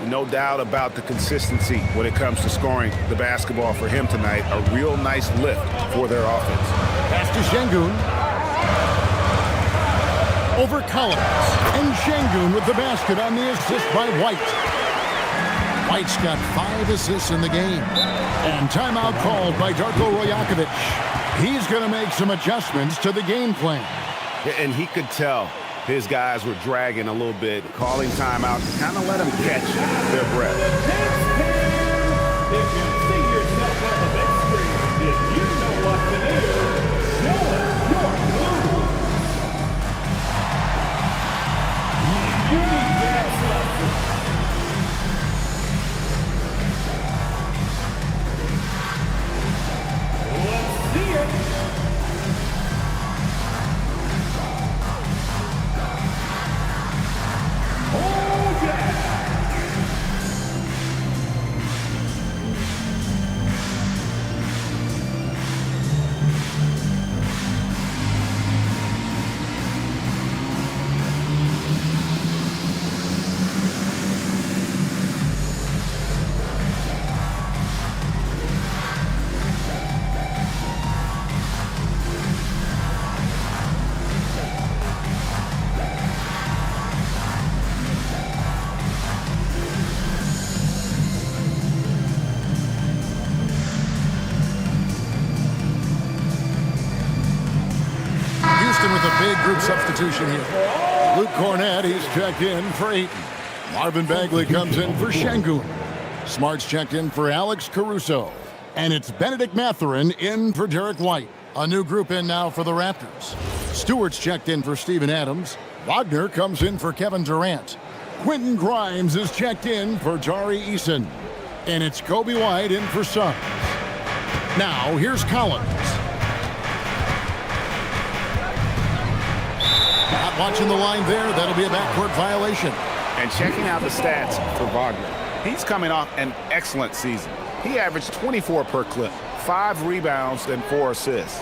No doubt about the consistency when it comes to scoring the basketball for him tonight. A real nice lift for their offense. Pass to Şengün. Over Collins. And Şengün with the basket on the assist by White. White's got 5 assists in the game. And timeout called by Darko Rajakovic. He's going to make some adjustments to the game plan. And he could tell his guys were dragging a little bit, calling timeout, kind of let them catch their breath. If you see yourself on the big screen, if you know what to do, show us your move. Unique dance lesson. Let's see it. Oh, yeah. With a big group substitution here. Luke Cornett, he's checked in for Ayton. Marvin Bagley comes in for Şengün. Smart's checked in for Alex Caruso. And it's Benedict Mathurin in for Derek White. A new group in now for the Raptors. Stewart's checked in for Steven Adams. Wagner comes in for Kevin Durant. Quentin Grimes is checked in for Tari Eason. And it's Kobe White in for Suggs. Now, here's Collins. Not watching the line there. That'll be a backcourt violation. And checking out the stats for Wagner. He's coming off an excellent season. He averaged 24 per clip, 5 rebounds, and 4 assists.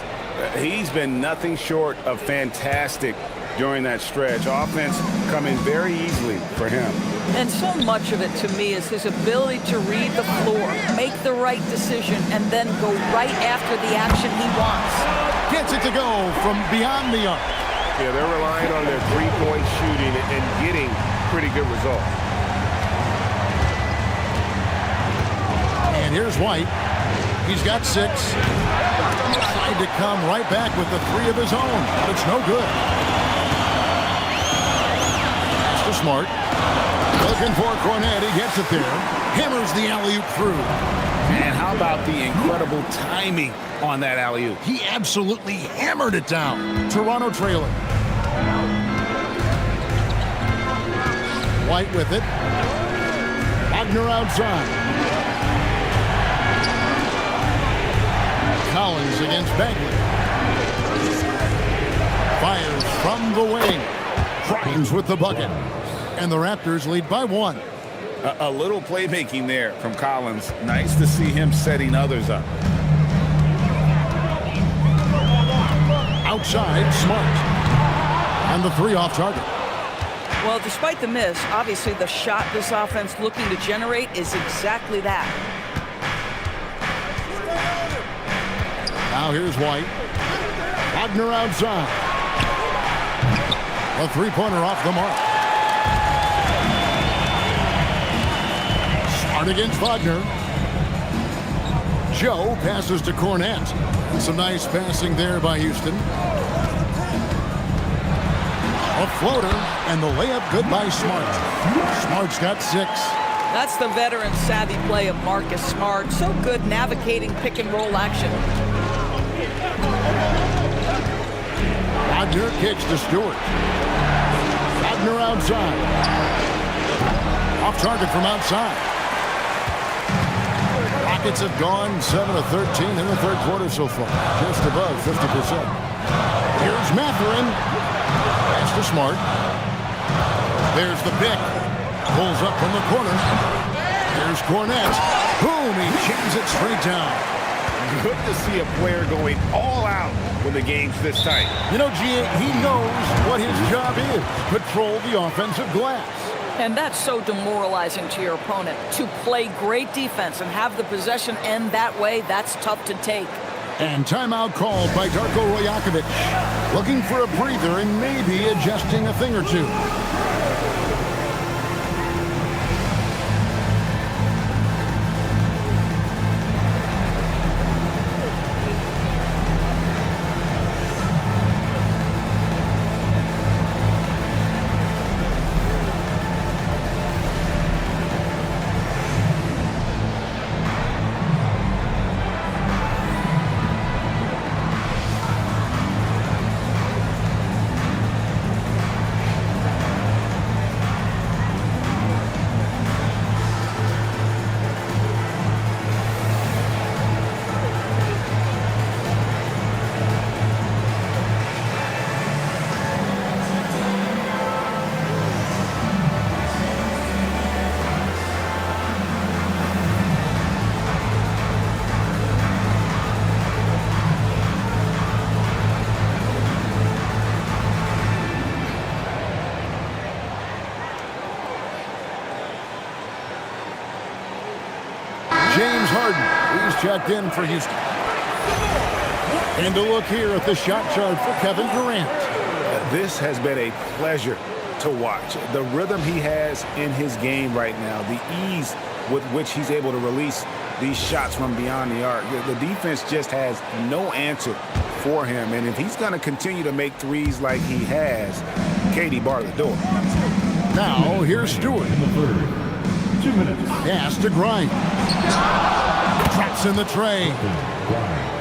He's been nothing short of fantastic during that stretch. Offense coming very easily for him. And so much of it to me is his ability to read the floor, make the right decision, and then go right after the action he wants. Gets it to go from beyond the arc. Yeah, they're relying on their three-point shooting and getting pretty good results. And here's White. He's got 6. Tried to come right back with the 3 of his own, but it's no good. It's to Smart. Looking for Cornette. He gets it there. Hammers the alley-oop through. And how about the incredible timing on that alley-oop? He absolutely hammered it down. Toronto trailing. White with it. Wagner outside. Collins against Bagley. Fires from the wing. Grimes with the bucket. And the Raptors lead by 1. A little playmaking there from Collins. Nice to see him setting others up. Outside, Smart. And the 3 off target. Well, despite the miss, obviously the shot this offense looking to generate is exactly that. Now here's White. Wagner outside. A 3-pointer off the mark. Smart against Wagner. Joe passes to Cornette. Some nice passing there by Houston. A floater, and the layup good by Smart. Smart's got 6. That's the veteran savvy play of Marcus Smart. So good navigating pick and roll action. Wagner kicks to Stewart. Wagner outside. Off target from outside. Rockets have gone 7 of 13 in the third quarter so far. Just above 50%. Here's Mathurin. Pass to Smart. There's the pick. Pulls up from the corner. Here's Cornette. Boom! He jams it straight down. Good to see a player going all out when the game's this tight. You know, G.A., he knows what his job is. Patrol the offensive glass. And that's so demoralizing to your opponent. To play great defense and have the possession end that way, that's tough to take. And timeout called by Darko Rajakovic. Looking for a breather and maybe adjusting a thing or two. James Harden, he's checked in for Houston. And a look here at the shot chart for Kevin Durant. This has been a pleasure to watch. The rhythm he has in his game right now, the ease with which he's able to release these shots from beyond the arc. The defense just has no answer for him. And if he's going to continue to make threes like he has, KD bar the door. Now, here's Stewart. 2 minutes. Pass to Grimes. Traps in the tray.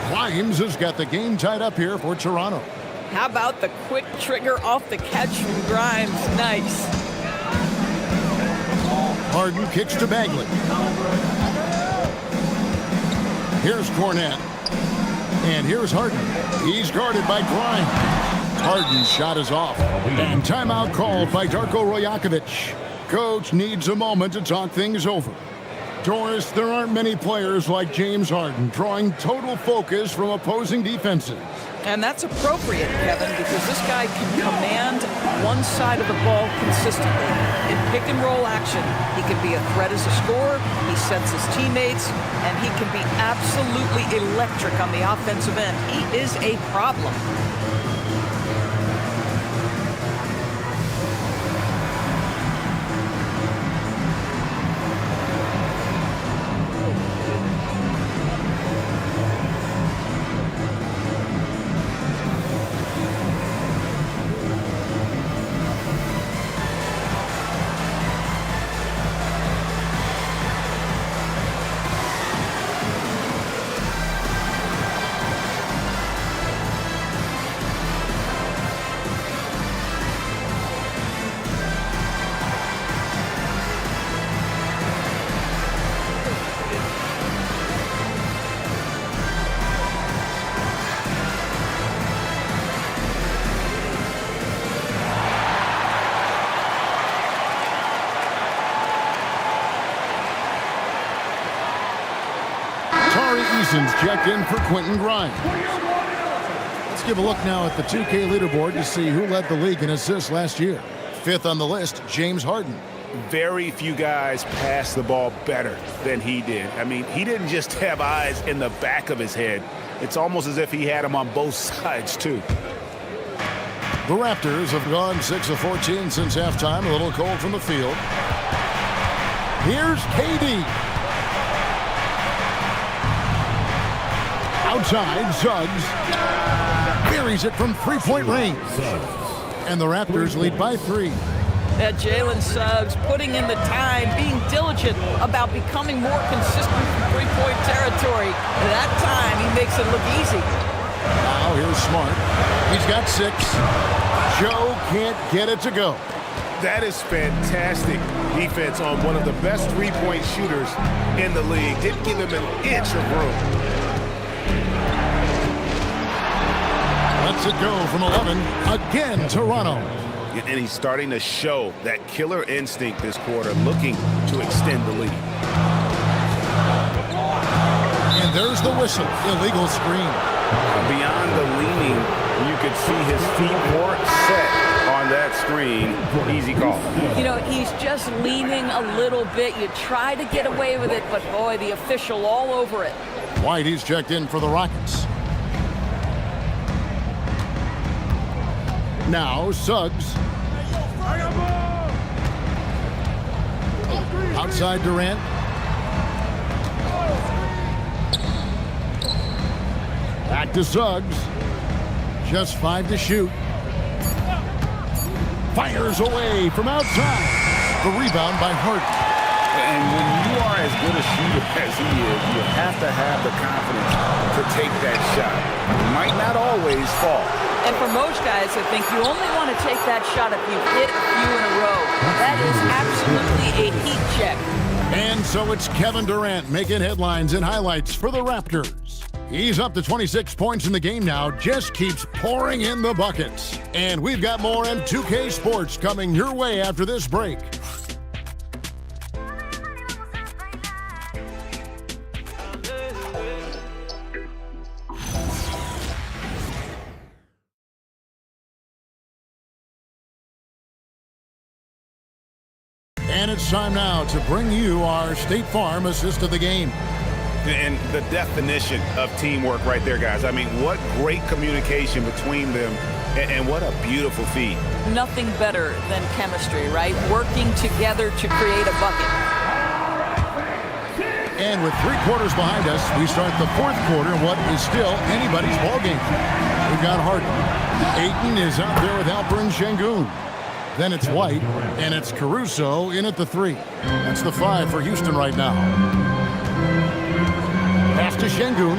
Grimes has got the game tied up here for Toronto. How about the quick trigger off the catch from Grimes? Nice. Harden kicks to Bagley. Here's Cornette. And here's Harden. He's guarded by Grimes. Harden's shot is off. And timeout called by Darko Rajakovic. Coach needs a moment to talk things over. Doris, there aren't many players like James Harden drawing total focus from opposing defenses. And that's appropriate, Kevin, because this guy can command one side of the ball consistently. In pick and roll action, he can be a threat as a scorer, he sets his teammates, and he can be absolutely electric on the offensive end. He is a problem. Cousins checked in for Quentin Grimes. Let's give a look now at the 2K leaderboard to see who led the league in assists last year. Fifth on the list, James Harden. Very few guys pass the ball better than he did. I mean, he didn't just have eyes in the back of his head. It's almost as if he had them on both sides, too. The Raptors have gone 6 of 14 since halftime. A little cold from the field. Here's KD. Outside, Suggs buries it from three-point range. And the Raptors lead by 3. That Jalen Suggs putting in the time, being diligent about becoming more consistent from three-point territory. That time, he makes it look easy. Now here's Smart. He's got 6. Joe can't get it to go. That is fantastic defense on one of the best three-point shooters in the league. Didn't give him an inch of room. Lets it go from 11. Again, Toronto. And he's starting to show that killer instinct this quarter, looking to extend the lead. And there's the whistle. Illegal screen. Beyond the leaning, you could see his feet weren't set on that screen. Easy call. You know, he's just leaning a little bit. You try to get away with it, but boy, the official all over it. White, he's checked in for the Rockets. Now Suggs. Outside Durant. Back to Suggs. Just 5 to shoot. Fires away from outside. The rebound by Harden. And when you are as good a shooter as he is, you have to have the confidence to take that shot. It might not always fall. And for most guys, I think you only want to take that shot if you've hit a few in a row. That is absolutely a heat check. And so it's Kevin Durant making headlines and highlights for the Raptors. He's up to 26 points in the game now, just keeps pouring in the buckets. And we've got more M2K Sports coming your way after this break. And it's time now to bring you our State Farm assist of the game. And the definition of teamwork right there, guys. I mean, what great communication between them, and what a beautiful feed. Nothing better than chemistry, right? Working together to create a bucket. And with 3 quarters behind us, we start the 4th quarter in what is still anybody's ballgame. We've got Harden. Ayton is out there with Alperen Sengun. Then it's White, and it's Caruso in at the 3. That's the 5 for Houston right now. Pass to Sengun.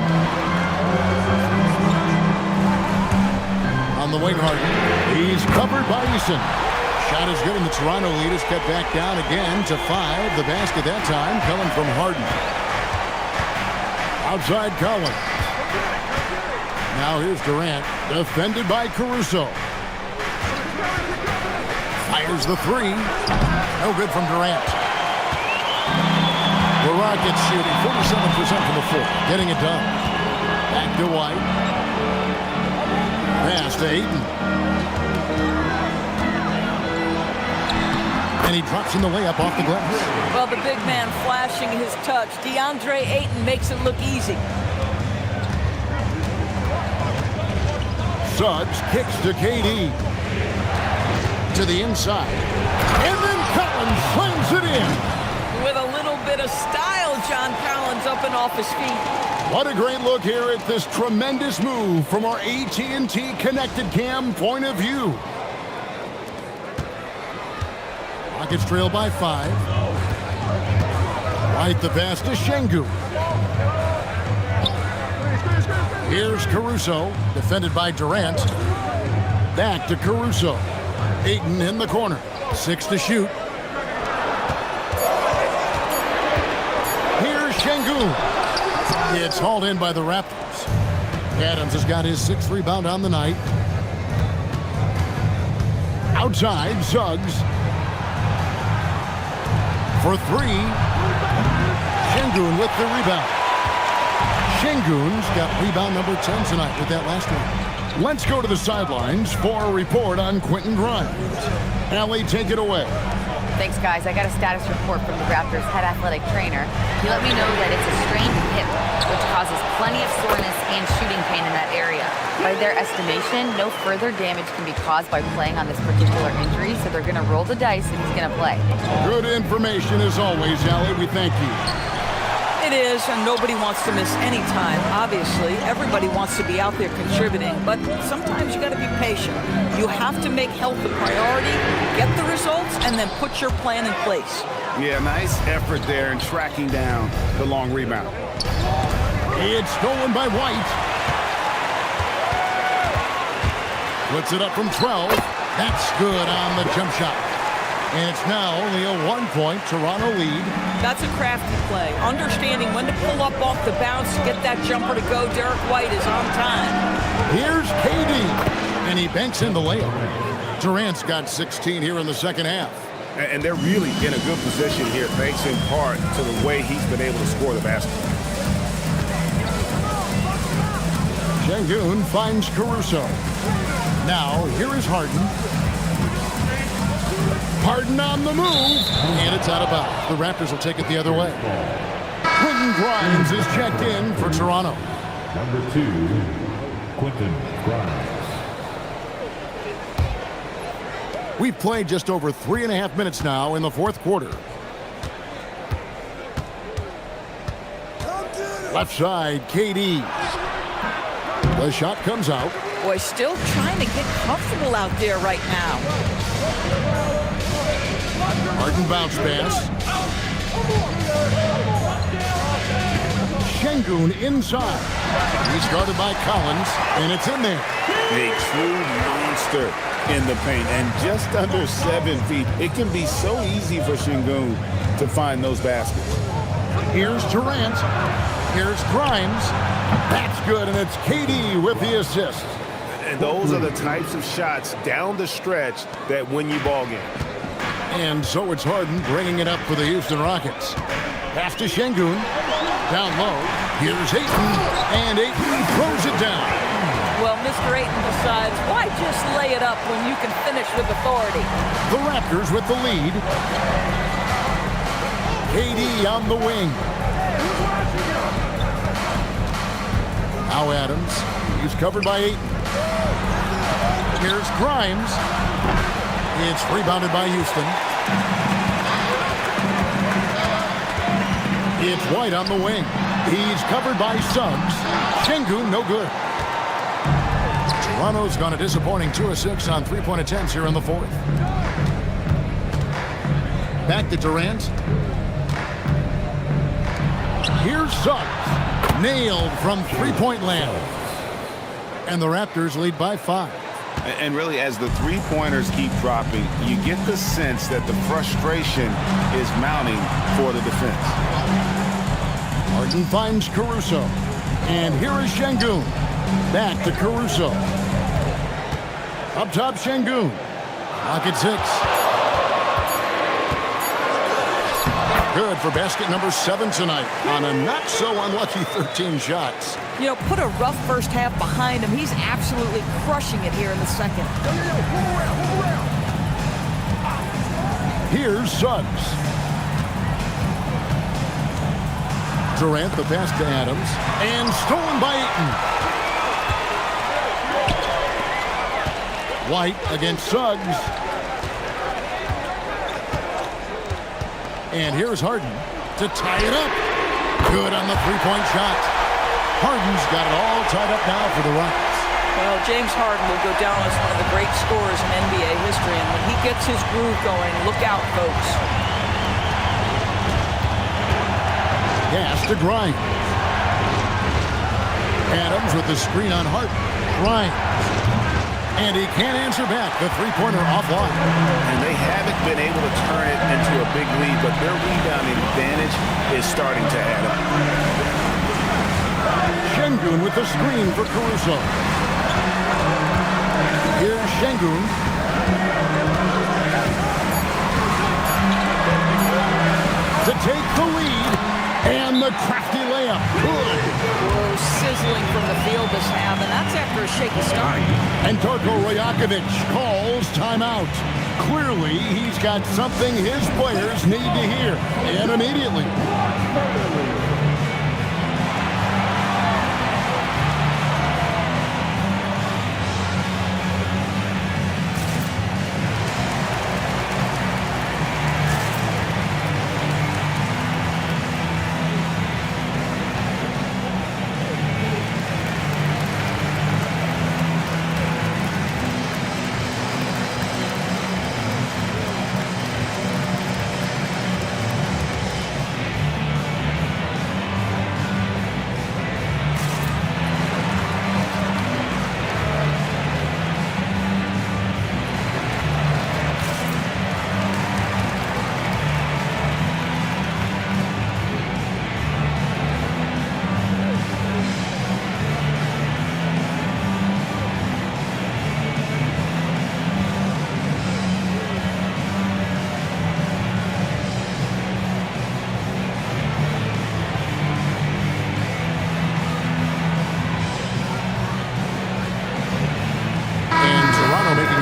On the wing, Harden. He's covered by Eason. Shot is good, and the Toronto lead is cut back down again to 5. The basket that time coming from Harden. Outside Collins. Now here's Durant, defended by Caruso. Fires the 3. No good from Durant. The Rockets shooting 47% from the floor. Getting it done. Back to White. Pass to Ayton. And he drops in the layup off the glass. Well, the big man flashing his touch. DeAndre Ayton makes it look easy. Suggs kicks to KD. To the inside. And then Collins slams it in. With a little bit of style, John Collins up and off his feet. What a great look here at this tremendous move from our AT&T Connected Cam point of view. Rockets trail by 5. White the pass to Sengun. Here's Caruso, defended by Durant. Back to Caruso. Ayton in the corner. 6 to shoot. Here's Sengun. It's hauled in by the Raptors. Adams has got his 6th rebound on the night. Outside, Suggs. For 3. Sengun with the rebound. Şengün's got rebound number 10 tonight with that last one. Let's go to the sidelines for a report on Quentin Grimes. Allie, take it away. Thanks, guys. I got a status report from the Raptors' head athletic trainer. He let me know that it's a strained hip, which causes plenty of soreness and shooting pain in that area. By their estimation, no further damage can be caused by playing on this particular injury, so they're going to roll the dice and he's going to play. Good information as always, Allie. We thank you. It is, and nobody wants to miss any time. Obviously, everybody wants to be out there contributing, but sometimes you got to be patient. You have to make health a priority, get the results, and then put your plan in place. Yeah, nice effort there in tracking down the long rebound. It's stolen by White. Puts it up from 12. That's good on the jump shot. And it's now only a 1-point Toronto lead. That's a crafty play. Understanding when to pull up off the bounce, get that jumper to go. Derek White is on time. Here's KD. And he banks in the layup. Durant's got 16 here in the second half. And they're really in a good position here, thanks in part to the way he's been able to score the basket. Şengün finds Caruso. Now, here is Harden. Harden on the move, and it's out of bounds. The Raptors will take it the other way. Quentin Grimes is checked in for Toronto. Number 2, Quentin Grimes. We've played just over 3.5 minutes now in the fourth quarter. Left side, KD. The shot comes out. Boy, still trying to get comfortable out there right now. Harden bounce pass. Şengün inside. He's guarded by Collins, and it's in there. A true monster in the paint, and just under 7 feet. It can be so easy for Şengün to find those baskets. Here's Durant. Here's Grimes. That's good, and it's KD with the assist. And those are the types of shots down the stretch that win you ball games. And so it's Harden bringing it up for the Houston Rockets. Pass to Şengün. Down low. Here's Ayton. And Ayton throws it down. Well, Mr. Ayton decides, why just lay it up when you can finish with authority? The Raptors with the lead. KD on the wing. Now Adams. He's covered by Ayton. Here's Grimes. It's rebounded by Houston. It's White on the wing. He's covered by Suggs. Şengün, no good. Toronto's gone a disappointing 2 of 6 on three-point attempts here in the fourth. Back to Durant. Here's Suggs. Nailed from three-point land. And the Raptors lead by 5. And really, as the three-pointers keep dropping, you get the sense that the frustration is mounting for the defense. Harden finds Caruso. And here is Şengün. Back to Caruso. Up top, Şengün. Clock at 6. Good for basket number 7 tonight on a not-so-unlucky 13 shots. You know, put a rough first half behind him. He's absolutely crushing it here in the second. Here's Suggs. Durant, the pass to Adams. And stolen by Ayton. White against Suggs. And here's Harden to tie it up. Good on the three-point shot. Harden's got it all tied up now for the Rockets. Well, James Harden will go down as one of the great scorers in NBA history, and when he gets his groove going, look out, folks. Pass to Grimes. Adams with the screen on Harden. Grimes. And he can't answer back. The three-pointer offline. And they haven't been able to turn it into a big lead, but their rebounding advantage is starting to add up. Şengün with the screen for Caruso. Here's Şengün. To take the lead. And the crafty layup. Good. this half, and that's after a shaky start. And Darko Rajakovic calls timeout. Clearly, he's got something his players need to hear, and immediately.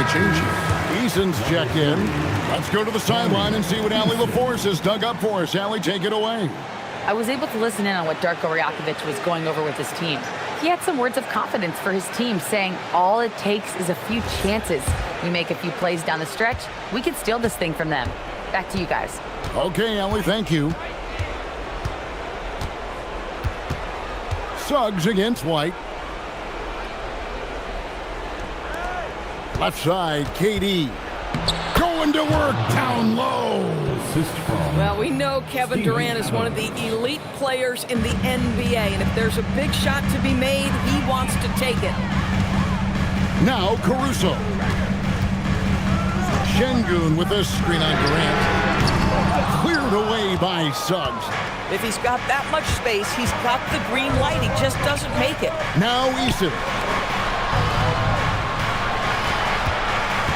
Change here. Eason's checked in. Let's go to the sideline and see what Allie LaForce has dug up for us. Allie, take it away. I was able to listen in on what Darko Rajakovic was going over with his team. He had some words of confidence for his team, saying all it takes is a few chances. We make a few plays down the stretch, we can steal this thing from them. Back to you guys. Okay, Allie, thank you. Suggs against White. Left side, KD. Going to work down low. Well, we know Kevin Durant is one of the elite players in the NBA, and if there's a big shot to be made, he wants to take it. Now Caruso. Şengün with a screen on Durant. Cleared away by Suggs. If he's got that much space, he's got the green light. He just doesn't make it. Now Eason.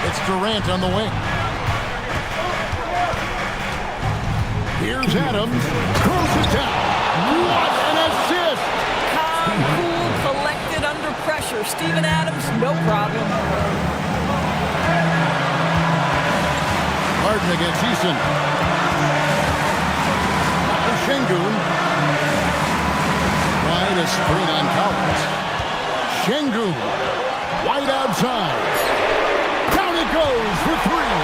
It's Durant on the wing. Here's Adams. Throws it down. What an assist! Calm, cool, collected under pressure. Steven Adams, no problem. Harden against Eason. Şengün. Right, a screen on Collins. Şengün. White outside. Down it goes for three.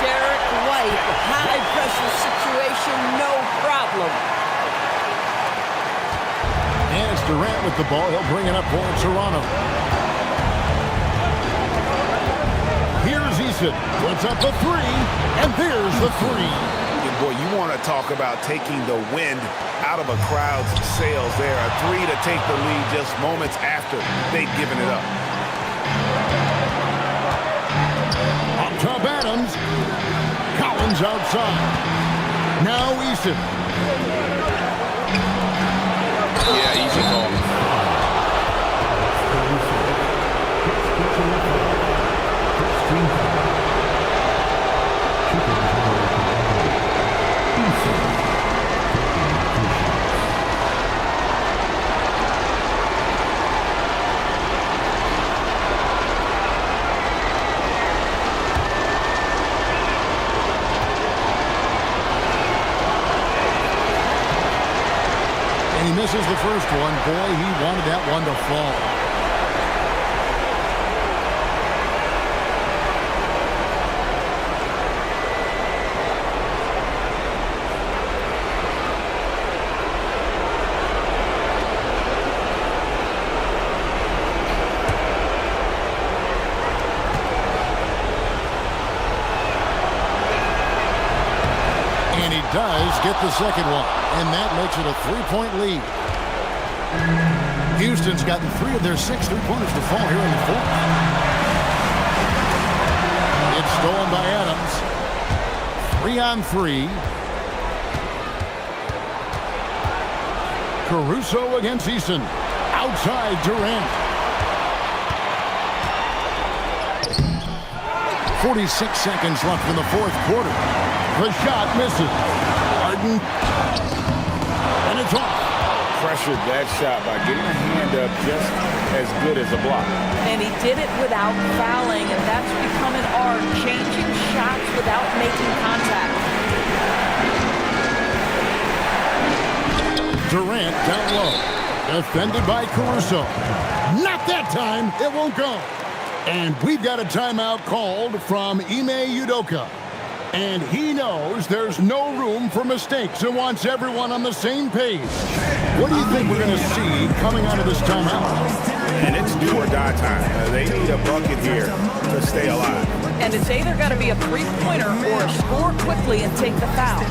Derek White, high pressure situation, no problem. And it's Durant with the ball. He'll bring it up for Toronto. Here's Eason. Puts up a three, and there's the three. Boy, you want to talk about taking the wind out of a crowd's sails there. A three to take the lead just moments after they'd given it up. Up top Adams. Collins outside. Now Eason. Yeah, easy call. He misses the first one. Boy, he wanted that one to fall. And he does get the second one. And that makes it a three-point lead. Houston's gotten 3 of their 6 three-pointers to fall here in the fourth. It's stolen by Adams. 3-on-3. Caruso against Eason. Outside Durant. 46 seconds left in the fourth quarter. The shot misses. Harden. And it's off. pressured that shot by getting a hand up just as good as a block. And he did it without fouling, and that's become an art, changing shots without making contact. Durant down low. Defended by Caruso. Not that time. It won't go. And we've got a timeout called from Ime Udoka. And he knows there's no room for mistakes and wants everyone on the same page. What do you think we're going to see coming out of this timeout? And it's do or die time. They need a bucket here to stay alive. And it's either got to be a three-pointer or score quickly and take the foul.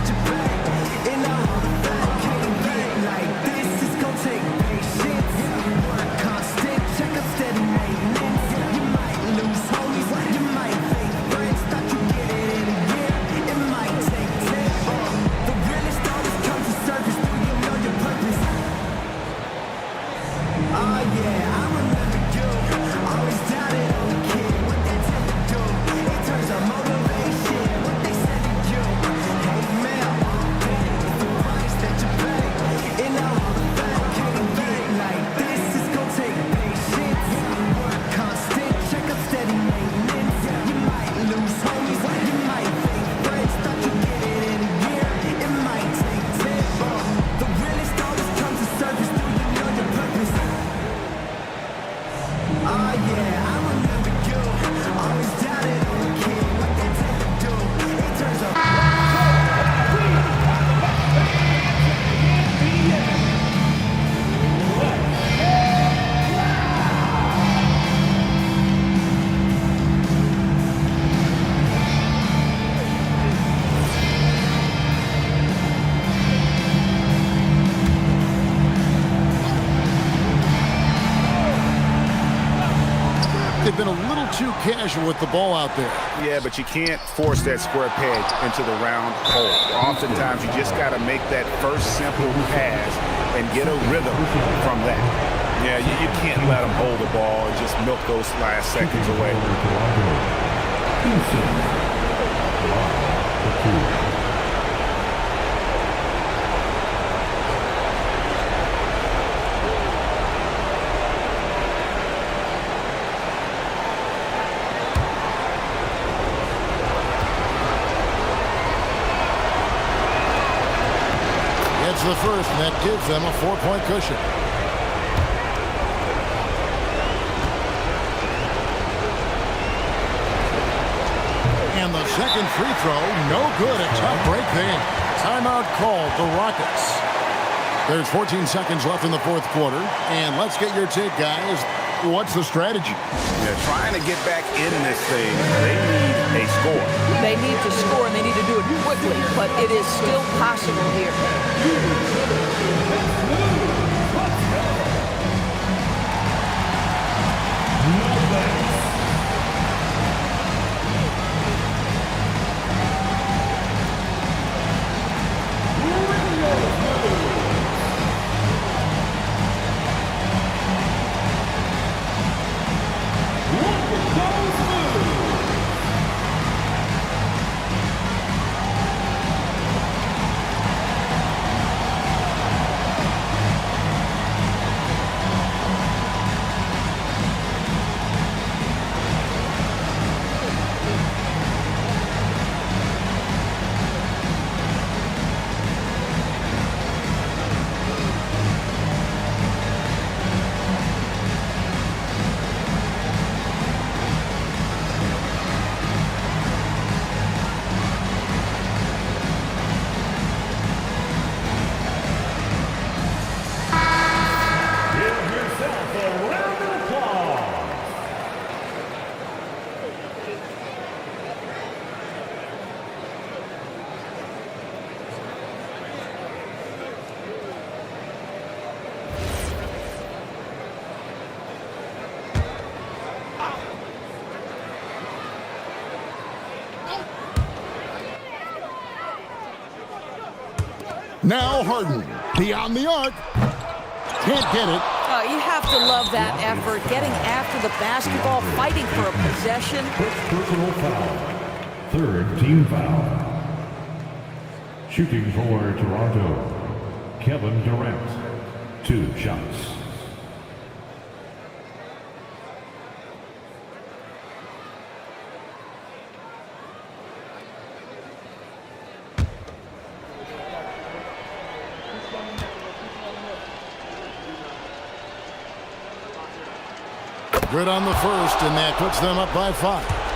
They've been a little too casual with the ball out there. Yeah, but you can't force that square peg into the round hole. Oftentimes, you just got to make that first simple pass and get a rhythm from that. Yeah, you can't let them hold the ball and just milk those last seconds away. The first, and that gives them a 4-point cushion. And the second free throw, no good. A tough break there. Timeout called, the Rockets. There's 14 seconds left in the fourth quarter, and let's get your take, guys. What's the strategy? Yeah, trying to get back in this thing, they need a score. They need to score, and they need to do it quickly, but it is still possible here. Now Harden, beyond the arc. Can't get it. You have to love that effort, getting after the basketball, fighting for a possession. Personal foul. Third team foul. Shooting for Toronto, Kevin Durant. 2 shots. Good on the first, and that puts them up by 5.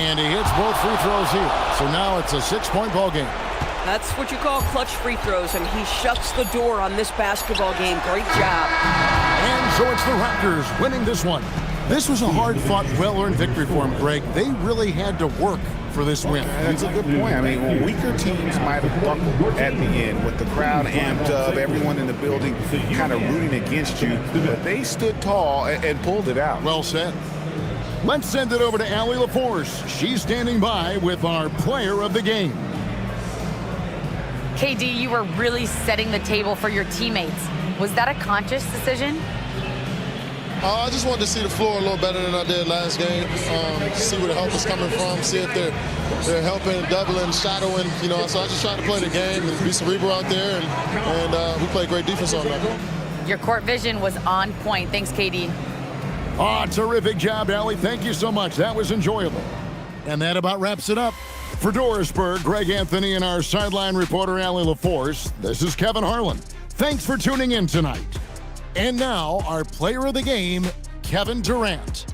And he hits both free throws here. So now it's a 6-point ball game. That's what you call clutch free throws, and he shuts the door on this basketball game. Great job. And so it's the Raptors winning this one. This was a hard-fought, well-earned victory for them, Greg. They really had to work for this win. That's a good point. I mean, weaker teams might have buckled at the end with the crowd amped up, everyone in the building kind of rooting against you, but they stood tall and pulled it out. Well said. Let's send it over to Allie LaForce. She's standing by with our player of the game. KD, you were really setting the table for your teammates. Was that a conscious decision? I just wanted to see the floor a little better than I did last game. See where the help is coming from. See if they're helping, doubling, shadowing. You know, so I just tried to play the game and be cerebral out there, and we played great defense on that. Your court vision was on point. Thanks, KD. Terrific job, Allie. Thank you so much. That was enjoyable. And that about wraps it up. For Dorisburg, Greg Anthony, and our sideline reporter, Allie LaForce, this is Kevin Harlan. Thanks for tuning in tonight. And now, our player of the game, Kevin Durant.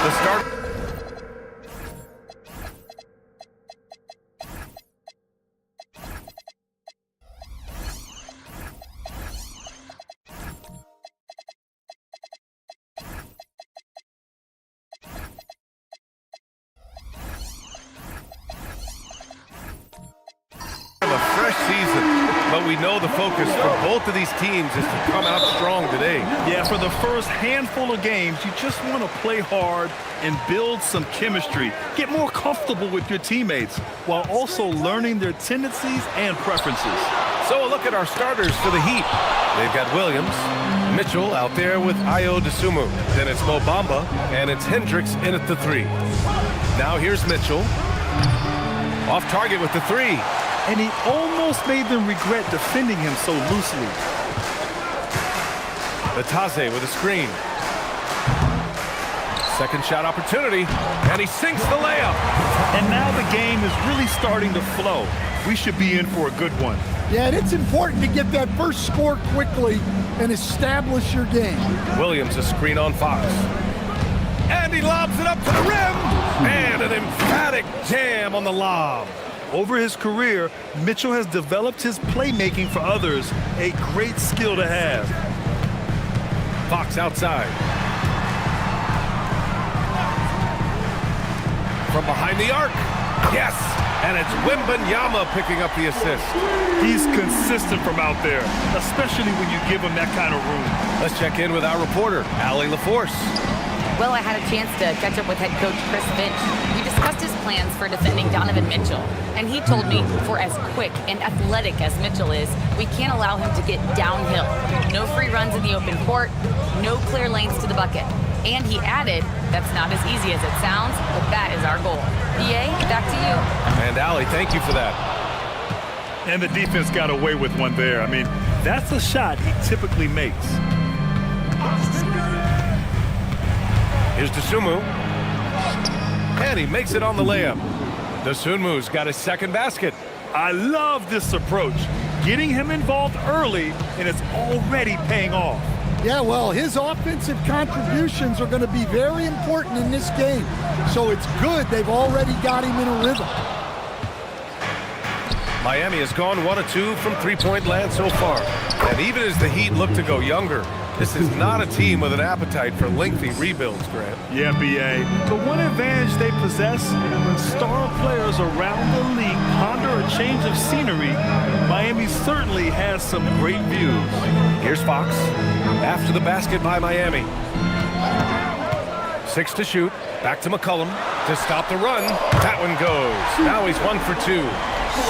The start. A fresh season, but we know the focus for both of these teams is to come out strong today. Yeah, for the first handful of games, you just want to play hard and build some chemistry. Get more comfortable with your teammates while also learning their tendencies and preferences. So a look at our starters for the Heat. They've got Williams, Mitchell out there with Ayo Dosunmu. Then it's Mo Bamba, and it's Hendricks in at the 3. Now here's Mitchell. Off target with the 3. And he almost made them regret defending him so loosely. Bataze with a screen. Second shot opportunity, and he sinks the layup. And now the game is really starting to flow. We should be in for a good one. Yeah, and it's important to get that first score quickly and establish your game. Williams a screen on Fox. And he lobs it up to the rim. And an emphatic jam on the lob. Over his career, Mitchell has developed his playmaking for others, a great skill to have. Fox outside. From behind the arc. Yes! And it's Wembanyama picking up the assist. He's consistent from out there, especially when you give him that kind of room. Let's check in with our reporter, Allie LaForce. Well, I had a chance to catch up with head coach Chris Finch. We discussed his plans for defending Donovan Mitchell. And he told me for as quick and athletic as Mitchell is, we can't allow him to get downhill. No free runs in the open court, no clear lanes to the bucket. And he added, that's not as easy as it sounds, but that is our goal. PA, back to you. And Allie, thank you for that. And the defense got away with one there. I mean, that's a shot he typically makes. Here's Dosunmu. And he makes it on the layup. Dosunmu's got his second basket. I love this approach. Getting him involved early, and it's already paying off. Yeah, well, his offensive contributions are going to be very important in this game. So it's good they've already got him in a rhythm. Miami has gone 1 of 2 from three-point land so far. And even as the Heat look to go younger, this is not a team with an appetite for lengthy rebuilds, Grant. Yeah, B.A. The one advantage they possess, when star players around the league ponder a change of scenery, Miami certainly has some great views. Here's Fox. After the basket by Miami. 6 to shoot. Back to McCollum to stop the run. That one goes. Now he's 1 for 2.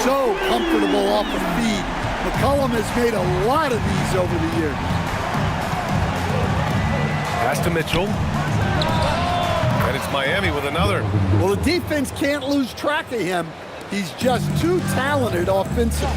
So comfortable off the feed. McCollum has made a lot of these over the years. Pass to Mitchell. And it's Miami with another. Well, the defense can't lose track of him. He's just too talented offensively.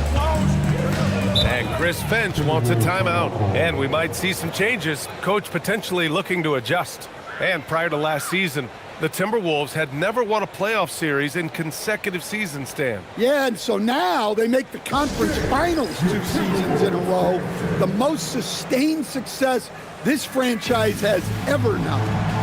And Chris Finch wants a timeout. And we might see some changes. Coach potentially looking to adjust. And prior to last season, The Timberwolves had never won a playoff series in consecutive seasons, Stan. Yeah, and so now they make the conference finals 2 seasons in a row. The most sustained success this franchise has ever known.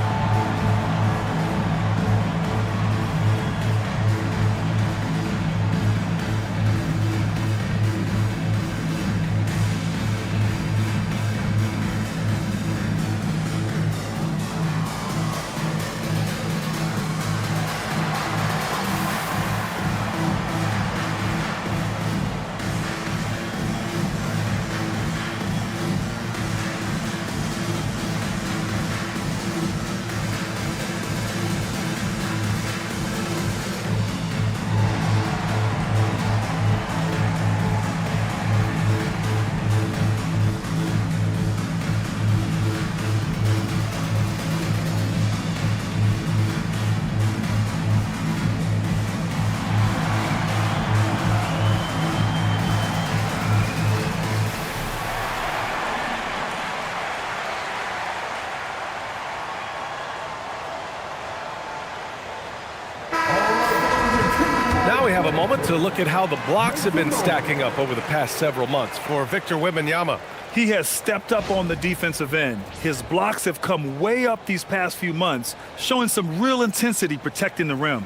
Now we have a moment to look at how the blocks have been stacking up over the past several months for Victor Wembanyama. He has stepped up on the defensive end. His blocks have come way up these past few months, showing some real intensity protecting the rim.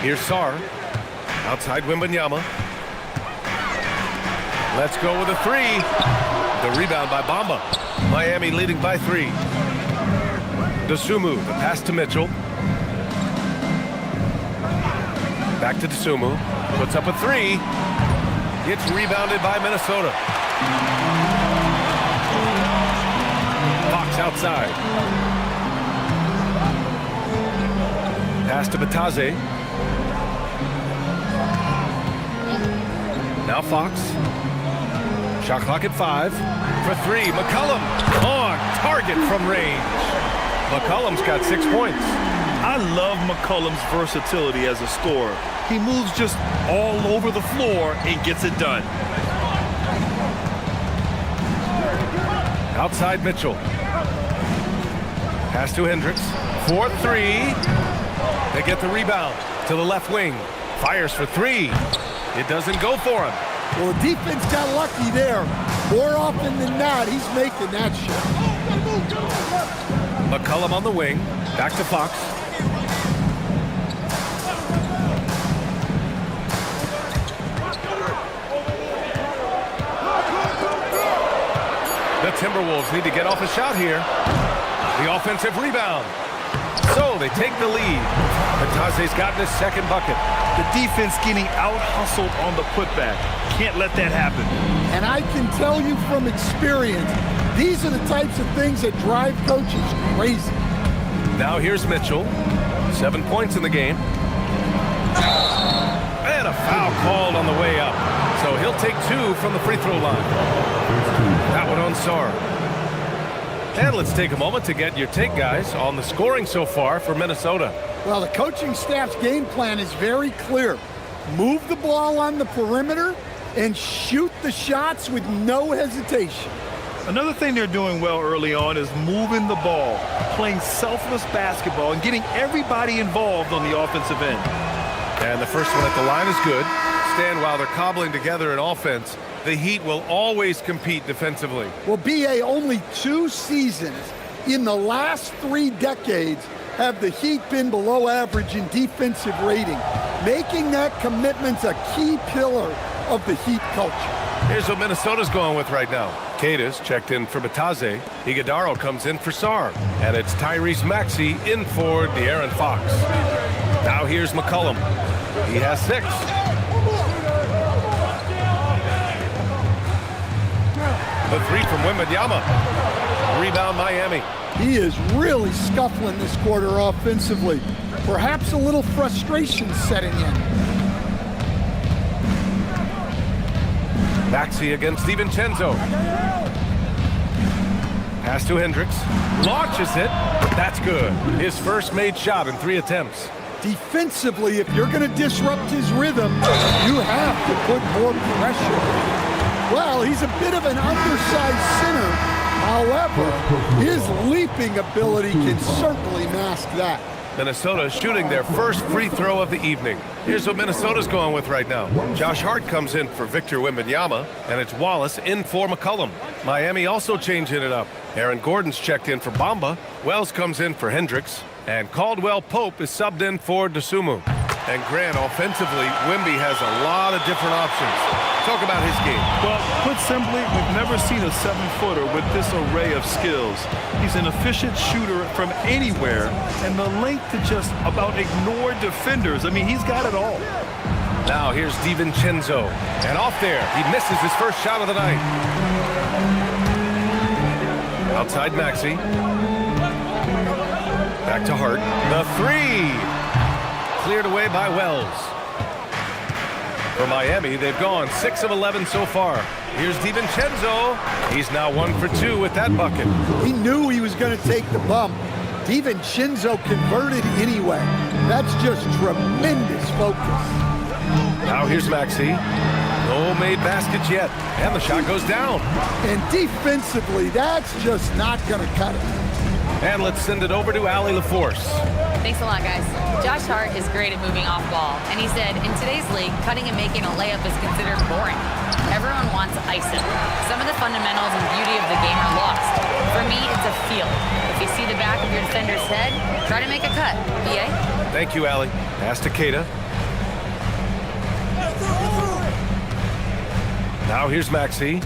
Here's Sarr. Outside Wembanyama. Let's go with a 3. The rebound by Bamba. Miami leading by 3. Dosunmu, the pass to Mitchell. Back to Dosunmu. Puts up a 3. It's rebounded by Minnesota. Fox outside. Pass to Batase. Now Fox. Shot clock at 5. For 3, McCollum on target from range. McCollum's got 6 points. I love McCollum's versatility as a scorer. He moves just all over the floor and gets it done. Outside Mitchell. Pass to Hendricks. 4-3. They get the rebound to the left wing. Fires for 3. It doesn't go for him. Well, the defense got lucky there. More often than not, he's making that shot. McCollum on the wing. Back to Fox. The Timberwolves need to get off a shot here. The offensive rebound. So they take the lead. Batase's gotten his second bucket. The defense getting out-hustled on the putback. Can't let that happen. And I can tell you from experience, these are the types of things that drive coaches crazy. Now here's Mitchell. 7 points in the game. And a foul called on the way up. So he'll take 2 from the free throw line. That one on Sarr. And let's take a moment to get your take, guys, on the scoring so far for Minnesota. Well, the coaching staff's game plan is very clear. Move the ball on the perimeter and shoot the shots with no hesitation. Another thing they're doing well early on is moving the ball, playing selfless basketball, and getting everybody involved on the offensive end. And the first one at the line is good. Stan, while they're cobbling together an offense, the Heat will always compete defensively. Well, B.A., only 2 seasons in the last 3 decades have the Heat been below average in defensive rating. Making that commitment's a key pillar of the Heat culture. Here's what Minnesota's going with right now. Cadis checked in for Batase. Iguodaro comes in for Sarr. And it's Tyrese Maxey in for De'Aaron Fox. Now here's McCollum. He has 6. The 3 from Wembanyama. Rebound Miami. He is really scuffling this quarter offensively. Perhaps a little frustration setting in. Maxey against DiVincenzo. Pass to Hendricks. Launches it. That's good. His first made shot in 3 attempts. Defensively, if you're going to disrupt his rhythm, you have to put more pressure. Well, he's a bit of an undersized center. However, his leaping ability can certainly mask that. Minnesota shooting their first free throw of the evening. Here's what Minnesota's going with right now. Josh Hart comes in for Victor Wembanyama, and it's Wallace in for McCollum. Miami also changing it up. Aaron Gordon's checked in for Bamba. Wells comes in for Hendricks. And Caldwell Pope is subbed in for Dosunmu. And Grant, offensively, Wemby has a lot of different options. Talk about his game. Well, put simply, we've never seen a 7-footer with this array of skills. He's an efficient shooter from anywhere, and the length to just about ignore defenders. I mean, he's got it all. Now here's DiVincenzo. And off there, he misses his first shot of the night. Outside Maxey. Back to Hart. The three. Cleared away by Wells. For Miami, they've gone 6 of 11 so far. Here's DiVincenzo. He's now 1 for 2 with that bucket. He knew he was going to take the bump. DiVincenzo converted anyway. That's just tremendous focus. Now here's Maxey. No made baskets yet. And the shot goes down. And defensively, that's just not going to cut it. And let's send it over to Allie LaForce. Thanks a lot, guys. Josh Hart is great at moving off ball, and he said, in today's league, cutting and making a layup is considered boring. Everyone wants ISO. Some of the fundamentals and beauty of the game are lost. For me, it's a feel. If you see the back of your defender's head, try to make a cut. BA? Thank you, Allie. Pass to Keita. Now here's Maxey.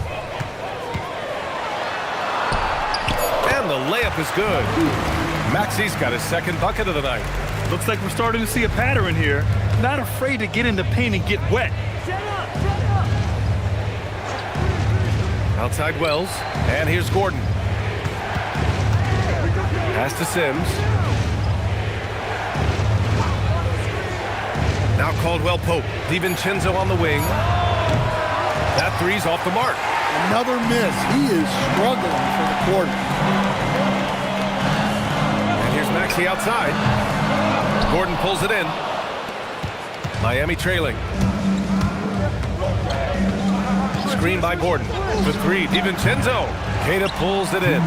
And the layup is good. Maxey's got his second bucket of the night. Looks like we're starting to see a pattern here. Not afraid to get in the paint and get wet. Outside Wells. And here's Gordon. Pass to Sims. Now Caldwell Pope. DiVincenzo on the wing. That three's off the mark. Another miss. He is struggling for the quarter. Maxey outside. Gordon pulls it in. Miami trailing. Screen by Gordon. The three, DiVincenzo. Keita pulls it in.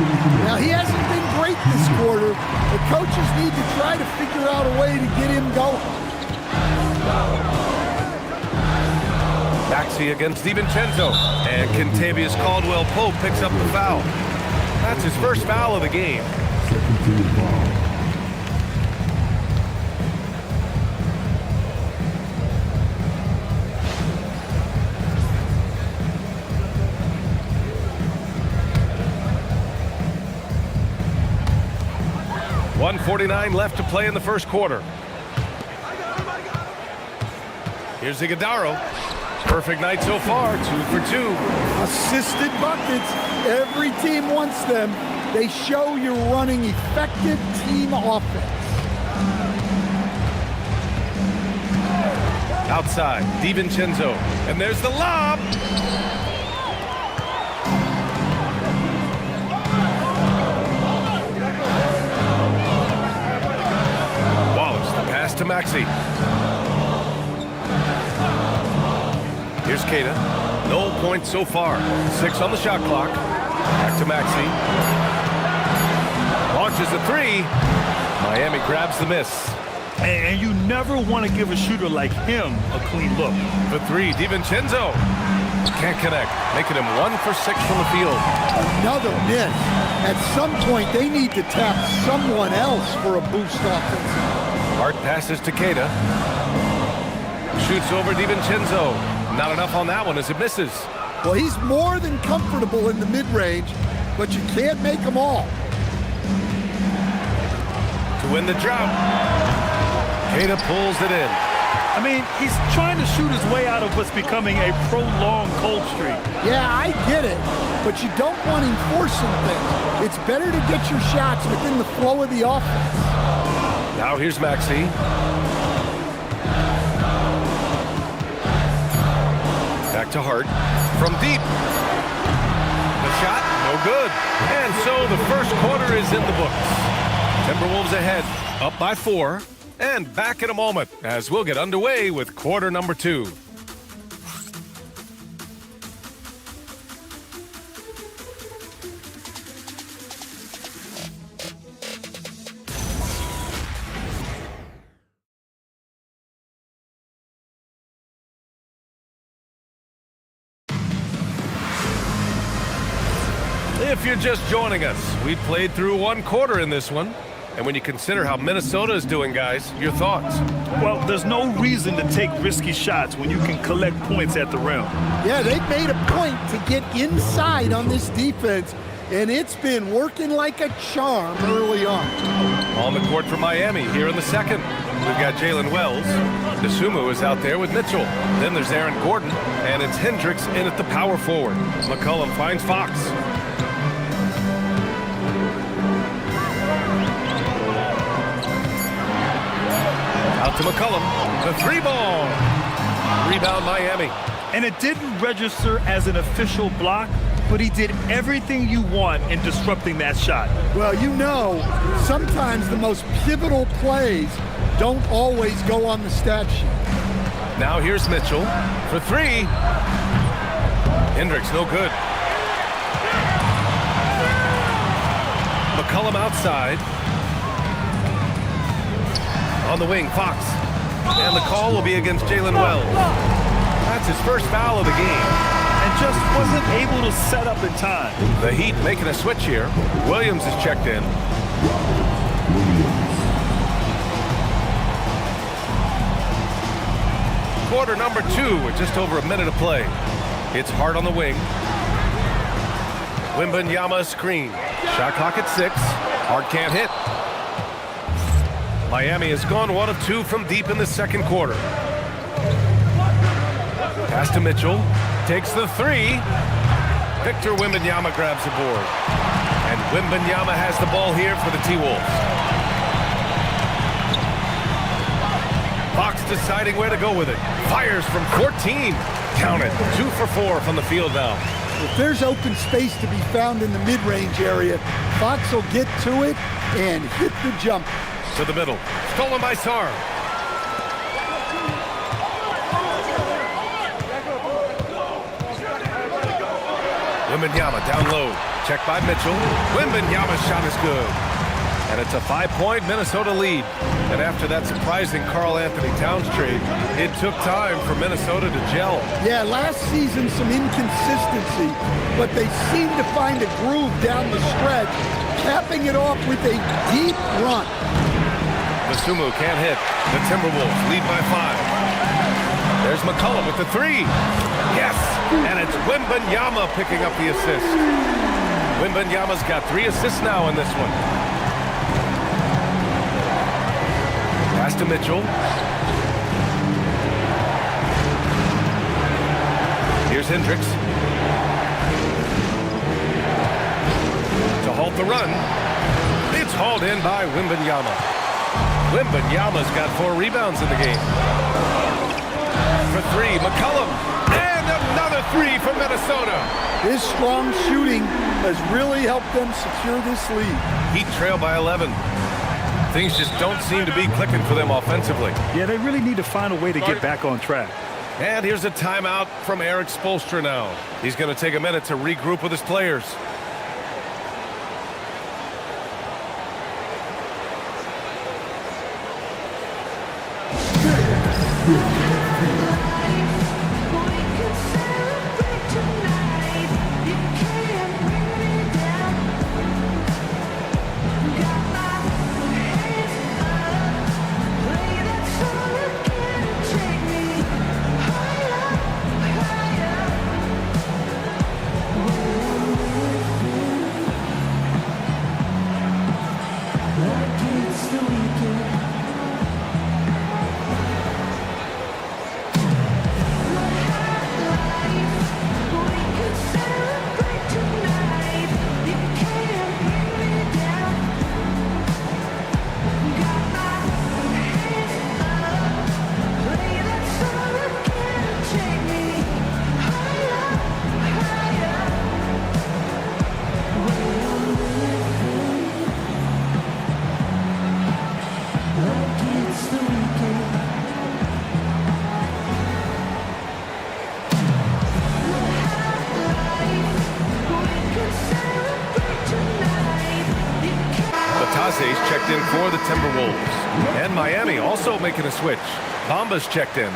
Now, he hasn't been great this quarter. The coaches need to try to figure out a way to get him going. Maxey against DiVincenzo. And Kentavious Caldwell Pope picks up the foul. That's his first foul of the game. .149 left to play in the first quarter. Here's Iguodala. Perfect night so far, 2 for 2. Assisted buckets. Every team wants them. They show you're running effective team offense. Outside, DiVincenzo. And there's the lob. To Maxey. Here's Keita. No points so far. 6 on the shot clock. Back to Maxey. Launches a three. Miami grabs the miss. And you never want to give a shooter like him a clean look. The three, DiVincenzo. Can't connect. Making him 1 for 6 from the field. Another miss. At some point, they need to tap someone else for a boost offense. Hart passes to Keita. Shoots over DiVincenzo. Not enough on that one as it misses. Well, he's more than comfortable in the mid-range, but you can't make them all. To win the drought. Keita pulls it in. I mean, he's trying to shoot his way out of what's becoming a prolonged cold streak. Yeah, I get it, but you don't want him forcing things. It's better to get your shots within the flow of the offense. Now here's Maxey. Back to Hart. From deep. The shot, no good. And so the first quarter is in the books. Timberwolves ahead, up by 4. And back in a moment as we'll get underway with quarter number 2. If you're just joining us, we played through 1 quarter in this one. And when you consider how Minnesota is doing, guys, your thoughts? Well, there's no reason to take risky shots when you can collect points at the rim. Yeah, they've made a point to get inside on this defense, and it's been working like a charm early on. On the court for Miami here in the second. We've got Jalen Wells. Dosunmu is out there with Mitchell. Then there's Aaron Gordon, and it's Hendricks in at the power forward. McCollum finds Fox. Out to McCollum, the 3-ball. Rebound Miami. And it didn't register as an official block, but he did everything you want in disrupting that shot. Well, you know, sometimes the most pivotal plays don't always go on the stat sheet. Now here's Mitchell for 3. Hendricks, no good. McCollum outside. On the wing, Fox. And the call will be against Jalen Wells. That's his first foul of the game. And just wasn't able to set up in time. The Heat making a switch here. Williams is checked in. Quarter number 2 with just over a minute of play. It's Hart on the wing. Wembanyama screen. Shot clock at 6. Hart can't hit. Miami has gone 1 of 2 from deep in the second quarter. Pass to Mitchell. Takes the 3. Victor Wembanyama grabs the board. And Wembanyama has the ball here for the T-Wolves. Fox deciding where to go with it. Fires from 14. Count it. 2 for 4 from the field now. If there's open space to be found in the mid-range area, Fox will get to it and hit the jump. To the middle. Stolen by Sarr. Wembanyama down low. Checked by Mitchell. Wembanyama's shot is good. And it's a 5-point Minnesota lead. And after that surprising Karl-Anthony Towns trade, it took time for Minnesota to gel. Yeah, last season some inconsistency, but they seem to find a groove down the stretch, capping it off with a deep run. Dosunmu can't hit. The Timberwolves lead by 5. There's McCollum with the 3. Yes! And it's Wembanyama picking up the assist. Wembanyama's got 3 assists now in this one. Pass to Mitchell. Here's Hendricks. To halt the run. It's hauled in by Wembanyama. Wembanyama's got 4 rebounds in the game. For 3, McCollum. And another 3 for Minnesota. His strong shooting has really helped them secure this lead. Heat trail by 11. Things just don't seem to be clicking for them offensively. Yeah, they really need to find a way to get back on track. And here's a timeout from Eric Spoelstra now. He's going to take a minute to regroup with his players. Bataze's checked in for the Timberwolves. And Miami also making a switch. Bamba's checked in.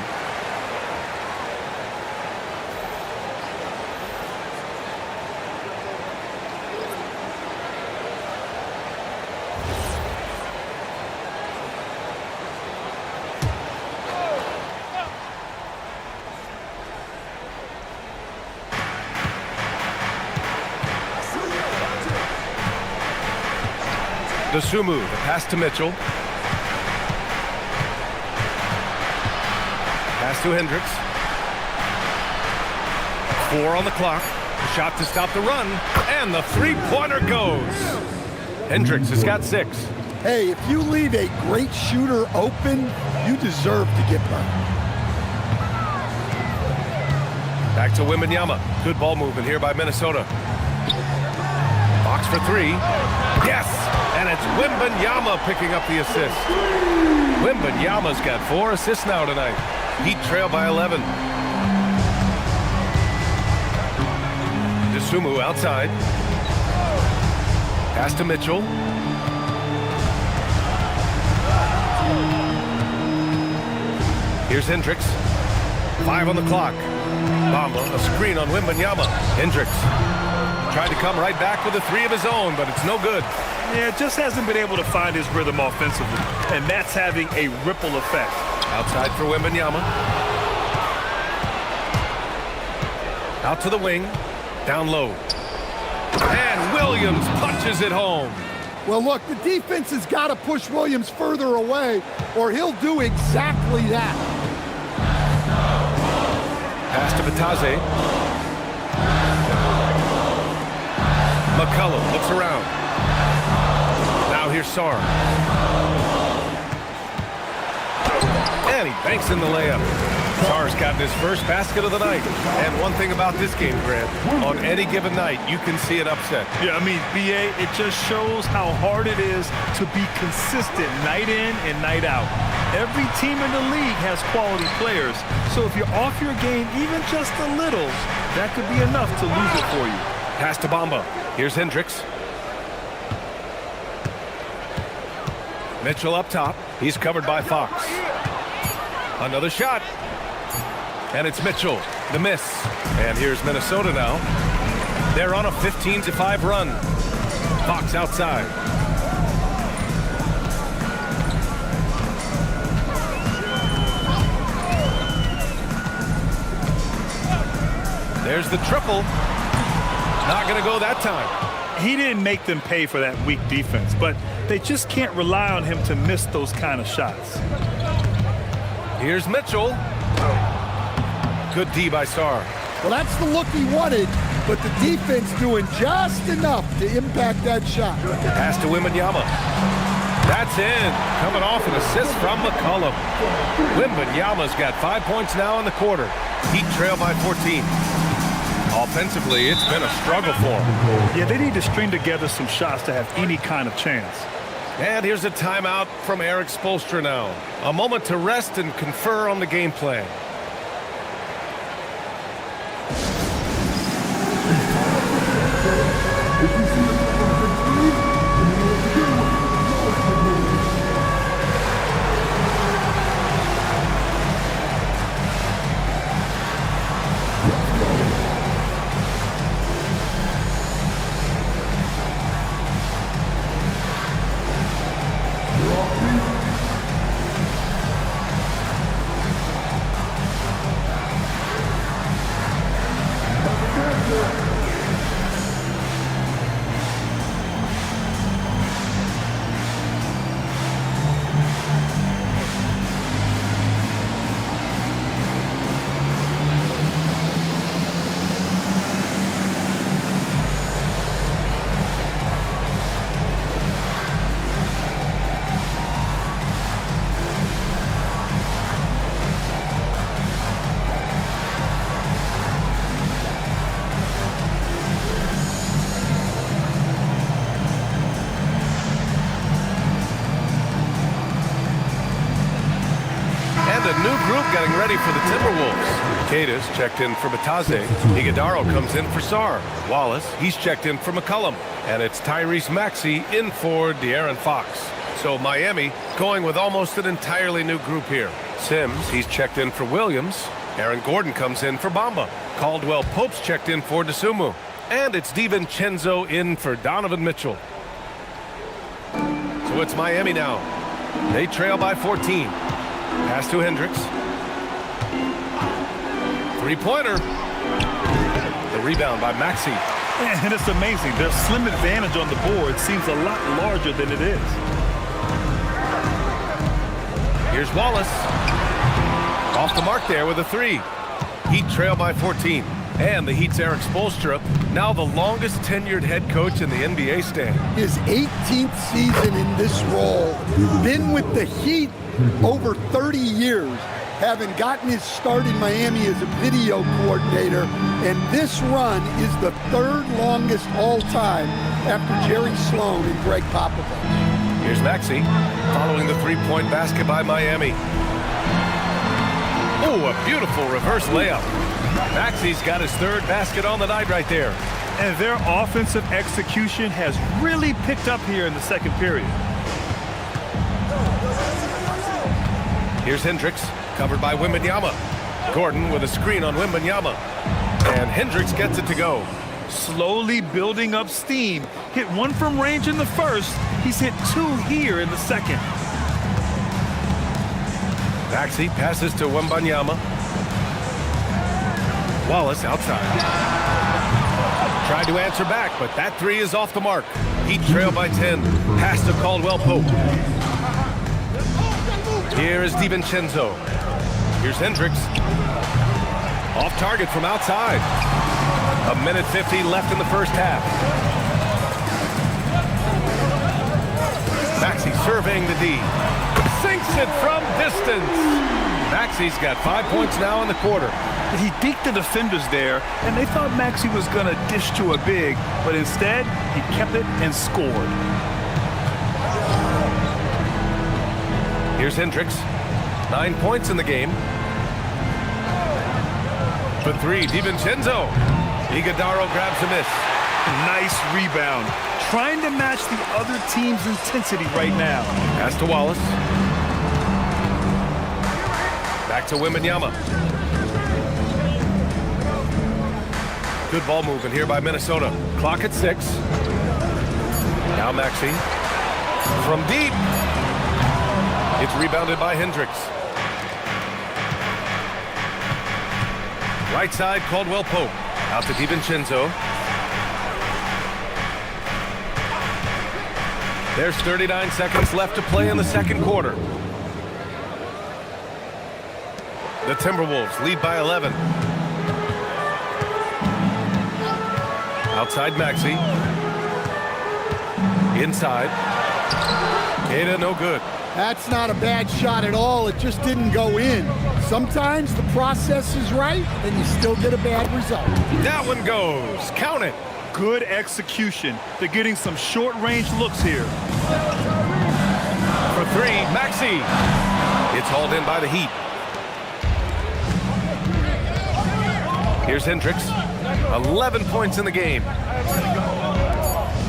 Dosunmu, the pass to Mitchell. Pass to Hendricks. 4 on the clock. Shot to stop the run. And the three-pointer goes. Hendricks has got 6. Hey, if you leave a great shooter open, you deserve to get burned. Back to Wembanyama. Good ball movement here by Minnesota. Box for 3. Yes! And it's Wembanyama picking up the assist. Wembanyama's got 4 assists now tonight. Heat trail by 11. Dosunmu outside. Pass to Mitchell. Here's Hendricks. 5 on the clock. Bamba, a screen on Wembanyama. Hendricks tried to come right back with a 3 of his own, but it's no good. Yeah, just hasn't been able to find his rhythm offensively, and that's having a ripple effect. Outside for Wembanyama. Out to the wing. Down low. And Williams punches it home. Well, look, the defense has got to push Williams further away, or he'll do exactly that. Pass to Bataze. McCollum looks around. Now here's Sarr. And he banks in the layup. Sarr's gotten his first basket of the night. And one thing about this game, Grant, on any given night, you can see an upset. Yeah, I mean, BA, it just shows how hard it is to be consistent night in and night out. Every team in the league has quality players, so if you're off your game even just a little, that could be enough to lose it for you. Pass to Bamba. Here's Hendricks. Mitchell up top. He's covered by Fox. Another shot. And it's Mitchell. The miss. And here's Minnesota now. They're on a 15-5 run. Fox outside. There's the triple. Not going to go that time. He didn't make them pay for that weak defense, but they just can't rely on him to miss those kind of shots. Here's Mitchell. Good D by Sarr. Well, that's the look he wanted, but the defense doing just enough to impact that shot. Pass to Wembanyama. That's in. Coming off an assist from McCollum. Wembanyama's got 5 points now in the quarter. Heat trail by 14. Offensively, it's been a struggle for them. Yeah, they need to string together some shots to have any kind of chance. And here's a timeout from Eric Spoelstra now. A moment to rest and confer on the game plan. Getting ready for the Timberwolves. Cada's checked in for Batase. Iguodaro comes in for Sarr. Wallace, he's checked in for McCollum. And it's Tyrese Maxey in for De'Aaron Fox. So Miami going with almost an entirely new group here. Sims, he's checked in for Williams. Aaron Gordon comes in for Bamba. Caldwell Pope's checked in for DeSumo. And it's DiVincenzo in for Donovan Mitchell. So it's Miami now. They trail by 14. Pass to Hendricks. Three-pointer. The rebound by Maxey. And it's amazing. Their slim advantage on the board seems a lot larger than it is. Here's Wallace. Off the mark there with a three. Heat trail by 14. And the Heat's Eric Spoelstra, now the longest tenured head coach in the NBA stand. His 18th season in this role. Been with the Heat over 30 years. Having gotten his start in Miami as a video coordinator, and this run is the third longest all time after Jerry Sloan and Greg Popovich. Here's Maxey following the three-point basket by Miami. Oh, a beautiful reverse layup. Maxey's got his third basket on the night right there. And their offensive execution has really picked up here in the second period. Here's Hendricks, covered by Wembanyama. Gordon with a screen on Wembanyama. And Hendricks gets it to go. Slowly building up steam. Hit one from range in the first. He's hit two here in the second. Maxey passes to Wembanyama. Wallace outside. Tried to answer back, but that three is off the mark. Heat trail by 10. Pass to Caldwell Pope. Here is DiVincenzo. Here's Hendricks. Off target from outside. A minute 50 left in the first half. Maxey surveying the D. Sinks it from distance. Maxey's got 5 points now in the quarter. He beat the defenders there, and they thought Maxey was going to dish to a big, but instead, he kept it and scored. Here's Hendricks. 9 points in the game. For three, DiVincenzo. Iguodaro grabs a miss. Nice rebound. Trying to match the other team's intensity right now. Pass to Wallace. Back to Wembanyama. Good ball movement here by Minnesota. Clock at 6. Now Maxey. From deep. It's rebounded by Hendricks. Right side, Caldwell Pope. Out to DiVincenzo. There's 39 seconds left to play in the second quarter. The Timberwolves lead by 11. Outside Maxey. Inside. Cada no good. That's not a bad shot at all. It just didn't go in. Sometimes the process is right, and you still get a bad result. That one goes. Count it. Good execution. They're getting some short-range looks here. For three, Maxey. It's hauled in by the Heat. Here's Hendricks. 11 points in the game.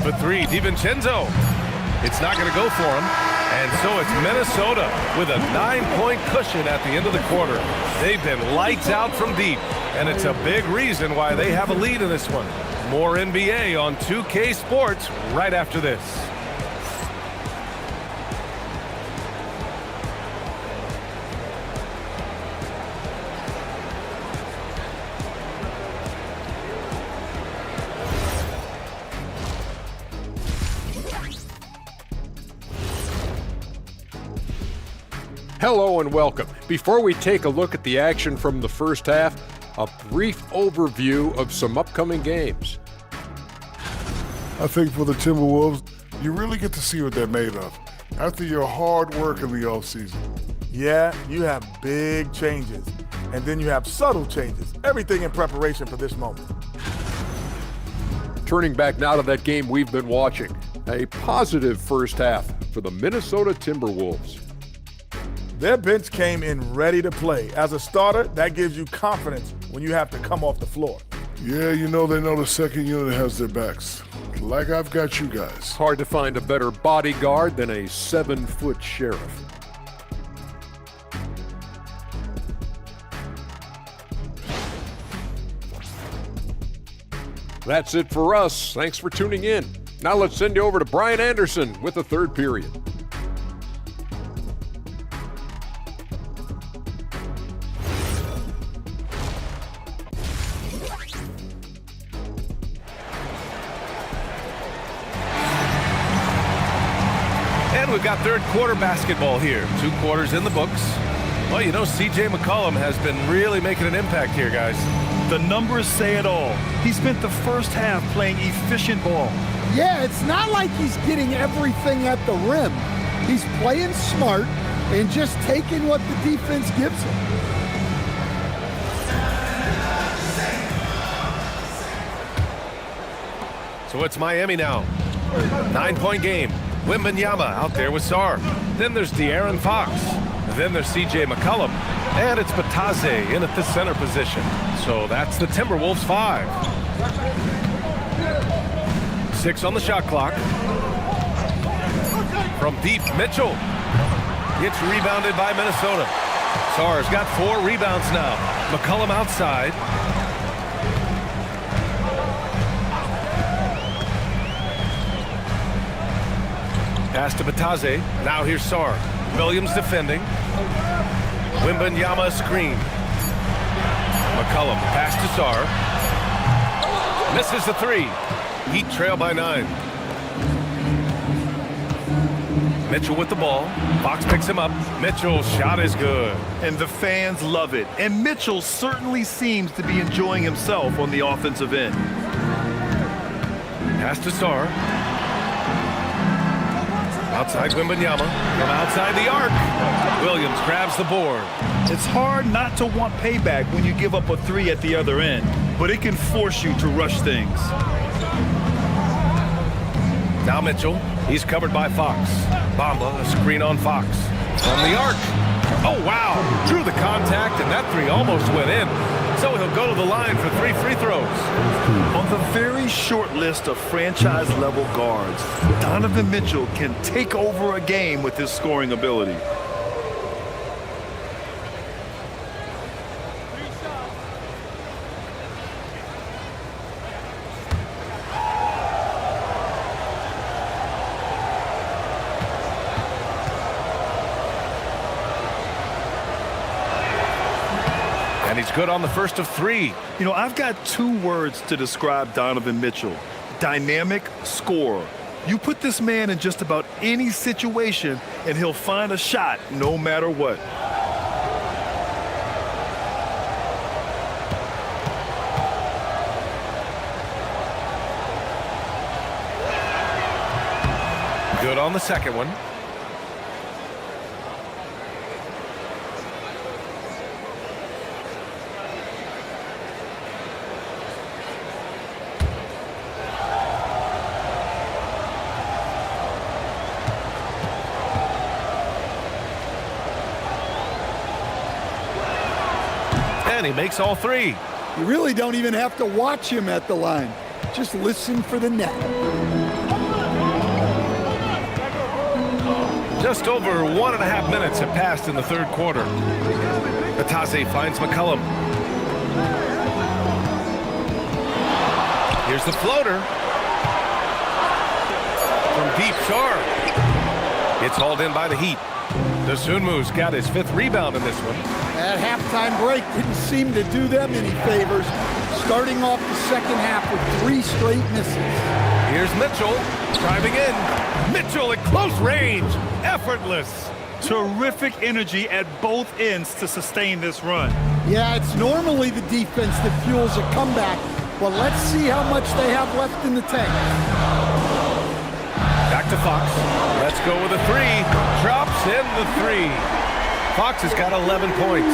For three, DiVincenzo. It's not going to go for him. And so it's Minnesota with a 9-point cushion at the end of the quarter. They've been lights out from deep, and it's a big reason why they have a lead in this one. More NBA on 2K Sports right after this. Hello and welcome. Before we take a look at the action from the first half, a brief overview of some upcoming games. I think for the Timberwolves, you really get to see what they're made of after your hard work in the offseason. Yeah, you have big changes, and then you have subtle changes. Everything in preparation for this moment. Turning back now to that game we've been watching. A positive first half for the Minnesota Timberwolves. Their bench came in ready to play. As a starter, that gives you confidence when you have to come off the floor. Yeah, you know they know the second unit has their backs. Like I've got you guys. Hard to find a better bodyguard than a 7-foot sheriff. That's it for us. Thanks for tuning in. Now let's send you over to Brian Anderson with the third period. And we've got third quarter basketball here. 2 quarters in the books. Well, you know, C.J. McCollum has been really making an impact here, guys. The numbers say it all. He spent the first half playing efficient ball. Yeah, it's not like he's getting everything at the rim. He's playing smart and just taking what the defense gives him. So it's Miami now. 9-point game. Wembanyama out there with Sarr. Then there's De'Aaron Fox. Then there's C.J. McCollum. And it's Batase in at the center position. So that's the Timberwolves 5. 6 on the shot clock. From deep, Mitchell. It's rebounded by Minnesota. Sarr's got 4 rebounds now. McCollum outside. Pass to Batase. Now here's Sarr. Williams defending. Wembanyama screen. McCollum pass to Sarr. Misses the 3. Heat trail by 9. Mitchell with the ball. Fox picks him up. Mitchell's shot is good. And the fans love it. And Mitchell certainly seems to be enjoying himself on the offensive end. Pass to Sarr. Outside Wembanyama. From outside the arc. Williams grabs the board. It's hard not to want payback when you give up a 3 at the other end, but it can force you to rush things. Now Mitchell. He's covered by Fox. Bamba, a screen on Fox. From the arc. Oh, wow. Drew the contact, and that 3 almost went in. So he'll go to the line for 3 free throws. On the very short list of franchise-level guards, Donovan Mitchell can take over a game with his scoring ability. And he's good on the first of 3. You know, I've got 2 words to describe Donovan Mitchell. Dynamic scorer. You put this man in just about any situation, and he'll find a shot no matter what. Good on the second one. And he makes all 3. You really don't even have to watch him at the line. Just listen for the net. Just over 1.5 minutes have passed in the third quarter. Batase finds McCollum. Here's the floater. From deep, Sarr. It's hauled in by the Heat. Dosunmu's got his 5th rebound in this one. That halftime break didn't seem to do them any favors. Starting off the second half with 3 straight misses. Here's Mitchell driving in. Mitchell at close range. Effortless. Terrific energy at both ends to sustain this run. Yeah, it's normally the defense that fuels a comeback. But let's see how much they have left in the tank. Back to Fox. Let's go with a 3. Drops in the 3. Fox has got 11 points.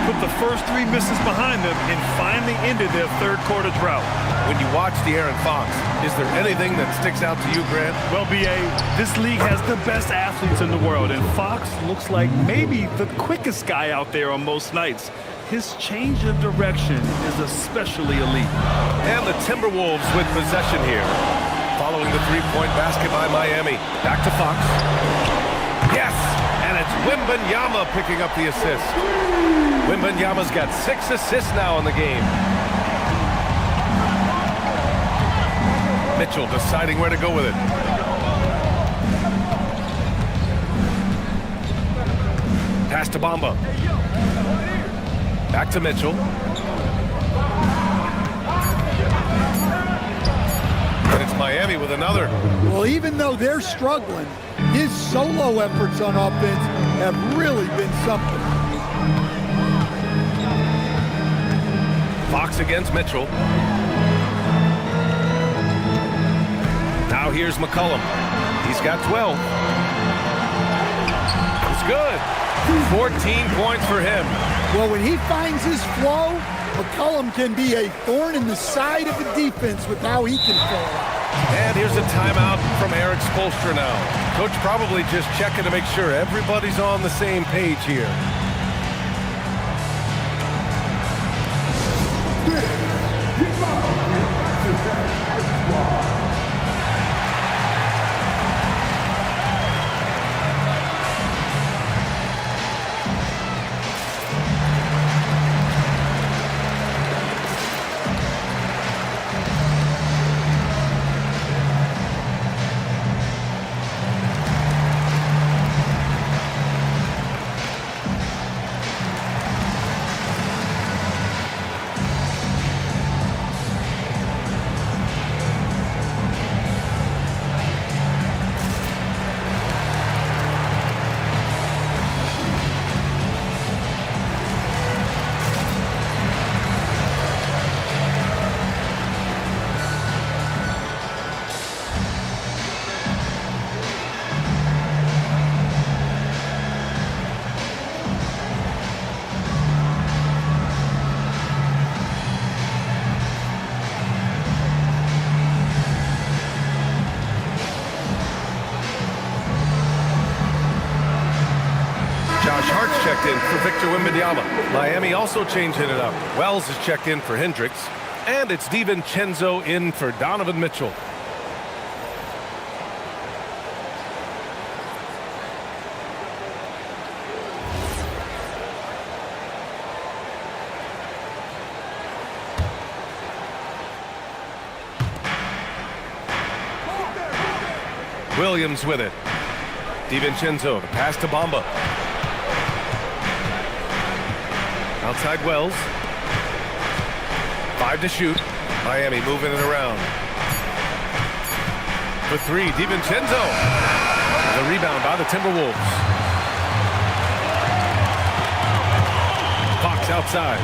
Put the first 3 misses behind them and finally ended their third quarter drought. When you watch De'Aaron Fox, is there anything that sticks out to you, Grant? Well, B.A., this league has the best athletes in the world, and Fox looks like maybe the quickest guy out there on most nights. His change of direction is especially elite. And the Timberwolves with possession here. Following the three-point basket by Miami. Back to Fox. Yes! And it's Wembanyama picking up the assist. Wembanyama's got 6 assists now in the game. Mitchell deciding where to go with it. Pass to Bamba. Back to Mitchell. And it's Miami with another. Well, even though they're struggling, his solo efforts on offense have really been something. Fox against Mitchell. Now here's McCollum. He's got 12. It's good. 14 points for him. Well, when he finds his flow, McCollum can be a thorn in the side of the defense with how he can fall. And here's a timeout from Eric Spoelstra now. Coach probably just checking to make sure everybody's on the same page here. Checked in for Victor Wembanyama. Miami also changing it up. Wells is checked in for Hendricks. And it's DiVincenzo in for Donovan Mitchell. Williams with it. DiVincenzo, the pass to Bamba. Outside Wells. 5 to shoot. Miami moving it around. For 3, DiVincenzo. The rebound by the Timberwolves. Fox outside.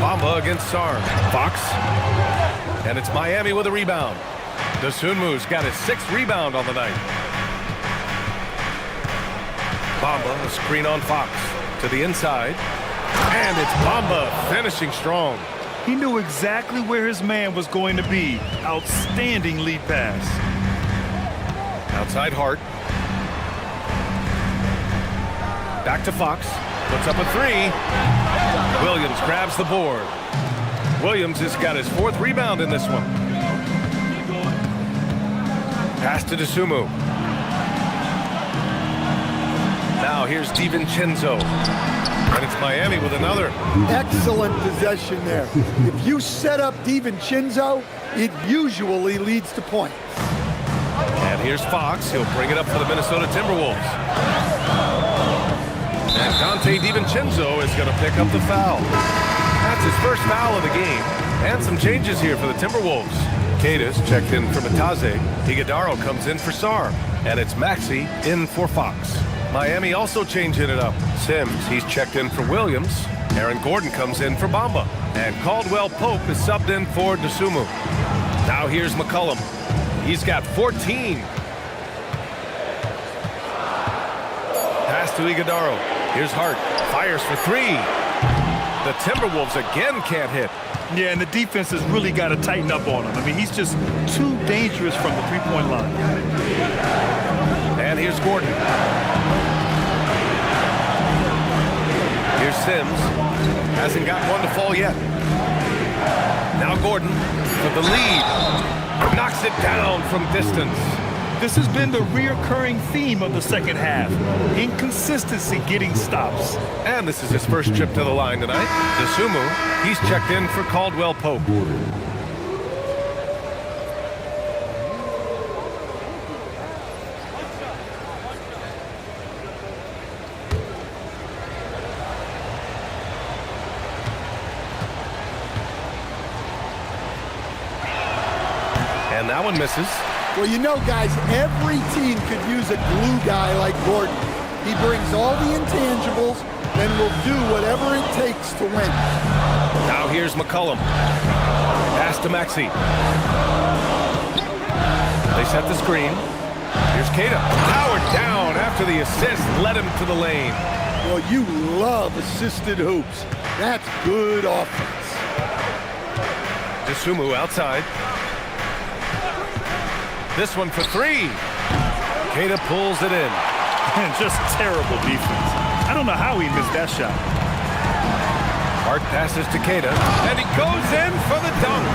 Bamba against Sarr. Fox. And it's Miami with a rebound. Dosunmu's got his 6th rebound on the night. Bamba, a screen on Fox. To the inside. And it's Bamba finishing strong. He knew exactly where his man was going to be. Outstanding lead pass. Outside Hart. Back to Fox. Puts up a 3. Williams grabs the board. Williams has got his 4th rebound in this one. Pass to Dosunmu. Now here's DiVincenzo. And it's Miami with another. Excellent possession there. If you set up DiVincenzo, it usually leads to points. And here's Fox. He'll bring it up for the Minnesota Timberwolves. And Dante DiVincenzo is going to pick up the foul. That's his first foul of the game. And some changes here for the Timberwolves. Cadis checked in for Mataze. Iguodaro comes in for Sarr. And it's Maxey in for Fox. Miami also changing it up. Sims, he's checked in for Williams. Aaron Gordon comes in for Bamba. And Caldwell Pope is subbed in for Dosunmu. Now here's McCollum. He's got 14. to Iguodala. Here's Hart. Fires for three. The Timberwolves again can't hit. Yeah, and the defense has really got to tighten up on him. I mean, he's just too dangerous from the three-point line. And here's Gordon. Here's Sims. Hasn't got one to fall yet. Now Gordon for the lead. Knocks it down from distance. This has been the reoccurring theme of the second half. Inconsistency getting stops. And this is his first trip to the line tonight. Dosunmu, he's checked in for Caldwell Pope. And that one misses. Well, you know, guys, every team could use a glue guy like Gordon. He brings all the intangibles and will do whatever it takes to win. Now here's McCollum. Pass to Maxey. They set the screen. Here's Queta. Powered down after the assist led him to the lane. Well, you love assisted hoops. That's good offense. Dosunmu outside. This one for three. Queta pulls it in. Just terrible defense. I don't know how he missed that shot. Hart passes to Queta, and he goes in for the dunk.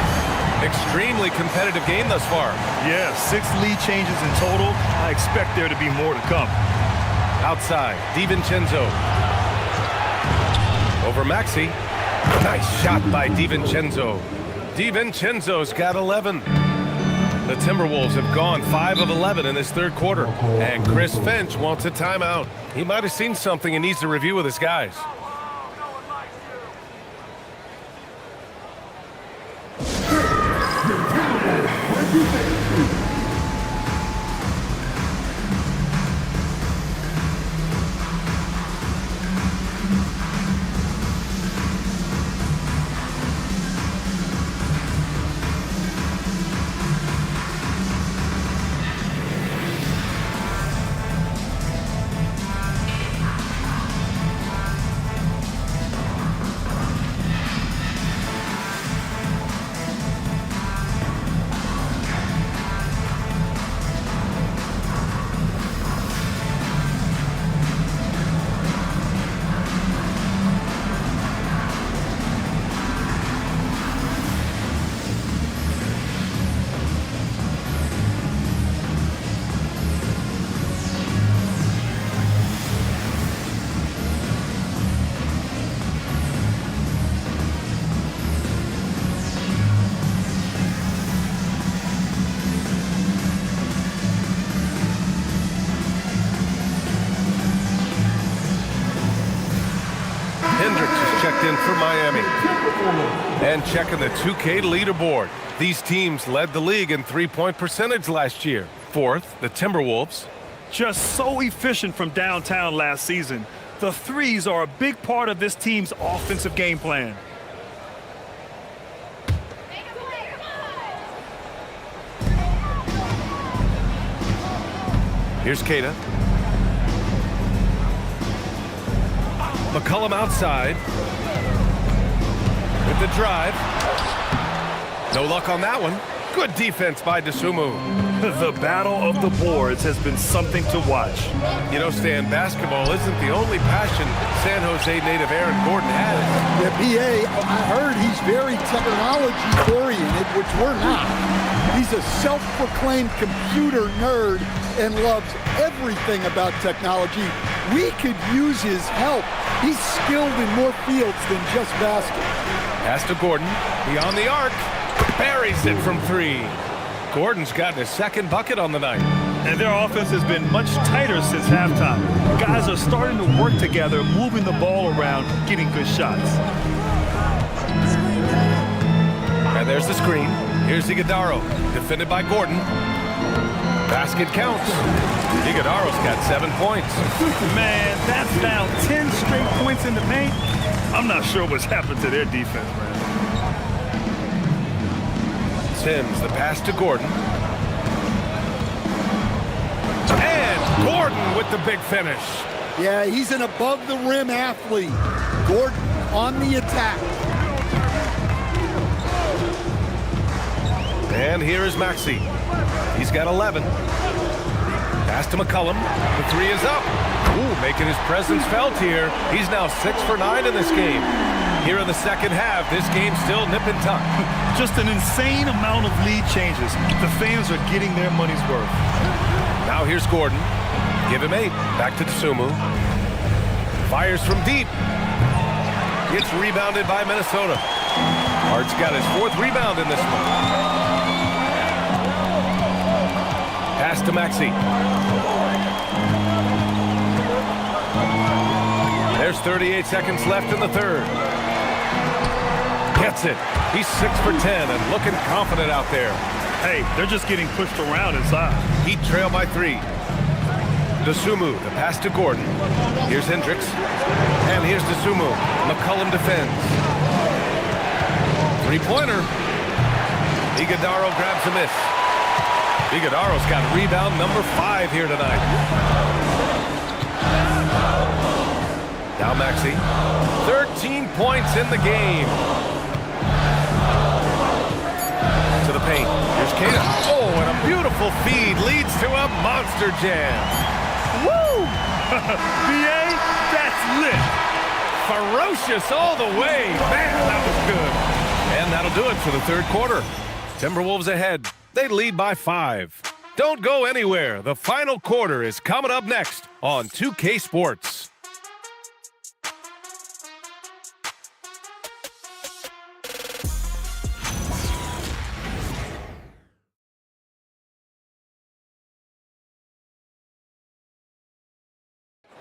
Extremely competitive game thus far. Yeah, 6 lead changes in total. I expect there to be more to come. Outside, DiVincenzo. Over Maxey. Nice shot by DiVincenzo. DiVincenzo's got 11. The Timberwolves have gone 5 of 11 in this third quarter. And Chris Finch wants a timeout. He might have seen something and needs to review with his guys. Checked in for Miami. And checking the 2K leaderboard. These teams led the league in three-point percentage last year. Fourth, the Timberwolves. Just so efficient from downtown last season. The threes are a big part of this team's offensive game plan. Here's Queta. McCollum outside. With the drive. No luck on that one. Good defense by Dosunmu. The battle of the boards has been something to watch. You know, Stan, basketball isn't the only passion San Jose native Aaron Gordon has. Yeah, PA, I heard he's very technology-oriented, which we're not. He's a self-proclaimed computer nerd and loves everything about technology. We could use his help. He's skilled in more fields than just basketball. Pass to Gordon. Beyond the arc. Buries it from three. Gordon's gotten his second bucket on the night. And their offense has been much tighter since halftime. Guys are starting to work together, moving the ball around, getting good shots. And there's the screen. Here's Iguodala, defended by Gordon. Basket counts. Iguodala's got 7 points. Man, that's now 10 straight points in the paint. I'm not sure what's happened to their defense, man. Sims, the pass to Gordon. And Gordon with the big finish. Yeah, he's an above-the-rim athlete. Gordon on the attack. And here is Maxey. He's got 11. Pass to McCollum. The three is up. Ooh, making his presence felt here. He's now 6 for 9 in this game. Here in the second half, this game's still nip and tuck. Just an insane amount of lead changes. The fans are getting their money's worth. Now here's Gordon. Give him 8. Back to Tsumu. Fires from deep. Gets rebounded by Minnesota. Hart's got his 4th rebound in this one. Pass to Maxey. There's 38 seconds left in the third. Gets it. He's 6 for 10 and looking confident out there. Hey, they're just getting pushed around inside. Heat trail by 3. Dosunmu, the pass to Gordon. Here's Hendricks. And here's Dosunmu. McCollum defends. Three-pointer. Iguodaro grabs a miss. Iguodaro's got rebound number 5 here tonight. Now Maxey. 13 points in the game. To the paint. Here's Keita. Oh, and a beautiful feed leads to a monster jam. Woo! BA, that's lit. Ferocious all the way. Man, that was good. And that'll do it for the third quarter. Timberwolves ahead. They lead by 5. Don't go anywhere. The final quarter is coming up next on 2K Sports.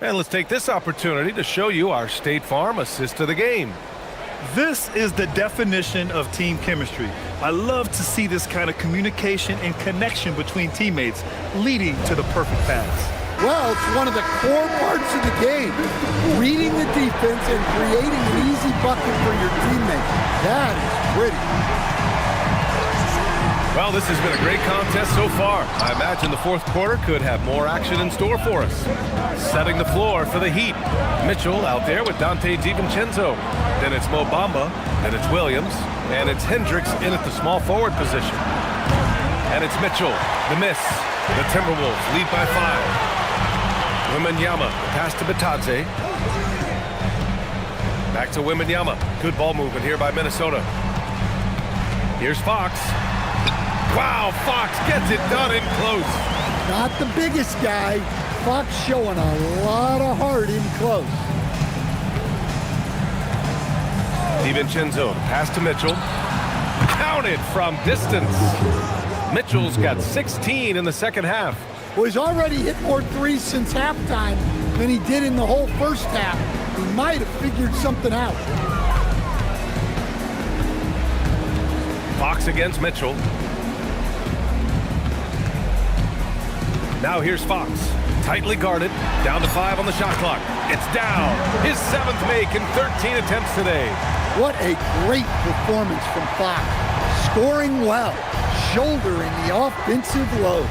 And let's take this opportunity to show you our State Farm assist of the game. This is the definition of team chemistry. I love to see this kind of communication and connection between teammates leading to the perfect pass. Well, it's one of the core parts of the game. Reading the defense and creating an easy bucket for your teammates. That is pretty. Well, this has been a great contest so far. I imagine the fourth quarter could have more action in store for us. Setting the floor for the Heat. Mitchell out there with Dante DiVincenzo. Then it's Mo Bamba, then it's Williams, and it's Hendricks in at the small forward position. And it's Mitchell, the miss. The Timberwolves lead by 5. Wembanyama, pass to Bitadze. Back to Wembanyama. Good ball movement here by Minnesota. Here's Fox. Wow, Fox gets it done in close. Not the biggest guy. Fox showing a lot of heart in close. DiVincenzo, pass to Mitchell. Counted from distance. Mitchell's got 16 in the second half. Well, he's already hit more threes since halftime than he did in the whole first half. He might have figured something out. Fox against Mitchell. Now here's Fox. Tightly guarded. Down to 5 on the shot clock. It's down. His 7th make in 13 attempts today. What a great performance from Fox. Scoring well. Shouldering the offensive load.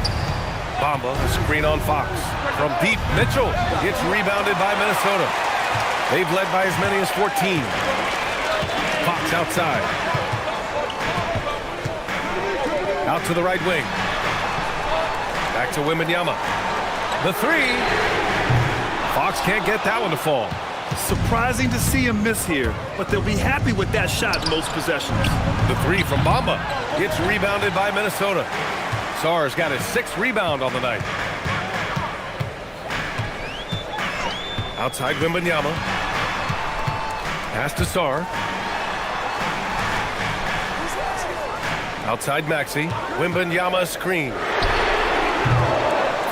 Bamba, a screen on Fox. From deep, Mitchell gets rebounded by Minnesota. They've led by as many as 14. Fox outside. Out to the right wing. Back to Wembanyama. The 3. Fox can't get that one to fall. Surprising to see him miss here, but they'll be happy with that shot in most possessions. The 3 from Bamba gets rebounded by Minnesota. Sarr's got his 6th rebound on the night. Outside Wembanyama. Pass to Sarr. Outside Maxey. Wembanyama screen.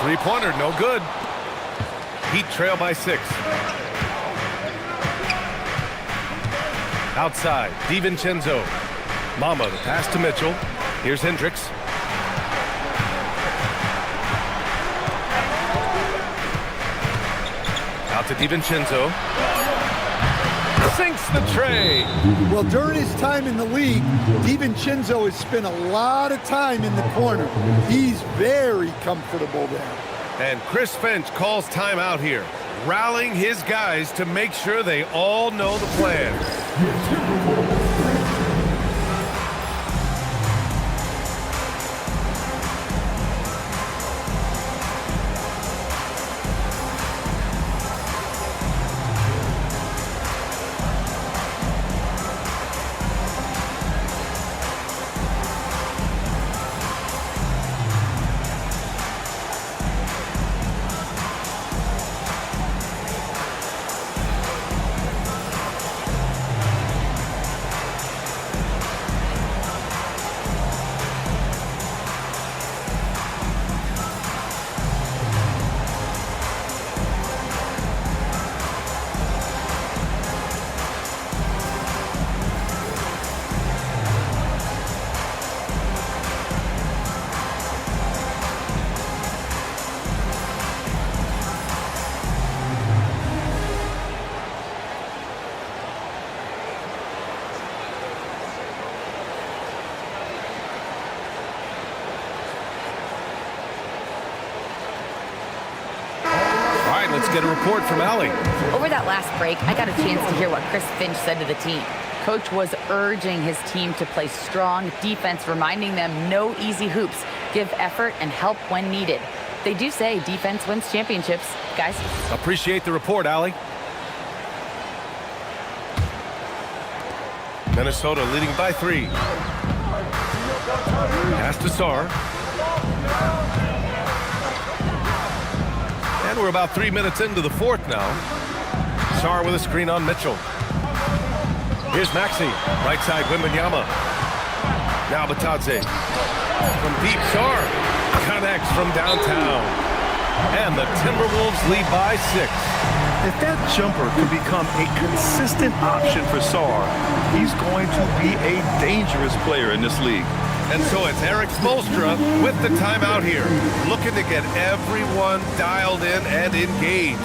Three-pointer, no good. Heat trail by 6. Outside, DiVincenzo. Mama, the pass to Mitchell. Here's Hendricks. Out to DiVincenzo. Sinks the tray. Well, during his time in the league, DiVincenzo has spent a lot of time in the corner. He's very comfortable there. And Chris Finch calls timeout here. rallying his guys to make sure they all know the plan. Let's get a report from Allie. Over that last break, I got a chance to hear what Chris Finch said to the team. Coach was urging his team to play strong defense, reminding them no easy hoops, give effort and help when needed. They do say defense wins championships, guys. Appreciate the report, Allie. Minnesota leading by 3. Pass to Sarr. And we're about 3 minutes into the fourth now. Sarr with a screen on Mitchell. Here's Maxey. Right side, Wembanyama. Now Batadze. From deep, Sarr connects from downtown. And the Timberwolves lead by 6. If that jumper can become a consistent option for Sarr, he's going to be a dangerous player in this league. And so it's Eric Spoelstra with the timeout here, looking to get everyone dialed in and engaged.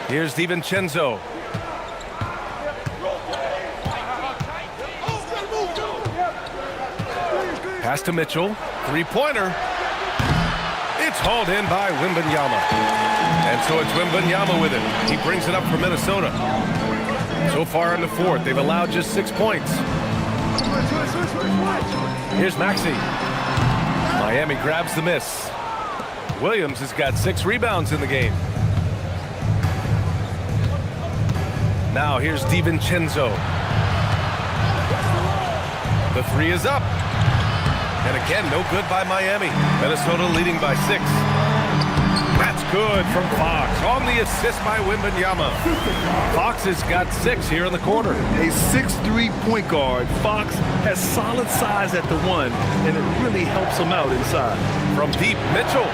Here's DiVincenzo. Pass to Mitchell. Three-pointer. It's hauled in by Wembanyama. And so it's Wembanyama with it. He brings it up for Minnesota. So far in the fourth, they've allowed just 6 points. Here's Maxey. Miami grabs the miss. Williams has got 6 rebounds in the game. Now here's DiVincenzo. The three is up. And again, no good by Miami. Minnesota leading by 6. That's good from Fox on the assist by Wembanyama. Fox has got 6 here in the quarter. A 6'3" point guard. Fox has solid size at the 1, and it really helps him out inside. From deep, Mitchell.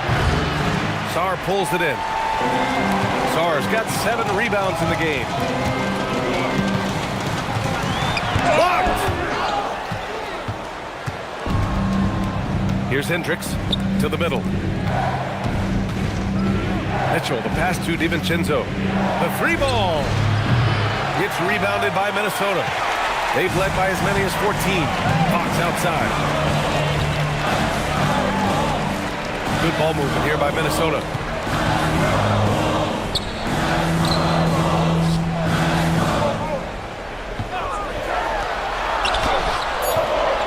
Sarr pulls it in. Sarr's got 7 rebounds in the game. Blocked! Here's Hendricks to the middle. Mitchell, the pass to DiVincenzo. The 3 ball. It's rebounded by Minnesota. They've led by as many as 14. Fox outside. Good ball movement here by Minnesota.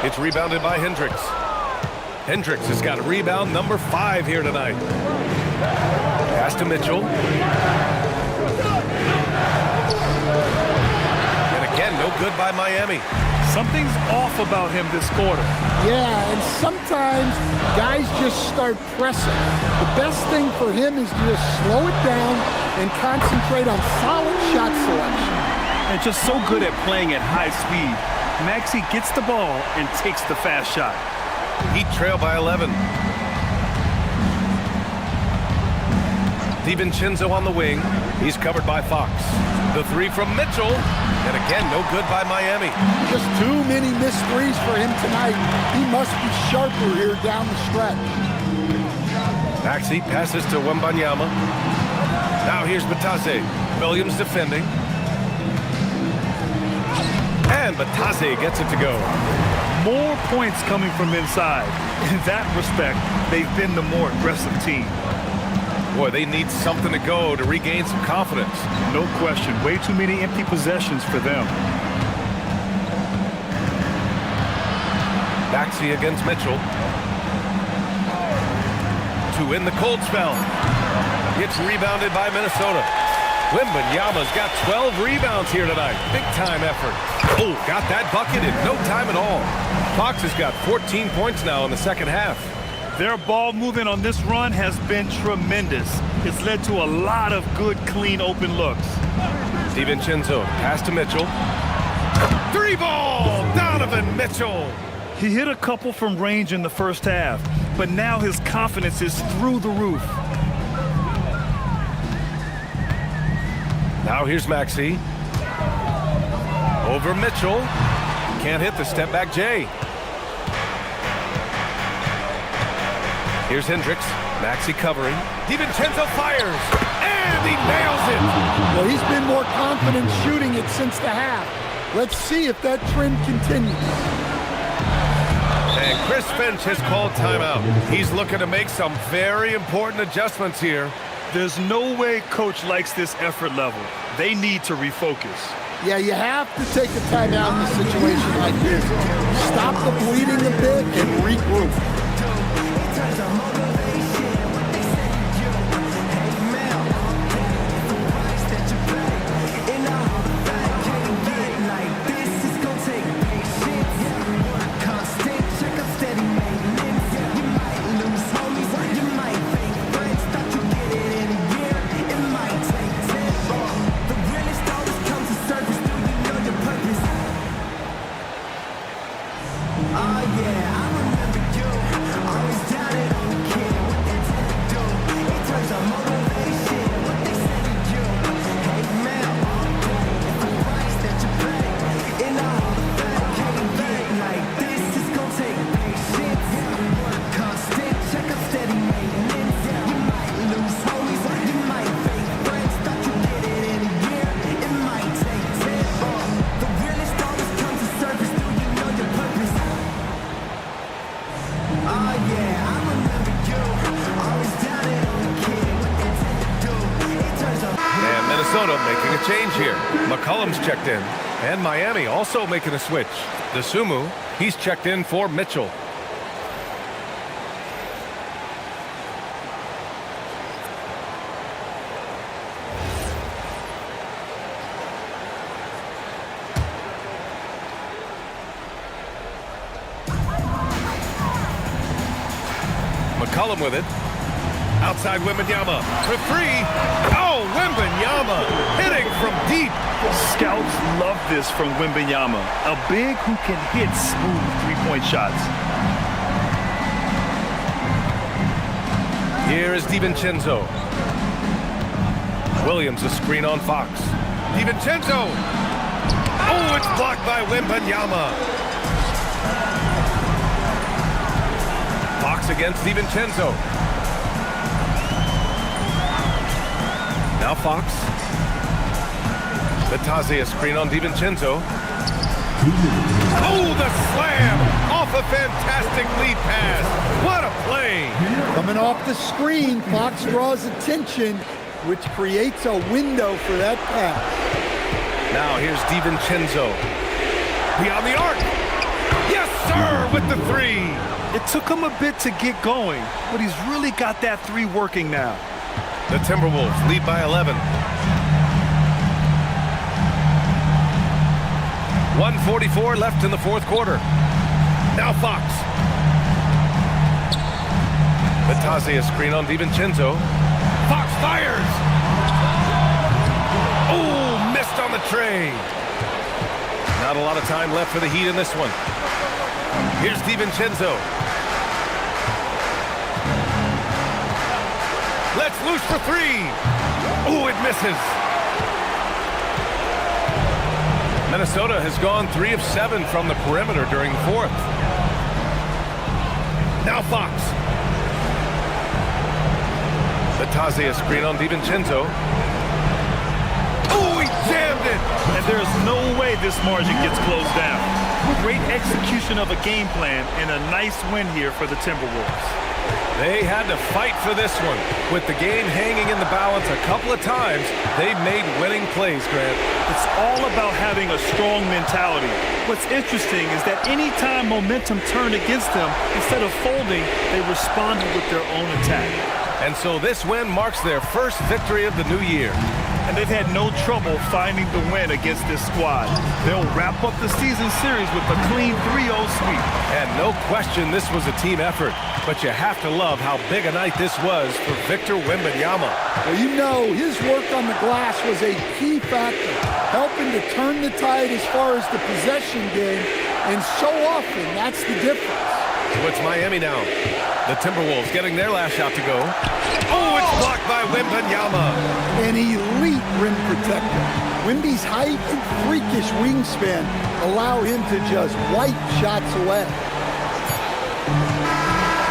It's rebounded by Hendricks. Hendricks has got rebound number 5 here tonight. Pass to Mitchell. And again, no good by Miami. Something's off about him this quarter. Yeah, and sometimes guys just start pressing. The best thing for him is to just slow it down and concentrate on solid shot selection. And just so good at playing at high speed. Maxey gets the ball and takes the fast shot. Heat trail by 11. DiVincenzo on the wing. He's covered by Fox. The 3 from Mitchell. And again, no good by Miami. Just too many missed threes for him tonight. He must be sharper here down the stretch. Maxey passes to Wembanyama. Now here's Batase. Williams defending. And Batase gets it to go. More points coming from inside. In that respect, they've been the more aggressive team. Boy, they need something to go to regain some confidence. No question. Way too many empty possessions for them. Maxey against Mitchell. To win the cold spell. It's rebounded by Minnesota. Wembanyama's got 12 rebounds here tonight. Big time effort. Oh, got that bucket in no time at all. Fox has got 14 points now in the second half. Their ball movement on this run has been tremendous. It's led to a lot of good, clean, open looks. DiVincenzo, pass to Mitchell. 3-ball, Donovan Mitchell. He hit a couple from range in the first half, but now his confidence is through the roof. Now here's Maxey. Over Mitchell. Can't hit the step back J. Here's Hendricks. Maxey covering. DiVincenzo fires. And he nails it. Well, he's been more confident shooting it since the half. Let's see if that trend continues. And Chris Finch has called timeout. He's looking to make some very important adjustments here. There's no way coach likes this effort level. They need to refocus. Yeah, you have to take a timeout in a situation like this. Stop the bleeding a bit and regroup. Making a change here. McCollum's checked in. And Miami also making a switch. Dosunmu, he's checked in for Mitchell. McCollum with it. Outside Wembanyama for 3. Oh, Wembanyama hitting from deep. Scouts love this from Wembanyama. A big who can hit smooth three-point shots. Here is DiVincenzo. Williams a screen on Fox. DiVincenzo. Oh, it's blocked by Wembanyama. Fox against DiVincenzo. Now Fox. Batase a screen on DiVincenzo. Oh, the slam off a fantastic lead pass. What a play. Coming off the screen, Fox draws attention, which creates a window for that pass. Now here's DiVincenzo. Beyond the arc. Yes, sir, with the 3. It took him a bit to get going, but he's really got that 3 working now. The Timberwolves lead by 11. 1:44 left in the fourth quarter. Now Fox. Batazia screen on DiVincenzo. Fox fires. Oh, missed on the tray. Not a lot of time left for the Heat in this one. Here's DiVincenzo. Let's loose for 3. Oh, it misses. Minnesota has gone 3 of 7 from the perimeter during the fourth. Now Fox. Batazia screen on DiVincenzo. Oh, he jammed it! And there's no way this margin gets closed down. Great execution of a game plan and a nice win here for the Timberwolves. They had to fight for this one. With the game hanging in the balance a couple of times, they've made winning plays, Grant. It's all about having a strong mentality. What's interesting is that any time momentum turned against them, instead of folding, they responded with their own attack. And so this win marks their first victory of the new year. And they've had no trouble finding the win against this squad. They'll wrap up the season series with a clean 3-0 sweep. And no question this was a team effort. But you have to love how big a night this was for Victor Wembanyama. Well, you know, his work on the glass was a key factor, helping to turn the tide as far as the possession game. And so often, that's the difference. So it's Miami now. The Timberwolves getting their last shot to go. Oh, it's blocked by Wembanyama. An elite rim protector. Wemby's height and freakish wingspan allow him to just wipe shots away.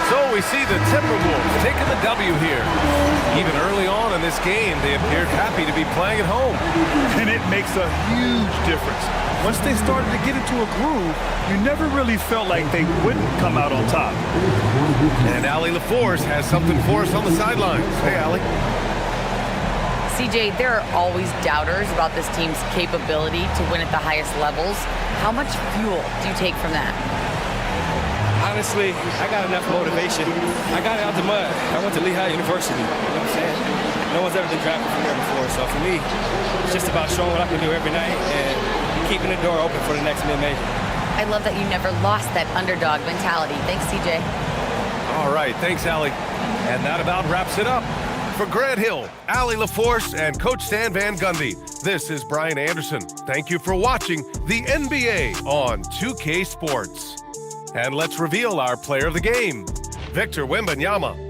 So we see the Timberwolves taking the W here. Even early on in this game, they appeared happy to be playing at home. And it makes a huge difference. Once they started to get into a groove, you never really felt like they wouldn't come out on top. And Allie LaForce has something for us on the sidelines. Hey, Allie. CJ, there are always doubters about this team's capability to win at the highest levels. How much fuel do you take from that? Honestly, I got enough motivation. I got it out the mud. I went to Lehigh University. You know what I'm saying? No one's ever been drafted from there before. So for me, it's just about showing what I can do every night and keeping the door open for the next mid-major. I love that you never lost that underdog mentality. Thanks, CJ. All right, thanks, Allie. And that about wraps it up. For Grant Hill, Allie LaForce, and Coach Stan Van Gundy, this is Brian Anderson. Thank you for watching the NBA on 2K Sports. And let's reveal our player of the game, Victor Wembanyama.